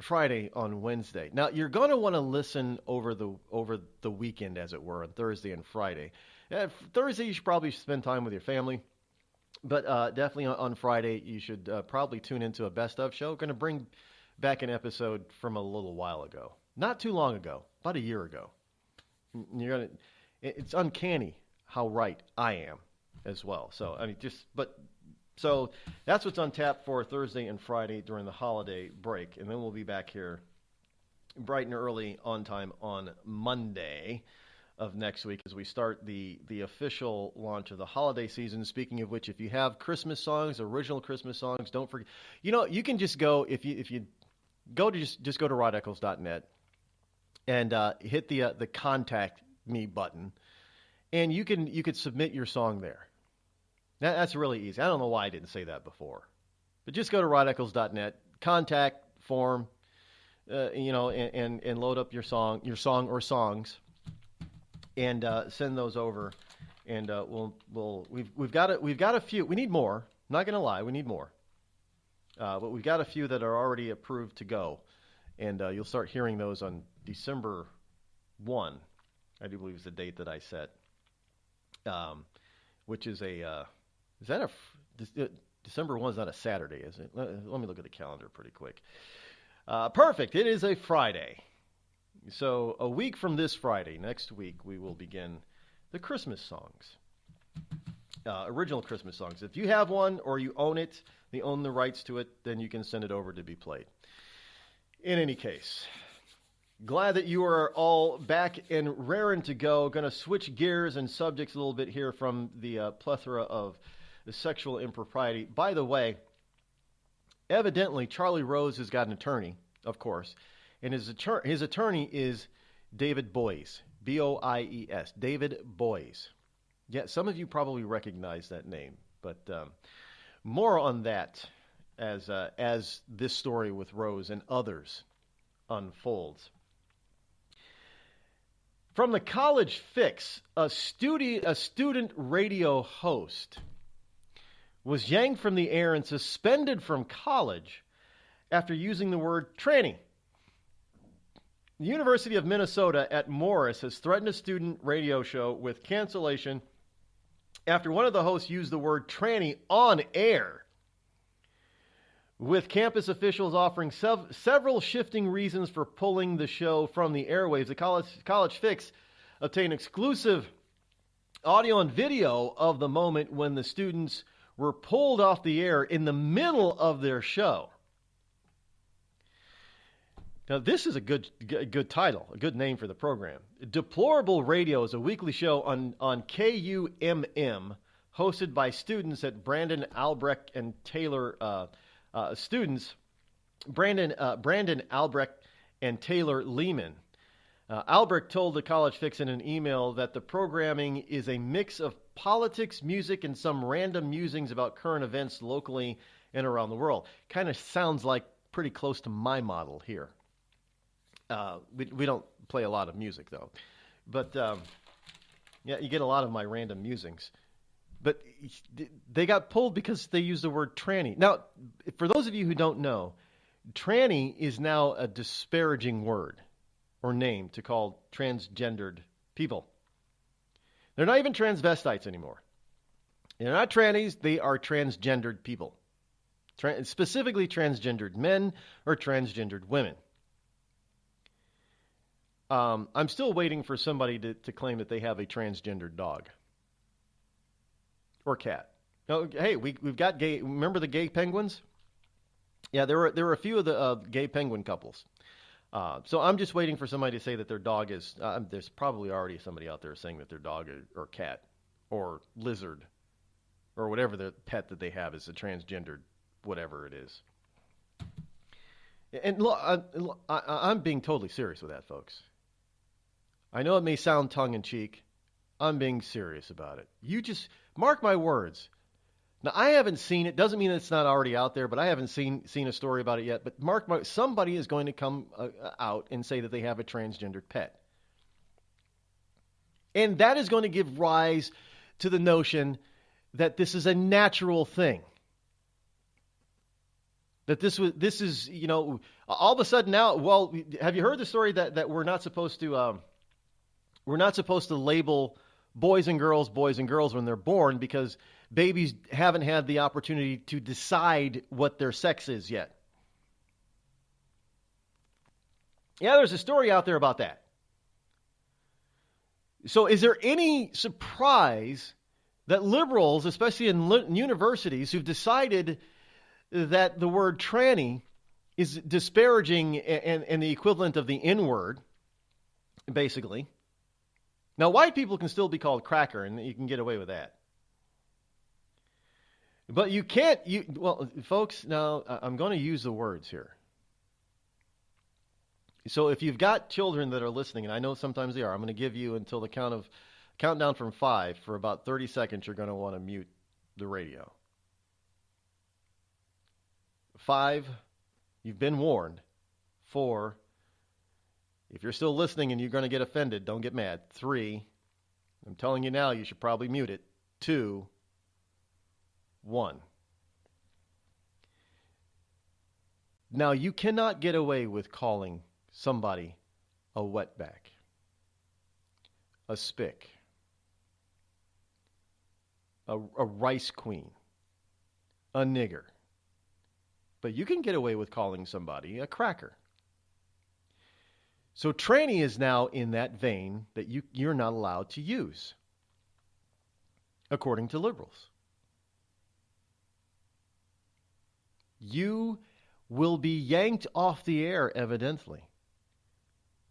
Friday on Wednesday. Now you're going to want to listen over the weekend, as it were, on Thursday and Friday. Thursday you should probably spend time with your family, but definitely on Friday you should probably tune into a best of show. Going to bring back an episode from a little while ago, not too long ago, about a year ago. It's uncanny how right I am as well. So so that's what's on tap for Thursday and Friday during the holiday break, and then we'll be back here bright and early on time on Monday of next week as we start the official launch of the holiday season. Speaking of which, if you have Christmas songs, original Christmas songs, don't forget. You can just go if you go to just go to rodeccles.net and hit the contact me button, and you could submit your song there. That's really easy. I don't know why I didn't say that before, but just go to rodeccles.net, contact form, and load up your song or songs, and send those over, and we've got a few. We need more. I'm not gonna lie, we need more, but we've got a few that are already approved to go, and you'll start hearing those on December 1. I do believe is the date that I set, which is December 1 is not a Saturday, is it? Let me look at the calendar pretty quick. Perfect. It is a Friday. So a week from this Friday, next week, we will begin the Christmas songs, original Christmas songs. If you have one or you own it, they own the rights to it, then you can send it over to be played. In any case, Glad that you are all back and raring to go. Going to switch gears and subjects a little bit here from the plethora of the sexual impropriety. By the way, evidently Charlie Rose has got an attorney, of course, and his attorney is David Boies, B-O-I-E-S, David Boies. Yeah, some of you probably recognize that name, but more on that as this story with Rose and others unfolds. From the College Fix, a student radio host was yanked from the air and suspended from college after using the word tranny. The University of Minnesota at Morris has threatened a student radio show with cancellation after one of the hosts used the word tranny on air, with campus officials offering several shifting reasons for pulling the show from the airwaves. The College Fix obtained exclusive audio and video of the moment when the students were pulled off the air in the middle of their show. Now, this is a good title, a good name for the program. Deplorable Radio is a weekly show on KUMM, hosted by students at Brandon Albrecht and Taylor Brandon Albrecht and Taylor Lehman. Albrecht told the College Fix in an email that the programming is a mix of politics, music, and some random musings about current events locally and around the world. Kind of sounds like pretty close to my model here. We don't play a lot of music, though. But, yeah, you get a lot of my random musings. But they got pulled because they used the word tranny. Now, for those of you who don't know, tranny is now a disparaging word or name to call transgendered people. They're not even transvestites anymore. They're not trannies, they are transgendered people. Specifically transgendered men or transgendered women. I'm still waiting for somebody to claim that they have a transgendered dog. Or cat. No, hey, we've got gay. Remember the gay penguins? Yeah, there were a few of the gay penguin couples. So I'm just waiting for somebody to say that their dog is. There's probably already somebody out there saying that their dog or cat or lizard or whatever the pet that they have is a transgendered whatever it is. And look, I'm being totally serious with that, folks. I know it may sound tongue-in-cheek. I'm being serious about it. You just mark my words. Now, I haven't seen it. Doesn't mean it's not already out there, but I haven't seen a story about it yet. But somebody is going to come out and say that they have a transgendered pet. And that is going to give rise to the notion that this is a natural thing. That this is, all of a sudden now, well, have you heard the story that we're not supposed to label boys and girls when they're born because babies haven't had the opportunity to decide what their sex is yet. Yeah, there's a story out there about that. So is there any surprise that liberals, especially in universities, who've decided that the word tranny is disparaging and the equivalent of the N-word, basically? Now, white people can still be called cracker, and you can get away with that. But you can't, folks, now I'm going to use the words here. So if you've got children that are listening, and I know sometimes they are, I'm going to give you until the countdown from 5 for about 30 seconds, you're going to want to mute the radio. 5, you've been warned. 4, if you're still listening and you're going to get offended, don't get mad. 3, I'm telling you now, you should probably mute it. 2, 1. Now, you cannot get away with calling somebody a wetback, a spick, a rice queen, a nigger. But you can get away with calling somebody a cracker. So tranny is now in that vein that you're not allowed to use, according to liberals. You will be yanked off the air, evidently,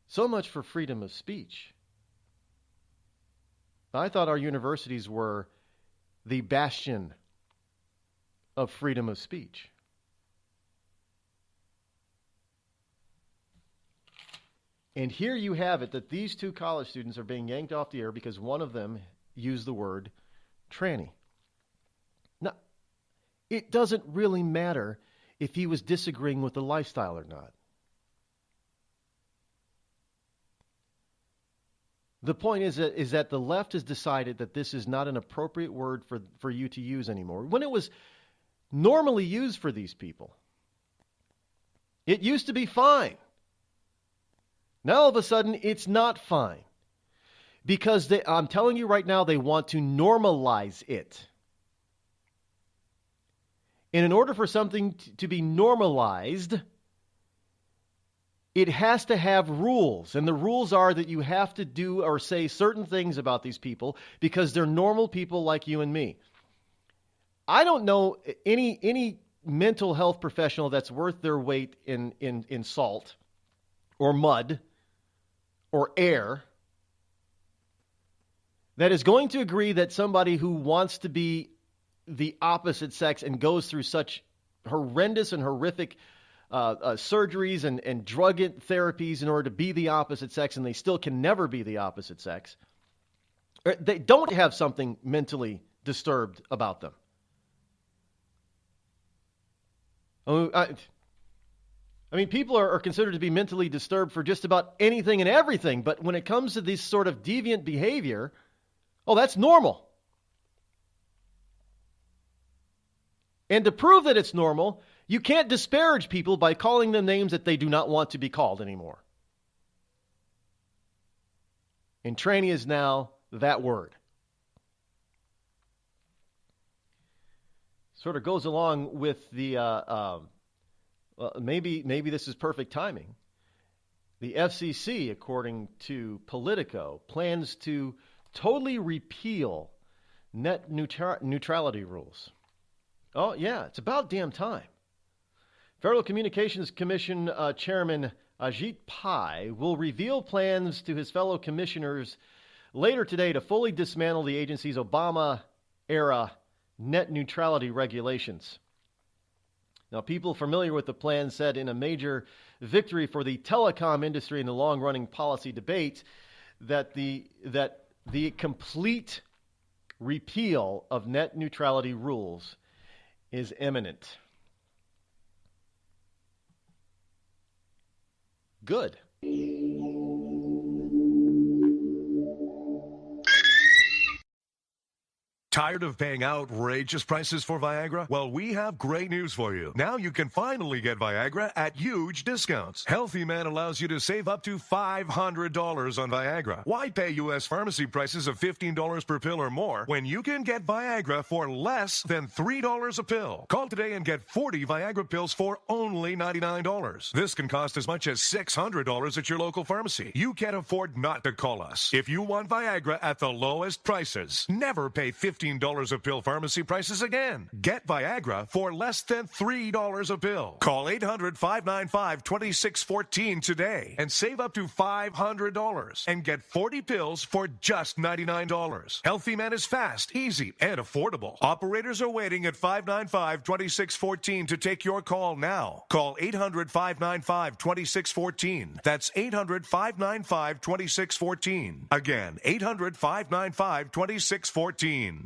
So much for freedom of speech. I thought our universities were the bastion of freedom of speech. And here you have it, that these two college students are being yanked off the air because one of them used the word tranny. Now, it doesn't really matter if he was disagreeing with the lifestyle or not. The point is that the left has decided that this is not an appropriate word for you to use anymore. When it was normally used for these people, it used to be fine. Now, all of a sudden, it's not fine. Because I'm telling you right now, they want to normalize it. And in order for something to be normalized, it has to have rules. And the rules are that you have to do or say certain things about these people because they're normal people like you and me. I don't know any mental health professional that's worth their weight in salt or mud or air that is going to agree that somebody who wants to be the opposite sex and goes through such horrendous and horrific surgeries and drug therapies in order to be the opposite sex, and they still can never be the opposite sex, they don't have something mentally disturbed about them. I mean, people are considered to be mentally disturbed for just about anything and everything, but when it comes to this sort of deviant behavior, that's normal. And to prove that it's normal, you can't disparage people by calling them names that they do not want to be called anymore. And tranny is now that word. Sort of goes along with the, maybe this is perfect timing. The FCC, according to Politico, plans to totally repeal net neutrality rules. Oh, yeah, it's about damn time. Federal Communications Commission Chairman Ajit Pai will reveal plans to his fellow commissioners later today to fully dismantle the agency's Obama-era net neutrality regulations. Now, people familiar with the plan said in a major victory for the telecom industry in the long-running policy debate that the complete repeal of net neutrality rules is imminent. Good. Tired of paying outrageous prices for Viagra? Well, we have great news for you. Now you can finally get Viagra at huge discounts. Healthy Man allows you to save up to $500 on Viagra. Why pay U.S. pharmacy prices of $15 per pill or more when you can get Viagra for less than $3 a pill? Call today and get 40 Viagra pills for only $99. This can cost as much as $600 at your local pharmacy. You can't afford not to call us. If you want Viagra at the lowest prices, never pay $15 a pill pharmacy prices again. Get Viagra for less than $3 a pill. Call 800-595-2614 today and save up to $500 and get 40 pills for just $99. Healthy Man is fast, easy, and affordable. Operators are waiting at 595-2614 to take your call now. Call 800-595-2614. That's 800-595-2614. Again, 800-595-2614.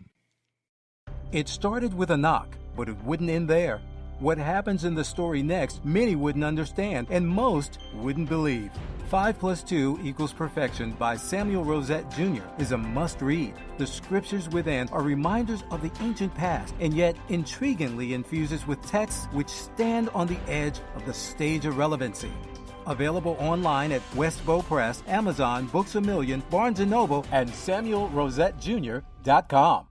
It started with a knock, but it wouldn't end there. What happens in the story next, many wouldn't understand, and most wouldn't believe. 5 + 2 = Perfection by Samuel Rosette Jr. is a must-read. The scriptures within are reminders of the ancient past, and yet intriguingly infuses with texts which stand on the edge of the stage of relevancy. Available online at Westbow Press, Amazon, Books A Million, Barnes & Noble, and SamuelRosetteJr.com.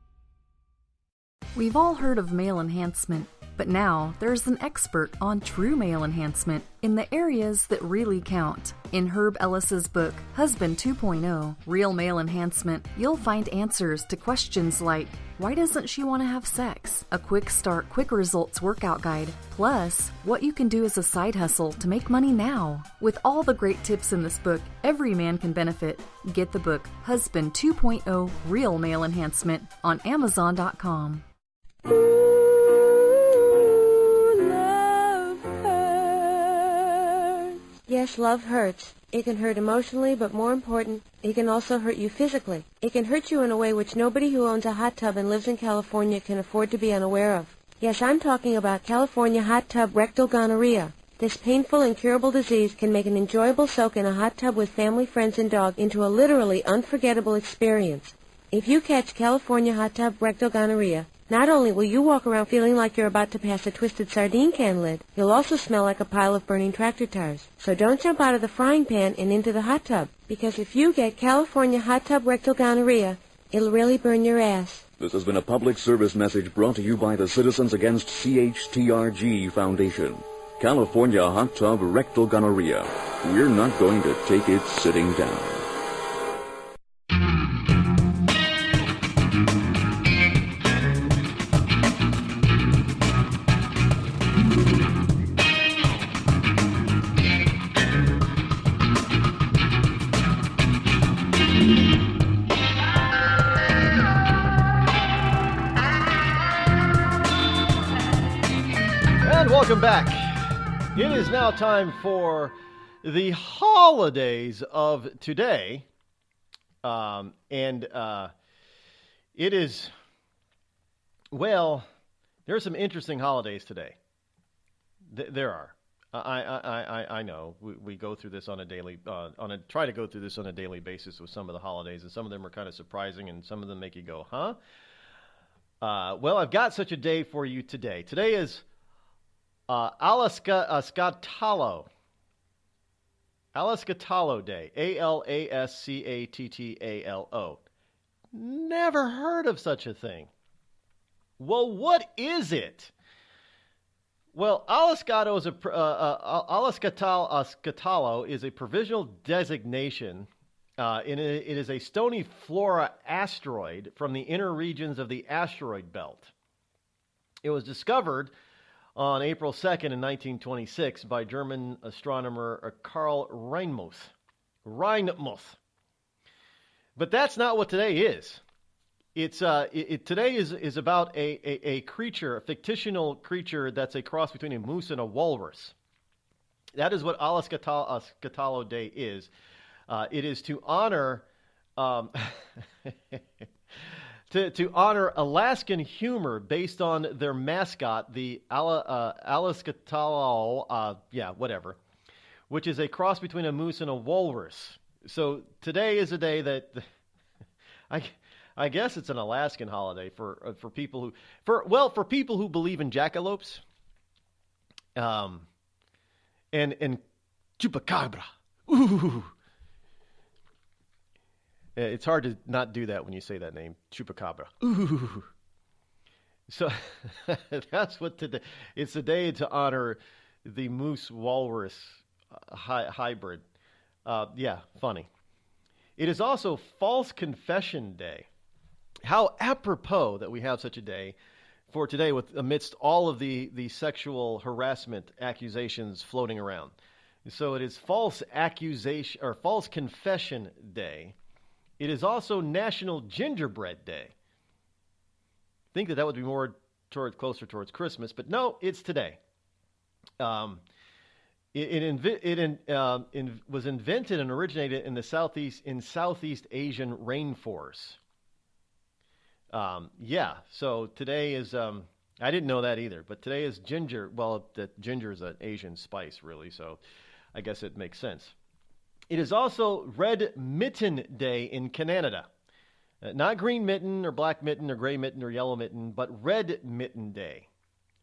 We've all heard of male enhancement, but now there's an expert on true male enhancement in the areas that really count. In Herb Ellis's book, Husband 2.0, Real Male Enhancement, you'll find answers to questions like, Why doesn't she want to have sex? A quick start, quick results workout guide. Plus, what you can do as a side hustle to make money now. With all the great tips in this book, every man can benefit. Get the book Husband 2.0 Real Male Enhancement on Amazon.com. Yes, love hurts. It can hurt emotionally, but more important, it can also hurt you physically. It can hurt you in a way which nobody who owns a hot tub and lives in California can afford to be unaware of. Yes, I'm talking about California hot tub rectal gonorrhea. This painful, incurable disease can make an enjoyable soak in a hot tub with family, friends, and dog into a literally unforgettable experience. If you catch California hot tub rectal gonorrhea, not only will you walk around feeling like you're about to pass a twisted sardine can lid, you'll also smell like a pile of burning tractor tires. So don't jump out of the frying pan and into the hot tub, because if you get California hot tub rectal gonorrhea, it'll really burn your ass. This has been a public service message brought to you by the Citizens Against CHTRG Foundation. California hot tub rectal gonorrhea. We're not going to take it sitting down. Welcome back. It is now time for the holidays of today. It is, well, there are some interesting holidays today. There are. I know. We go through this on a daily, try to go through this on a daily basis with some of the holidays, and some of them are kind of surprising, and some of them make you go, huh? Well, I've got such a day for you today. Today is Alaskatalo Day, Alaskattalo. Never heard of such a thing. Well, what is it? Well, Alaskatalo is a provisional designation. It is a stony flora asteroid from the inner regions of the asteroid belt. It was discovered on April 2nd in 1926 by German astronomer Karl Reinmuth. But that's not what today is. Today is about a creature, a fictional creature that's a cross between a moose and a walrus. That is what Alaskatalo Day is. It is to honor to honor Alaskan humor based on their mascot, the Alaskatalo, which is a cross between a moose and a walrus. So today is a day that I guess it's an Alaskan holiday for people for people who believe in jackalopes, and chupacabra. Ooh. It's hard to not do that when you say that name, chupacabra. Ooh. So that's what today. It's a day to honor the moose walrus hybrid. Funny. It is also False Confession Day. How apropos that we have such a day for today, amidst all of the sexual harassment accusations floating around. So it is False Confession Day. It is also National Gingerbread Day. I think that would be more closer towards Christmas, but no, it's today. It was invented and originated in Southeast Asian rainforests. So today is, I didn't know that either, but today is ginger. Well, ginger is an Asian spice, really, so I guess it makes sense. It is also Red Mitten Day in Canada. Not green mitten or black mitten or gray mitten or yellow mitten, but Red Mitten Day.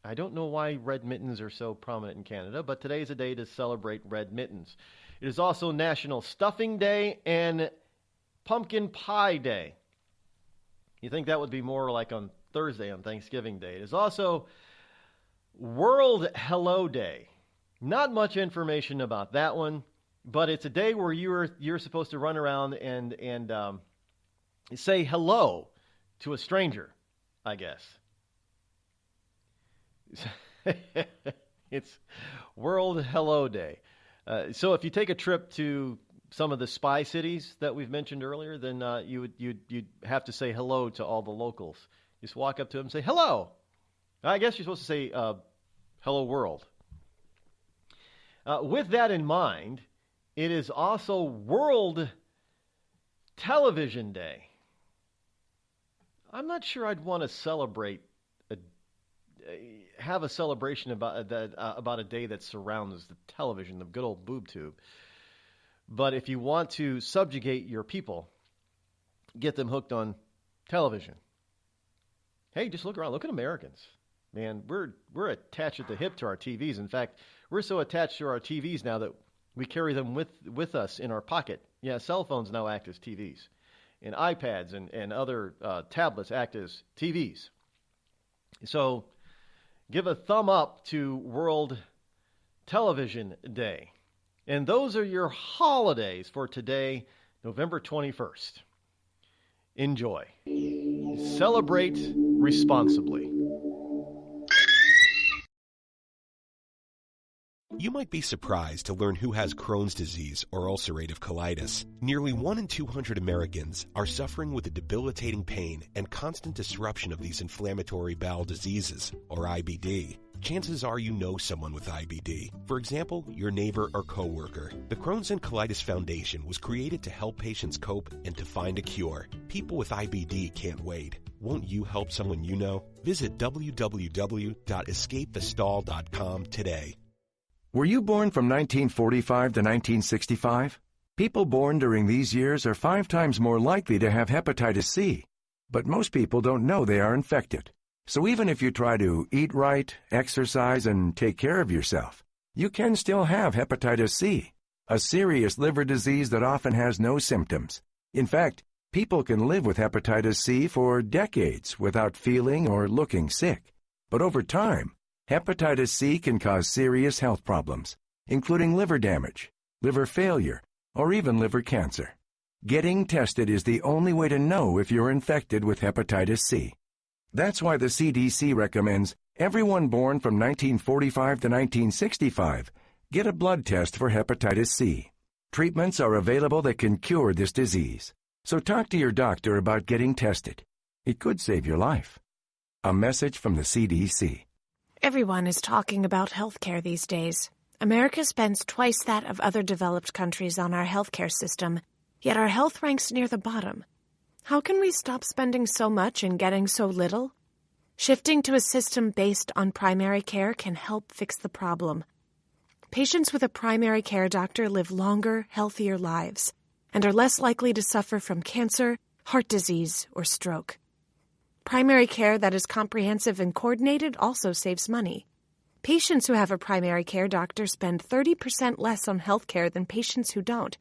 I don't know why red mittens are so prominent in Canada, but today is a day to celebrate red mittens. It is also National Stuffing Day and Pumpkin Pie Day. You think that would be more like on Thursday, on Thanksgiving Day. It is also World Hello Day. Not much information about that one, but it's a day where you're supposed to run around and say hello to a stranger. I guess. It's World Hello Day. So if you take a trip to some of the spy cities that we've mentioned earlier, then you'd have to say hello to all the locals. Just walk up to them and say, hello. I guess you're supposed to say, hello world. With that in mind, it is also World Television Day. I'm not sure I'd want to celebrate, have a celebration about a day that surrounds the television, the good old boob tube. But if you want to subjugate your people, get them hooked on television. Hey, just look around. Look at Americans. Man, we're attached at the hip to our TVs. In fact, we're so attached to our TVs now that we carry them with us in our pocket. Yeah, cell phones now act as TVs. And iPads and other tablets act as TVs. So give a thumb up to World Television Day. And those are your holidays for today, November 21st. Enjoy. Celebrate responsibly. You might be surprised to learn who has Crohn's disease or ulcerative colitis. Nearly 1 in 200 Americans are suffering with a debilitating pain and constant disruption of these inflammatory bowel diseases, or IBD. Chances are you know someone with IBD. For example, your neighbor or coworker. The Crohn's and Colitis Foundation was created to help patients cope and to find a cure. People with IBD can't wait. Won't you help someone you know? Visit www.escapethestall.com today. Were you born from 1945 to 1965? People born during these years are 5 times more likely to have hepatitis C. But most people don't know they are infected. So even if you try to eat right, exercise, and take care of yourself, you can still have hepatitis C, a serious liver disease that often has no symptoms. In fact, people can live with hepatitis C for decades without feeling or looking sick. But over time, hepatitis C can cause serious health problems, including liver damage, liver failure, or even liver cancer. Getting tested is the only way to know if you're infected with hepatitis C. That's why the CDC recommends everyone born from 1945 to 1965 get a blood test for hepatitis C. Treatments are available that can cure this disease. So talk to your doctor about getting tested. It could save your life. A message from the CDC. Everyone is talking about healthcare these days. America spends twice that of other developed countries on our healthcare system, yet our health ranks near the bottom. How can we stop spending so much and getting so little? Shifting to a system based on primary care can help fix the problem. Patients with a primary care doctor live longer, healthier lives and are less likely to suffer from cancer, heart disease, or stroke. Primary care that is comprehensive and coordinated also saves money. Patients who have a primary care doctor spend 30% less on health care than patients who don't.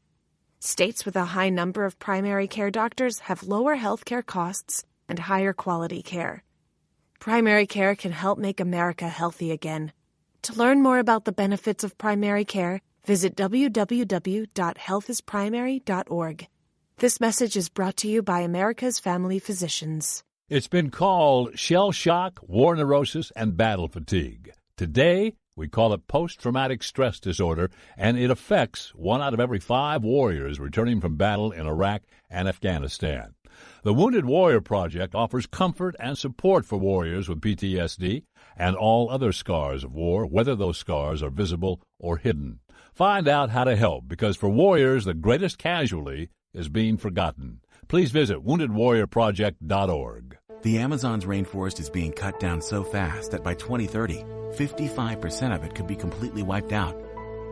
States with a high number of primary care doctors have lower health care costs and higher quality care. Primary care can help make America healthy again. To learn more about the benefits of primary care, visit www.healthisprimary.org. This message is brought to you by America's Family Physicians. It's been called shell shock, war neurosis, and battle fatigue. Today, we call it post-traumatic stress disorder, and it affects 1 out of every 5 warriors returning from battle in Iraq and Afghanistan. The Wounded Warrior Project offers comfort and support for warriors with PTSD and all other scars of war, whether those scars are visible or hidden. Find out how to help, because for warriors, the greatest casualty is being forgotten. Please visit woundedwarriorproject.org. The Amazon's rainforest is being cut down so fast that by 2030, 55% of it could be completely wiped out.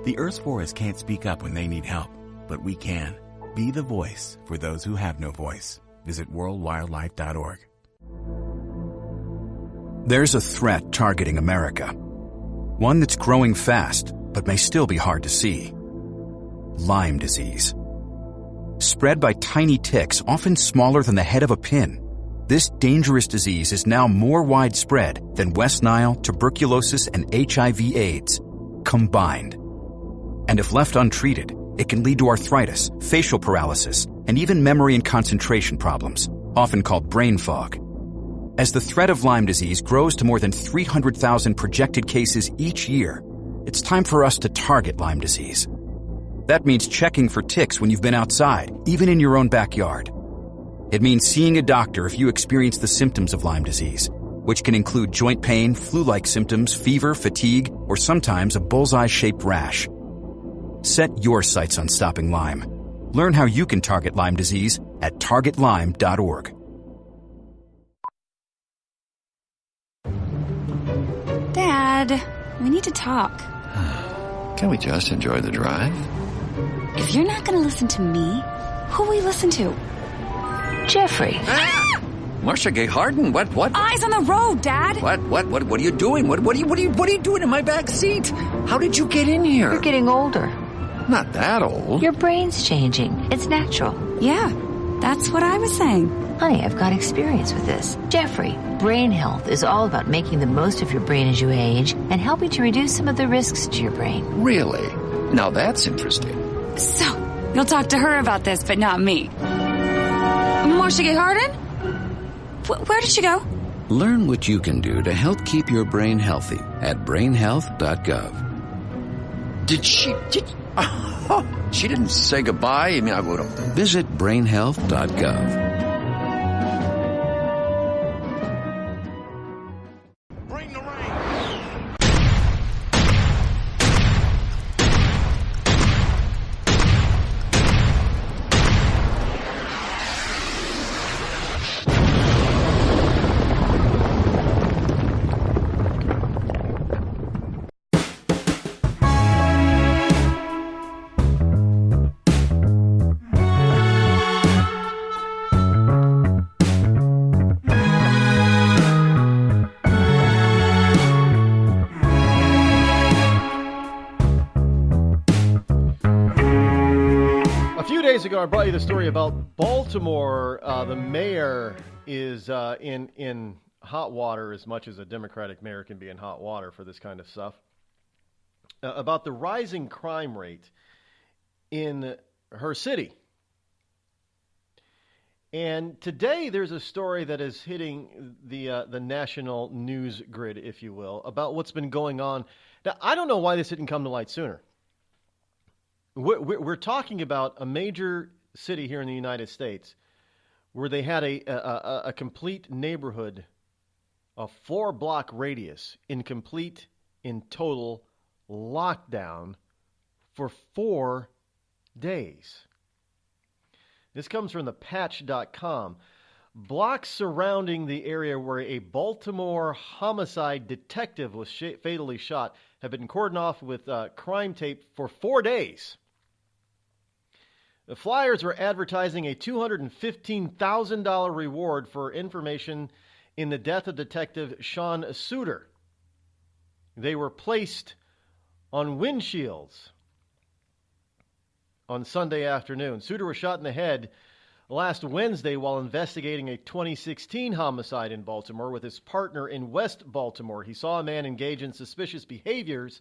The Earth's forests can't speak up when they need help, but we can. Be the voice for those who have no voice. Visit worldwildlife.org. There's a threat targeting America. One that's growing fast, but may still be hard to see. Lyme disease. Spread by tiny ticks, often smaller than the head of a pin. This dangerous disease is now more widespread than West Nile, tuberculosis, and HIV/AIDS combined. And if left untreated, it can lead to arthritis, facial paralysis, and even memory and concentration problems, often called brain fog. As the threat of Lyme disease grows to more than 300,000 projected cases each year, it's time for us to target Lyme disease. That means checking for ticks when you've been outside, even in your own backyard. It means seeing a doctor if you experience the symptoms of Lyme disease, which can include joint pain, flu-like symptoms, fever, fatigue, or sometimes a bullseye-shaped rash. Set your sights on stopping Lyme. Learn how you can target Lyme disease at targetlyme.org. Dad, we need to talk. Can we just enjoy the drive? If you're not going to listen to me, who will we listen to? Jeffrey. Marcia Gay Harden, what? Eyes on the road, Dad. What are you doing? What are you doing in my back seat? How did you get in here? You're getting older. Not that old. Your brain's changing. It's natural. Yeah, that's what I was saying. Honey, I've got experience with this. Jeffrey, brain health is all about making the most of your brain as you age and helping to reduce some of the risks to your brain. Really? Now that's interesting. So, you'll talk to her about this, but not me. Marcia Gay Harden? Where did she go? Learn what you can do to help keep your brain healthy at brainhealth.gov. She didn't say goodbye? I mean, I would have. Visit brainhealth.gov. Ago, I brought you the story about Baltimore. The mayor is in hot water as much as a Democratic mayor can be in hot water for this kind of stuff. About the rising crime rate in her city. And today there's a story that is hitting the national news grid, if you will, about what's been going on. Now, I don't know why this didn't come to light sooner. We're talking about a major city here in the United States where they had a complete neighborhood, a 4-block radius, in total lockdown for 4 days. This comes from the patch.com. Blocks surrounding the area where a Baltimore homicide detective was fatally shot have been cordoned off with crime tape for 4 days. The flyers were advertising a $215,000 reward for information in the death of Detective Sean Suter. They were placed on windshields on Sunday afternoon. Suter was shot in the head last Wednesday while investigating a 2016 homicide in Baltimore with his partner in West Baltimore. He saw a man engage in suspicious behaviors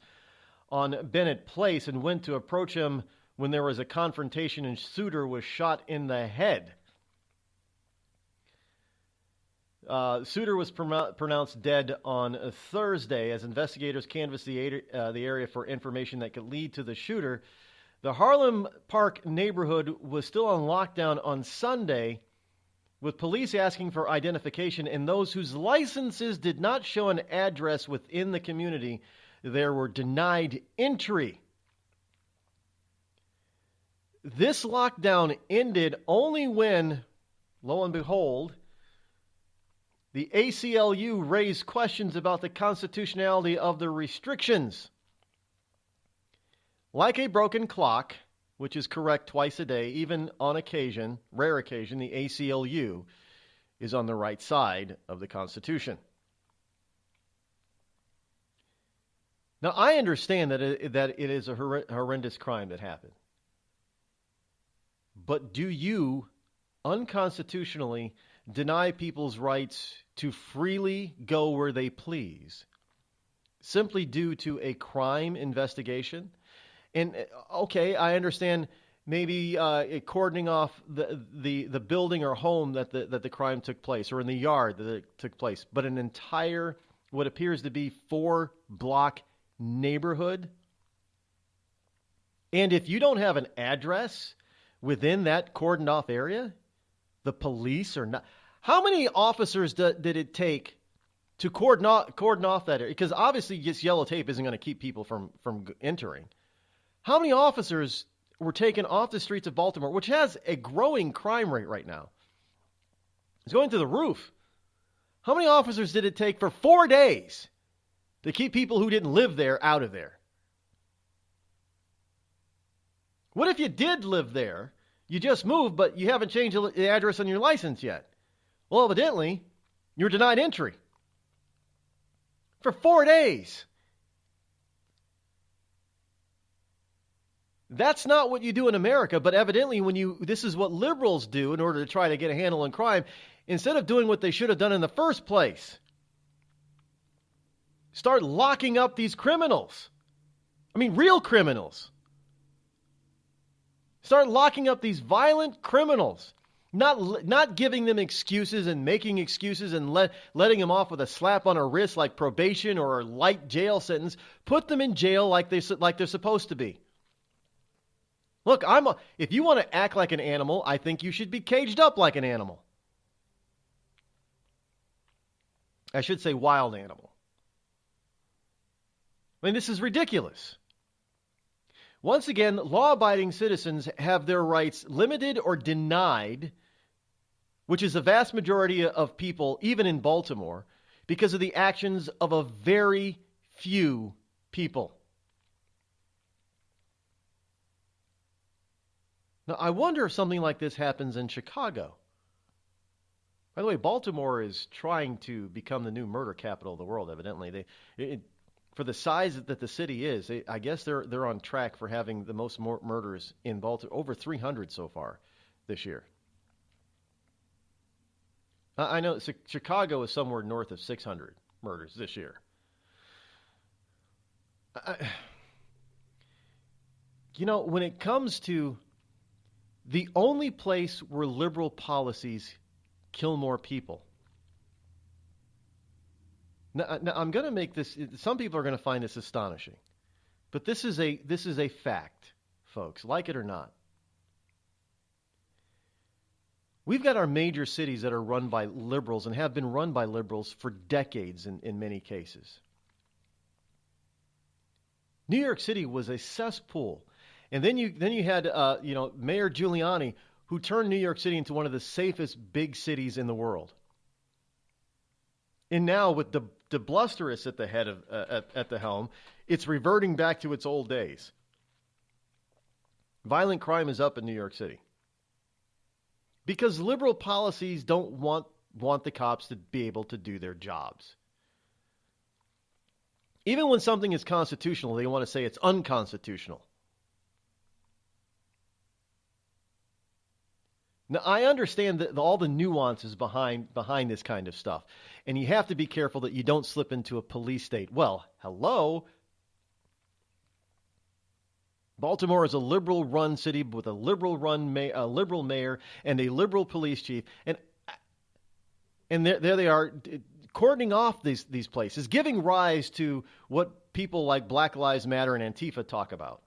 on Bennett Place and went to approach him when there was a confrontation and Suter was shot in the head. Suter was pronounced dead on Thursday as investigators canvassed the area for information that could lead to the shooter. The Harlem Park neighborhood was still on lockdown on Sunday, with police asking for identification, and those whose licenses did not show an address within the community, there were denied entry. This lockdown ended only when, lo and behold, the ACLU raised questions about the constitutionality of the restrictions. Like a broken clock, which is correct twice a day, even on occasion, rare occasion, the ACLU is on the right side of the Constitution. Now, I understand that it is a horrendous crime that happened. But do you unconstitutionally deny people's rights to freely go where they please simply due to a crime investigation? And, okay, I understand maybe cordoning off the building or home that the crime took place, or in the yard that it took place, but an entire, what appears to be 4-block neighborhood. And if you don't have an address within that cordoned off area, the police are not. How many officers did it take to cordon off that area? Because obviously this yellow tape isn't going to keep people from entering. How many officers were taken off the streets of Baltimore, which has a growing crime rate right now? It's going through the roof. How many officers did it take for 4 days to keep people who didn't live there out of there? What if you did live there, you just moved, but you haven't changed the address on your license yet? Well, evidently, you're denied entry for 4 days. That's not what you do in America, but evidently this is what liberals do in order to try to get a handle on crime, instead of doing what they should have done in the first place. Start locking up these criminals. I mean, real criminals. Start locking up these violent criminals. Not giving them excuses and making excuses and letting them off with a slap on a wrist like probation or a light jail sentence. Put them in jail like they're supposed to be. Look, if you want to act like an animal, I think you should be caged up like an animal. I should say wild animal. I mean, this is ridiculous. Once again, law-abiding citizens have their rights limited or denied, which is the vast majority of people, even in Baltimore, because of the actions of a very few people. Now, I wonder if something like this happens in Chicago. By the way, Baltimore is trying to become the new murder capital of the world, evidently. For the size that the city is, I guess they're on track for having the most murders in Baltimore, over 300 so far this year. I know Chicago is somewhere north of 600 murders this year. When it comes to the only place where liberal policies kill more people. Now I'm going to make this. Some people are going to find this astonishing, but this is a fact, folks. Like it or not, we've got our major cities that are run by liberals and have been run by liberals for decades in many cases. New York City was a cesspool, and then you had Mayor Giuliani, who turned New York City into one of the safest big cities in the world. And now with the blusterous at the head of at the helm, it's reverting back to its old days. Violent crime is up in New York City because liberal policies don't want the cops to be able to do their jobs. Even when something is constitutional, they want to say it's unconstitutional. Now, I understand all the nuances behind this kind of stuff, and you have to be careful that you don't slip into a police state. Well, hello. Baltimore is a liberal-run city with a liberal mayor and a liberal police chief, and there they are, cordoning off these places, giving rise to what people like Black Lives Matter and Antifa talk about.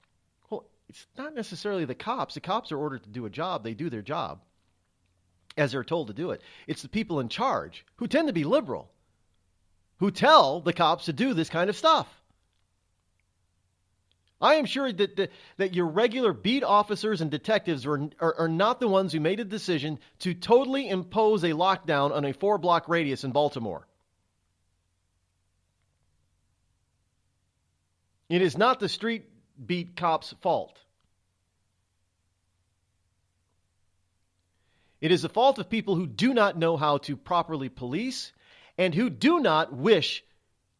Well, it's not necessarily the cops. The cops are ordered to do a job. They do their job as they're told to do it. It's the people in charge, who tend to be liberal, who tell the cops to do this kind of stuff. I am sure that your regular beat officers and detectives are not the ones who made a decision to totally impose a lockdown on a 4-block radius in Baltimore. It is not the street beat cops' fault. It is the fault of people who do not know how to properly police and who do not wish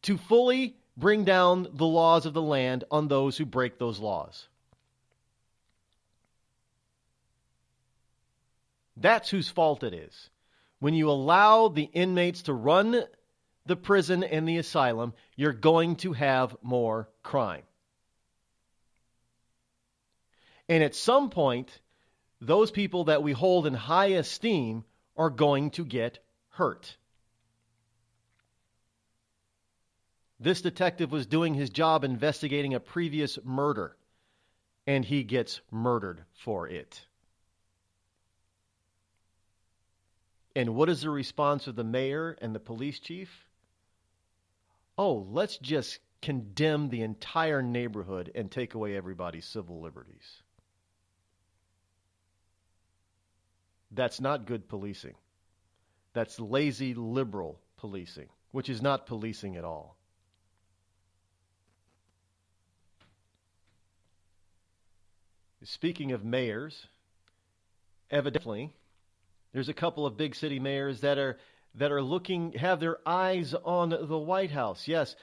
to fully bring down the laws of the land on those who break those laws. That's whose fault it is. When you allow the inmates to run the prison and the asylum, you're going to have more crime. And at some point, those people that we hold in high esteem are going to get hurt. This detective was doing his job investigating a previous murder, and he gets murdered for it. And what is the response of the mayor and the police chief? Oh, let's just condemn the entire neighborhood and take away everybody's civil liberties. That's not good policing. That's lazy liberal policing, which is not policing at all. Speaking of mayors, evidently, there's a couple of big city mayors that are have their eyes on the White House. Yes,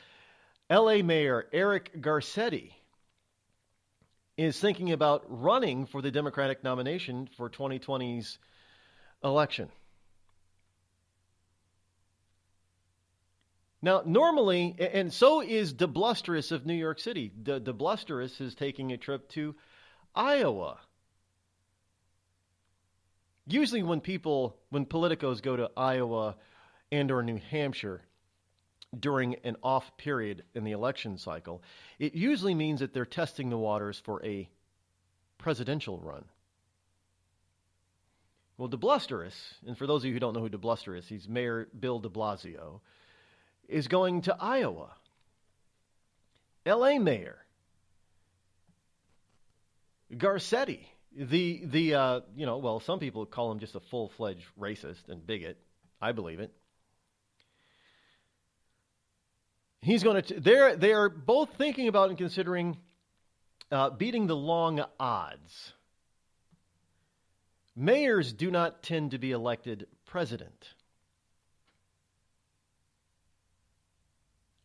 L.A. Mayor Eric Garcetti is thinking about running for the Democratic nomination for 2020's election. Now, normally, and so is DeBlusterous of New York City. DeBlusterous is taking a trip to Iowa. Usually when politicos go to Iowa and or New Hampshire during an off period in the election cycle, it usually means that they're testing the waters for a presidential run. Well, DeBlusterous, and for those of you who don't know who DeBlusterous is, he's Mayor Bill de Blasio, is going to Iowa. L.A. Mayor Garcetti, some people call him just a full-fledged racist and bigot. I believe it. He's going to. They are both thinking about and considering beating the long odds. Mayors do not tend to be elected president.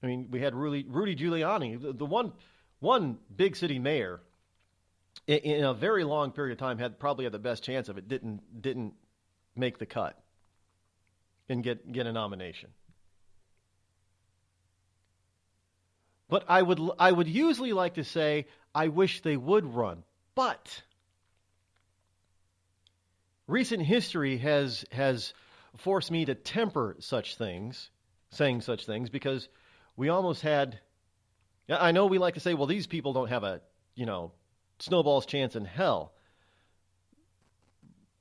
I mean, we had Rudy Giuliani, the one big city mayor in a very long period of time probably had the best chance of it. Didn't make the cut and get a nomination. But I would usually like to say I wish they would run, but recent history has forced me to temper saying such things, because we almost had. I know we like to say, well, these people don't have a snowball's chance in hell.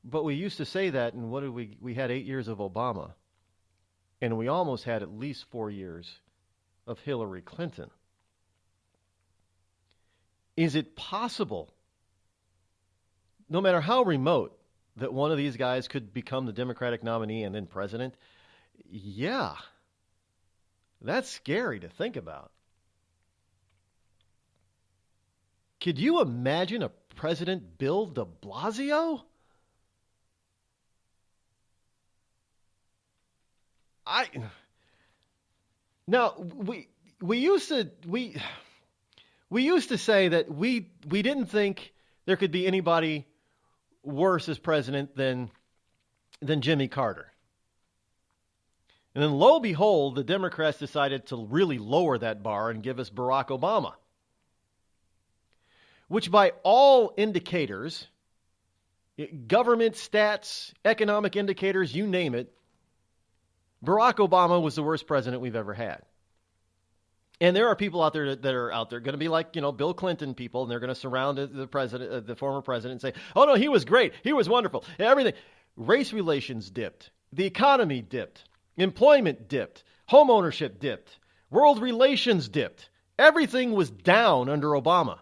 But we used to say that, and what did we had 8 years of Obama, and we almost had at least 4 years of Hillary Clinton. Is it possible, no matter how remote, that one of these guys could become the Democratic nominee and then president? Yeah. That's scary to think about. Could you imagine a President Bill de Blasio? We used to say that we didn't think there could be anybody worse as president than Jimmy Carter. And then lo and behold, the Democrats decided to really lower that bar and give us Barack Obama. Which by all indicators, government stats, economic indicators, you name it, Barack Obama was the worst president we've ever had. And there are people out there that are out there going to be like, Bill Clinton people, and they're going to surround the former president and say, oh no, he was great. He was wonderful. Everything. Race relations dipped. The economy dipped. Employment dipped. Home ownership dipped. World relations dipped. Everything was down under Obama.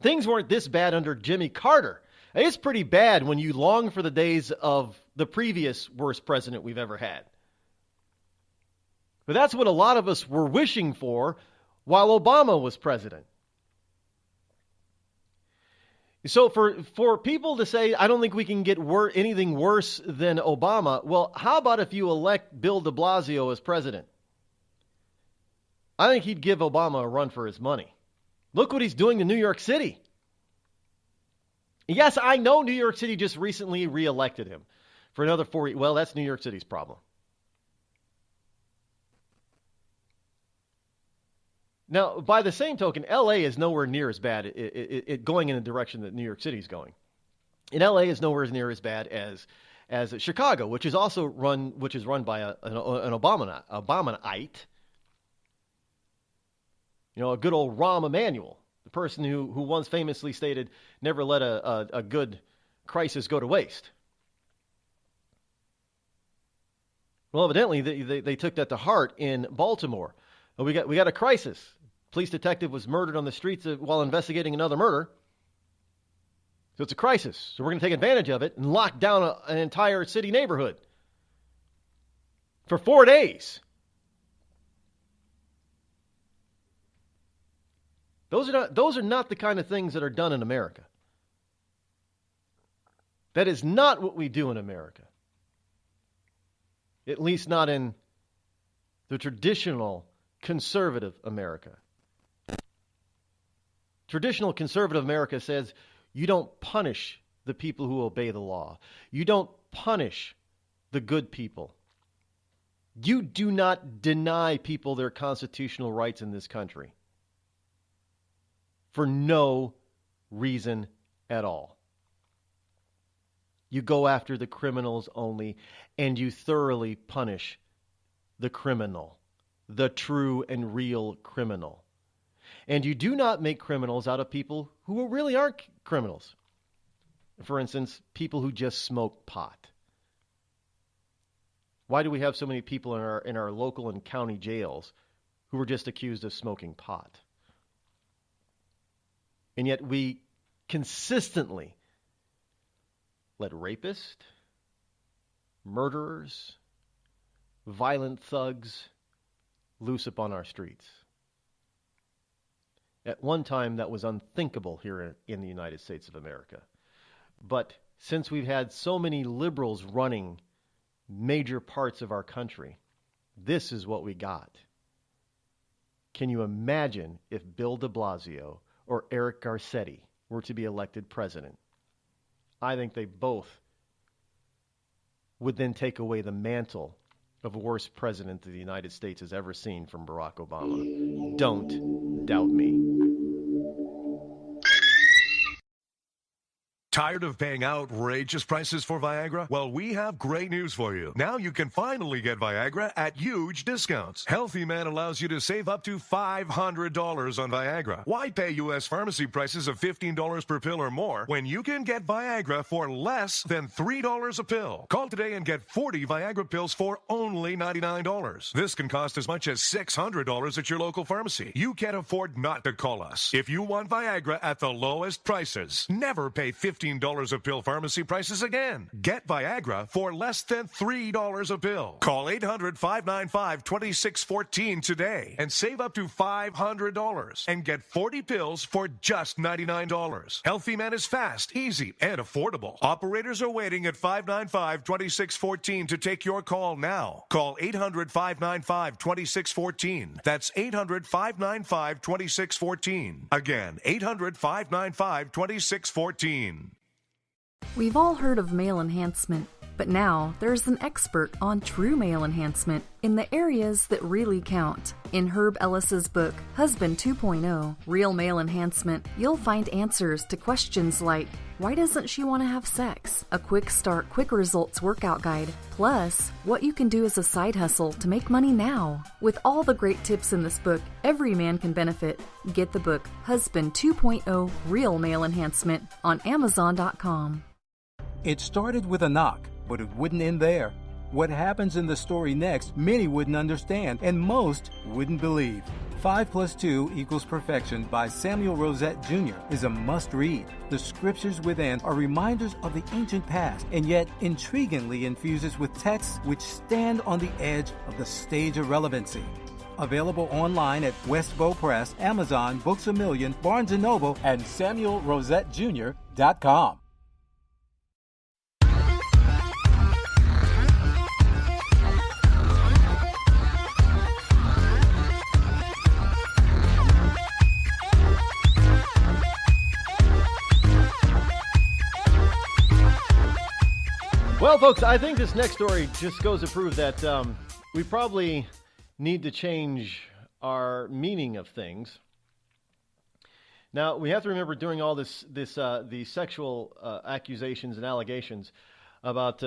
Things weren't this bad under Jimmy Carter. It's pretty bad when you long for the days of the previous worst president we've ever had. But that's what a lot of us were wishing for while Obama was president. So for people to say, I don't think we can get anything worse than Obama, well, how about if you elect Bill de Blasio as president? I think he'd give Obama a run for his money. Look what he's doing to New York City. Yes, I know New York City just recently reelected him for another 4 years. Well, that's New York City's problem. Now, by the same token, L.A. is nowhere near as bad it going in the direction that New York City is going. And L.A. is nowhere near as bad as Chicago, which is run by an Obamaite. A good old Rahm Emanuel, the person who once famously stated, "Never let a good crisis go to waste." Well, evidently they took that to heart in Baltimore. We got a crisis. Police detective was murdered on the streets while investigating another murder. So it's a crisis. So we're going to take advantage of it and lock down an entire city neighborhood for 4 days. Those are not the kind of things that are done in America. That is not what we do in America. At least not in the traditional conservative America. Traditional conservative America says you don't punish the people who obey the law. You don't punish the good people. You do not deny people their constitutional rights in this country for no reason at all. You go after the criminals only, and you thoroughly punish the criminal, the true and real criminal. And you do not make criminals out of people who really aren't criminals. For instance, people who just smoke pot. Why do we have so many people in our local and county jails who were just accused of smoking pot? And yet we consistently let rapists, murderers, violent thugs loose upon our streets. At one time, that was unthinkable here in the United States of America. But since we've had so many liberals running major parts of our country, this is what we got. Can you imagine if Bill de Blasio or Eric Garcetti were to be elected president? I think they both would then take away the mantle of worst president that the United States has ever seen from Barack Obama. Don't doubt me. Tired of paying outrageous prices for Viagra? Well, we have great news for you. Now you can finally get Viagra at huge discounts. Healthy Man allows you to save up to $500 on Viagra. Why pay U.S. pharmacy prices of $15 per pill or more when you can get Viagra for less than $3 a pill? Call today and get 40 Viagra pills for only $99. This can cost as much as $600 at your local pharmacy. You can't afford not to call us. If you want Viagra at the lowest prices, never pay $15 a pill pharmacy prices again. Get Viagra for less than $3 a pill. Call 800-595-2614 today and save up to $500 and get 40 pills for just $99. Healthy Man is fast, easy, and affordable. Operators are waiting at 595-2614 to take your call now. Call 800-595-2614. That's 800-595-2614. Again, 800-595-2614. We've all heard of male enhancement, but now there's an expert on true male enhancement in the areas that really count. In Herb Ellis's book, Husband 2.0, Real Male Enhancement, you'll find answers to questions like, why doesn't she want to have sex? A quick start, quick results workout guide, plus what you can do as a side hustle to make money now. With all the great tips in this book, every man can benefit. Get the book, Husband 2.0, Real Male Enhancement, on Amazon.com. It started with a knock, but it wouldn't end there. What happens in the story next, many wouldn't understand, and most wouldn't believe. 5 + 2 = Perfection by Samuel Rosette Jr. is a must-read. The scriptures within are reminders of the ancient past, and yet intriguingly infuses with texts which stand on the edge of the stage of relevancy. Available online at Westbow Press, Amazon, Books A Million, Barnes & Noble, and SamuelRosetteJr.com. Well, folks, I think this next story just goes to prove that we probably need to change our meaning of things. Now, we have to remember during all the sexual accusations and allegations about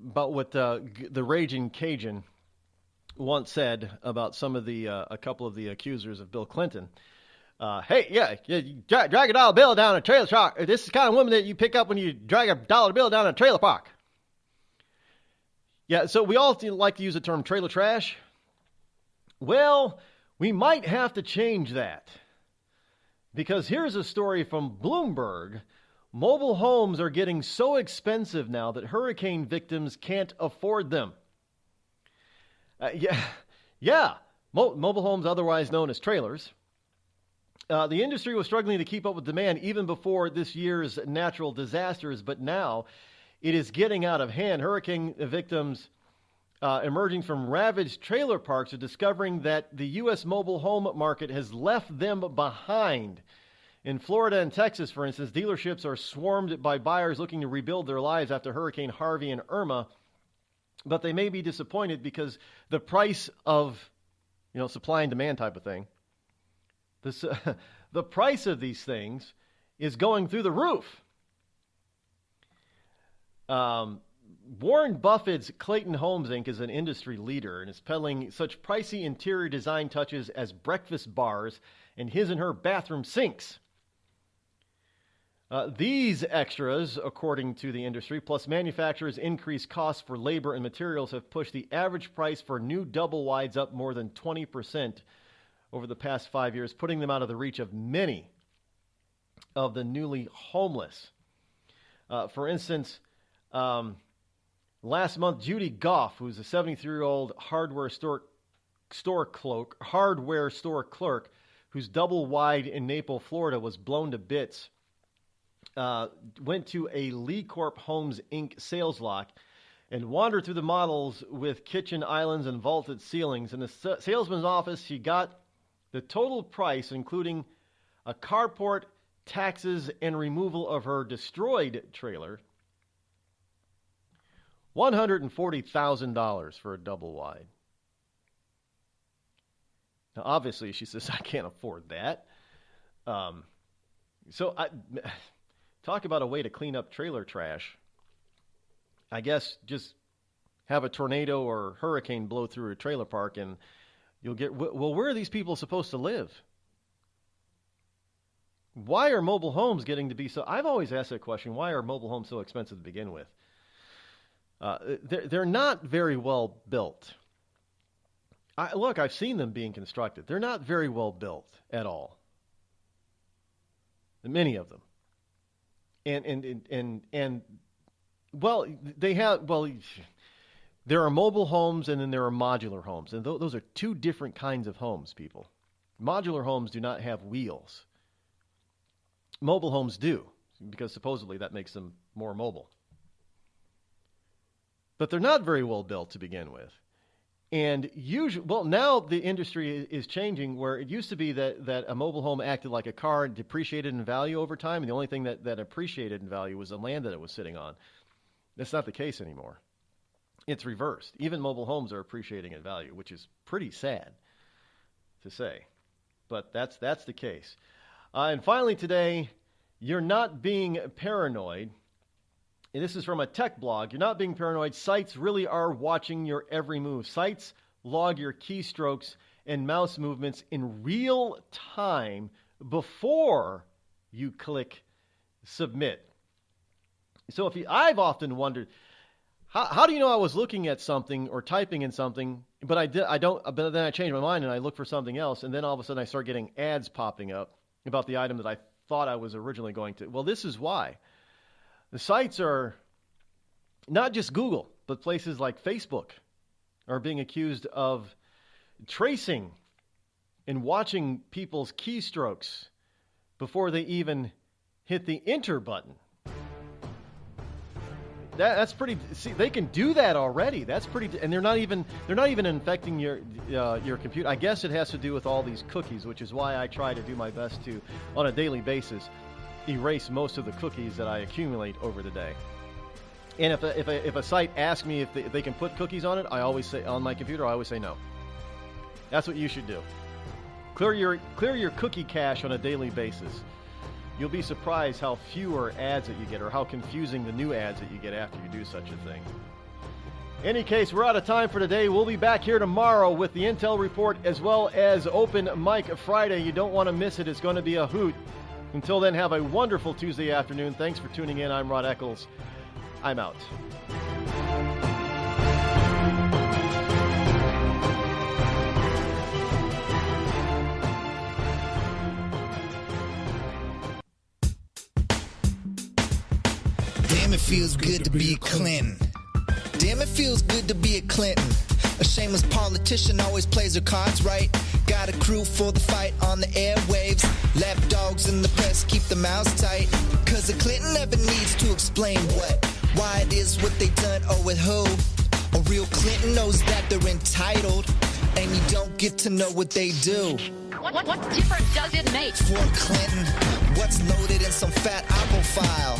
what the Raging Cajun once said about some of a couple of the accusers of Bill Clinton. Hey, you drag a dollar bill down a trailer park. This is the kind of woman that you pick up when you drag a dollar bill down a trailer park. Yeah, so we all like to use the term trailer trash. Well, we might have to change that. Because here's a story from Bloomberg. Mobile homes are getting so expensive now that hurricane victims can't afford them. Mobile homes, otherwise known as trailers. The industry was struggling to keep up with demand even before this year's natural disasters, but now it is getting out of hand. Hurricane victims emerging from ravaged trailer parks are discovering that the U.S. mobile home market has left them behind. In Florida and Texas, for instance, dealerships are swarmed by buyers looking to rebuild their lives after Hurricane Harvey and Irma, but they may be disappointed because the price of, supply and demand type of thing, the price of these things is going through the roof. Warren Buffett's Clayton Homes, Inc. is an industry leader and is peddling such pricey interior design touches as breakfast bars and his and her bathroom sinks. These extras, according to the industry, plus manufacturers' increased costs for labor and materials have pushed the average price for new double wides up more than 20% over the past 5 years, putting them out of the reach of many of the newly homeless. For instance, last month, Judy Goff, who's a 73-year-old hardware store clerk whose double wide in Naples, Florida, was blown to bits, went to a Lee Corp Homes Inc. sales lot and wandered through the models with kitchen islands and vaulted ceilings. In the salesman's office, she got the total price, including a carport, taxes, and removal of her destroyed trailer, $140,000 for a double wide. Now, obviously, she says, I can't afford that. Talk about a way to clean up trailer trash. I guess just have a tornado or hurricane blow through a trailer park and you'll get, well, where are these people supposed to live? Why are mobile homes getting to be so? I've always asked that question. Why are mobile homes so expensive to begin with? They're not very well built. I've seen them being constructed. They're not very well built at all. Many of them. And there are mobile homes and then there are modular homes. And those are two different kinds of homes, people. Modular homes do not have wheels. Mobile homes do, because supposedly that makes them more mobile. But they're not very well built to begin with. And now the industry is changing where it used to be that a mobile home acted like a car and depreciated in value over time. And the only thing that appreciated in value was the land that it was sitting on. That's not the case anymore. It's reversed. Even mobile homes are appreciating in value, which is pretty sad to say. But that's the case. And finally today, you're not being paranoid. And this is from a tech blog. You're not being paranoid. Sites really are watching your every move. Sites log your keystrokes and mouse movements in real time before you click submit. So I've often wondered, how do you know I was looking at something or typing in something, but then I change my mind and I look for something else, and then all of a sudden I start getting ads popping up about the item that I thought I was originally going to. Well, this is why. The sites are not just Google, but places like Facebook are being accused of tracing and watching people's keystrokes before they even hit the enter button. That's pretty. See, they can do that already. That's pretty, and they're not even infecting your computer. I guess it has to do with all these cookies, which is why I try to do my best to, on a daily basis, erase most of the cookies that I accumulate over the day. And if a site asks me if they can put cookies on it, I always say on my computer, I always say no. That's what you should do. Clear your cookie cache on a daily basis. You'll be surprised how fewer ads that you get, or how confusing the new ads that you get after you do such a thing. Any case, we're out of time for today. We'll be back here tomorrow with the Intel Report as well as Open Mic Friday. You don't want to miss it. It's going to be a hoot. Until then, have a wonderful Tuesday afternoon. Thanks for tuning in. I'm Rod Eccles. I'm out. Damn, it feels good to be a Clinton. Damn, it feels good to be a Clinton. A shameless politician always plays her cards right. Got a crew for the fight on the airwaves. Lapdogs in the press keep their mouths tight. Cause a Clinton never needs to explain what, why it is what they done or with who. A real Clinton knows that they're entitled, and you don't get to know what they do. What difference does it make? For a Clinton, what's loaded in some fat Oppo file?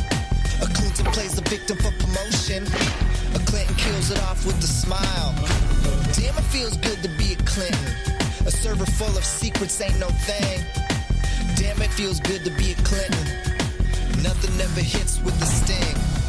A Clinton plays the victim for promotion. A Clinton kills it off with a smile. Damn, it feels good to be a Clinton. A server full of secrets ain't no thing. Damn, it feels good to be a Clinton. Nothing ever hits with the sting.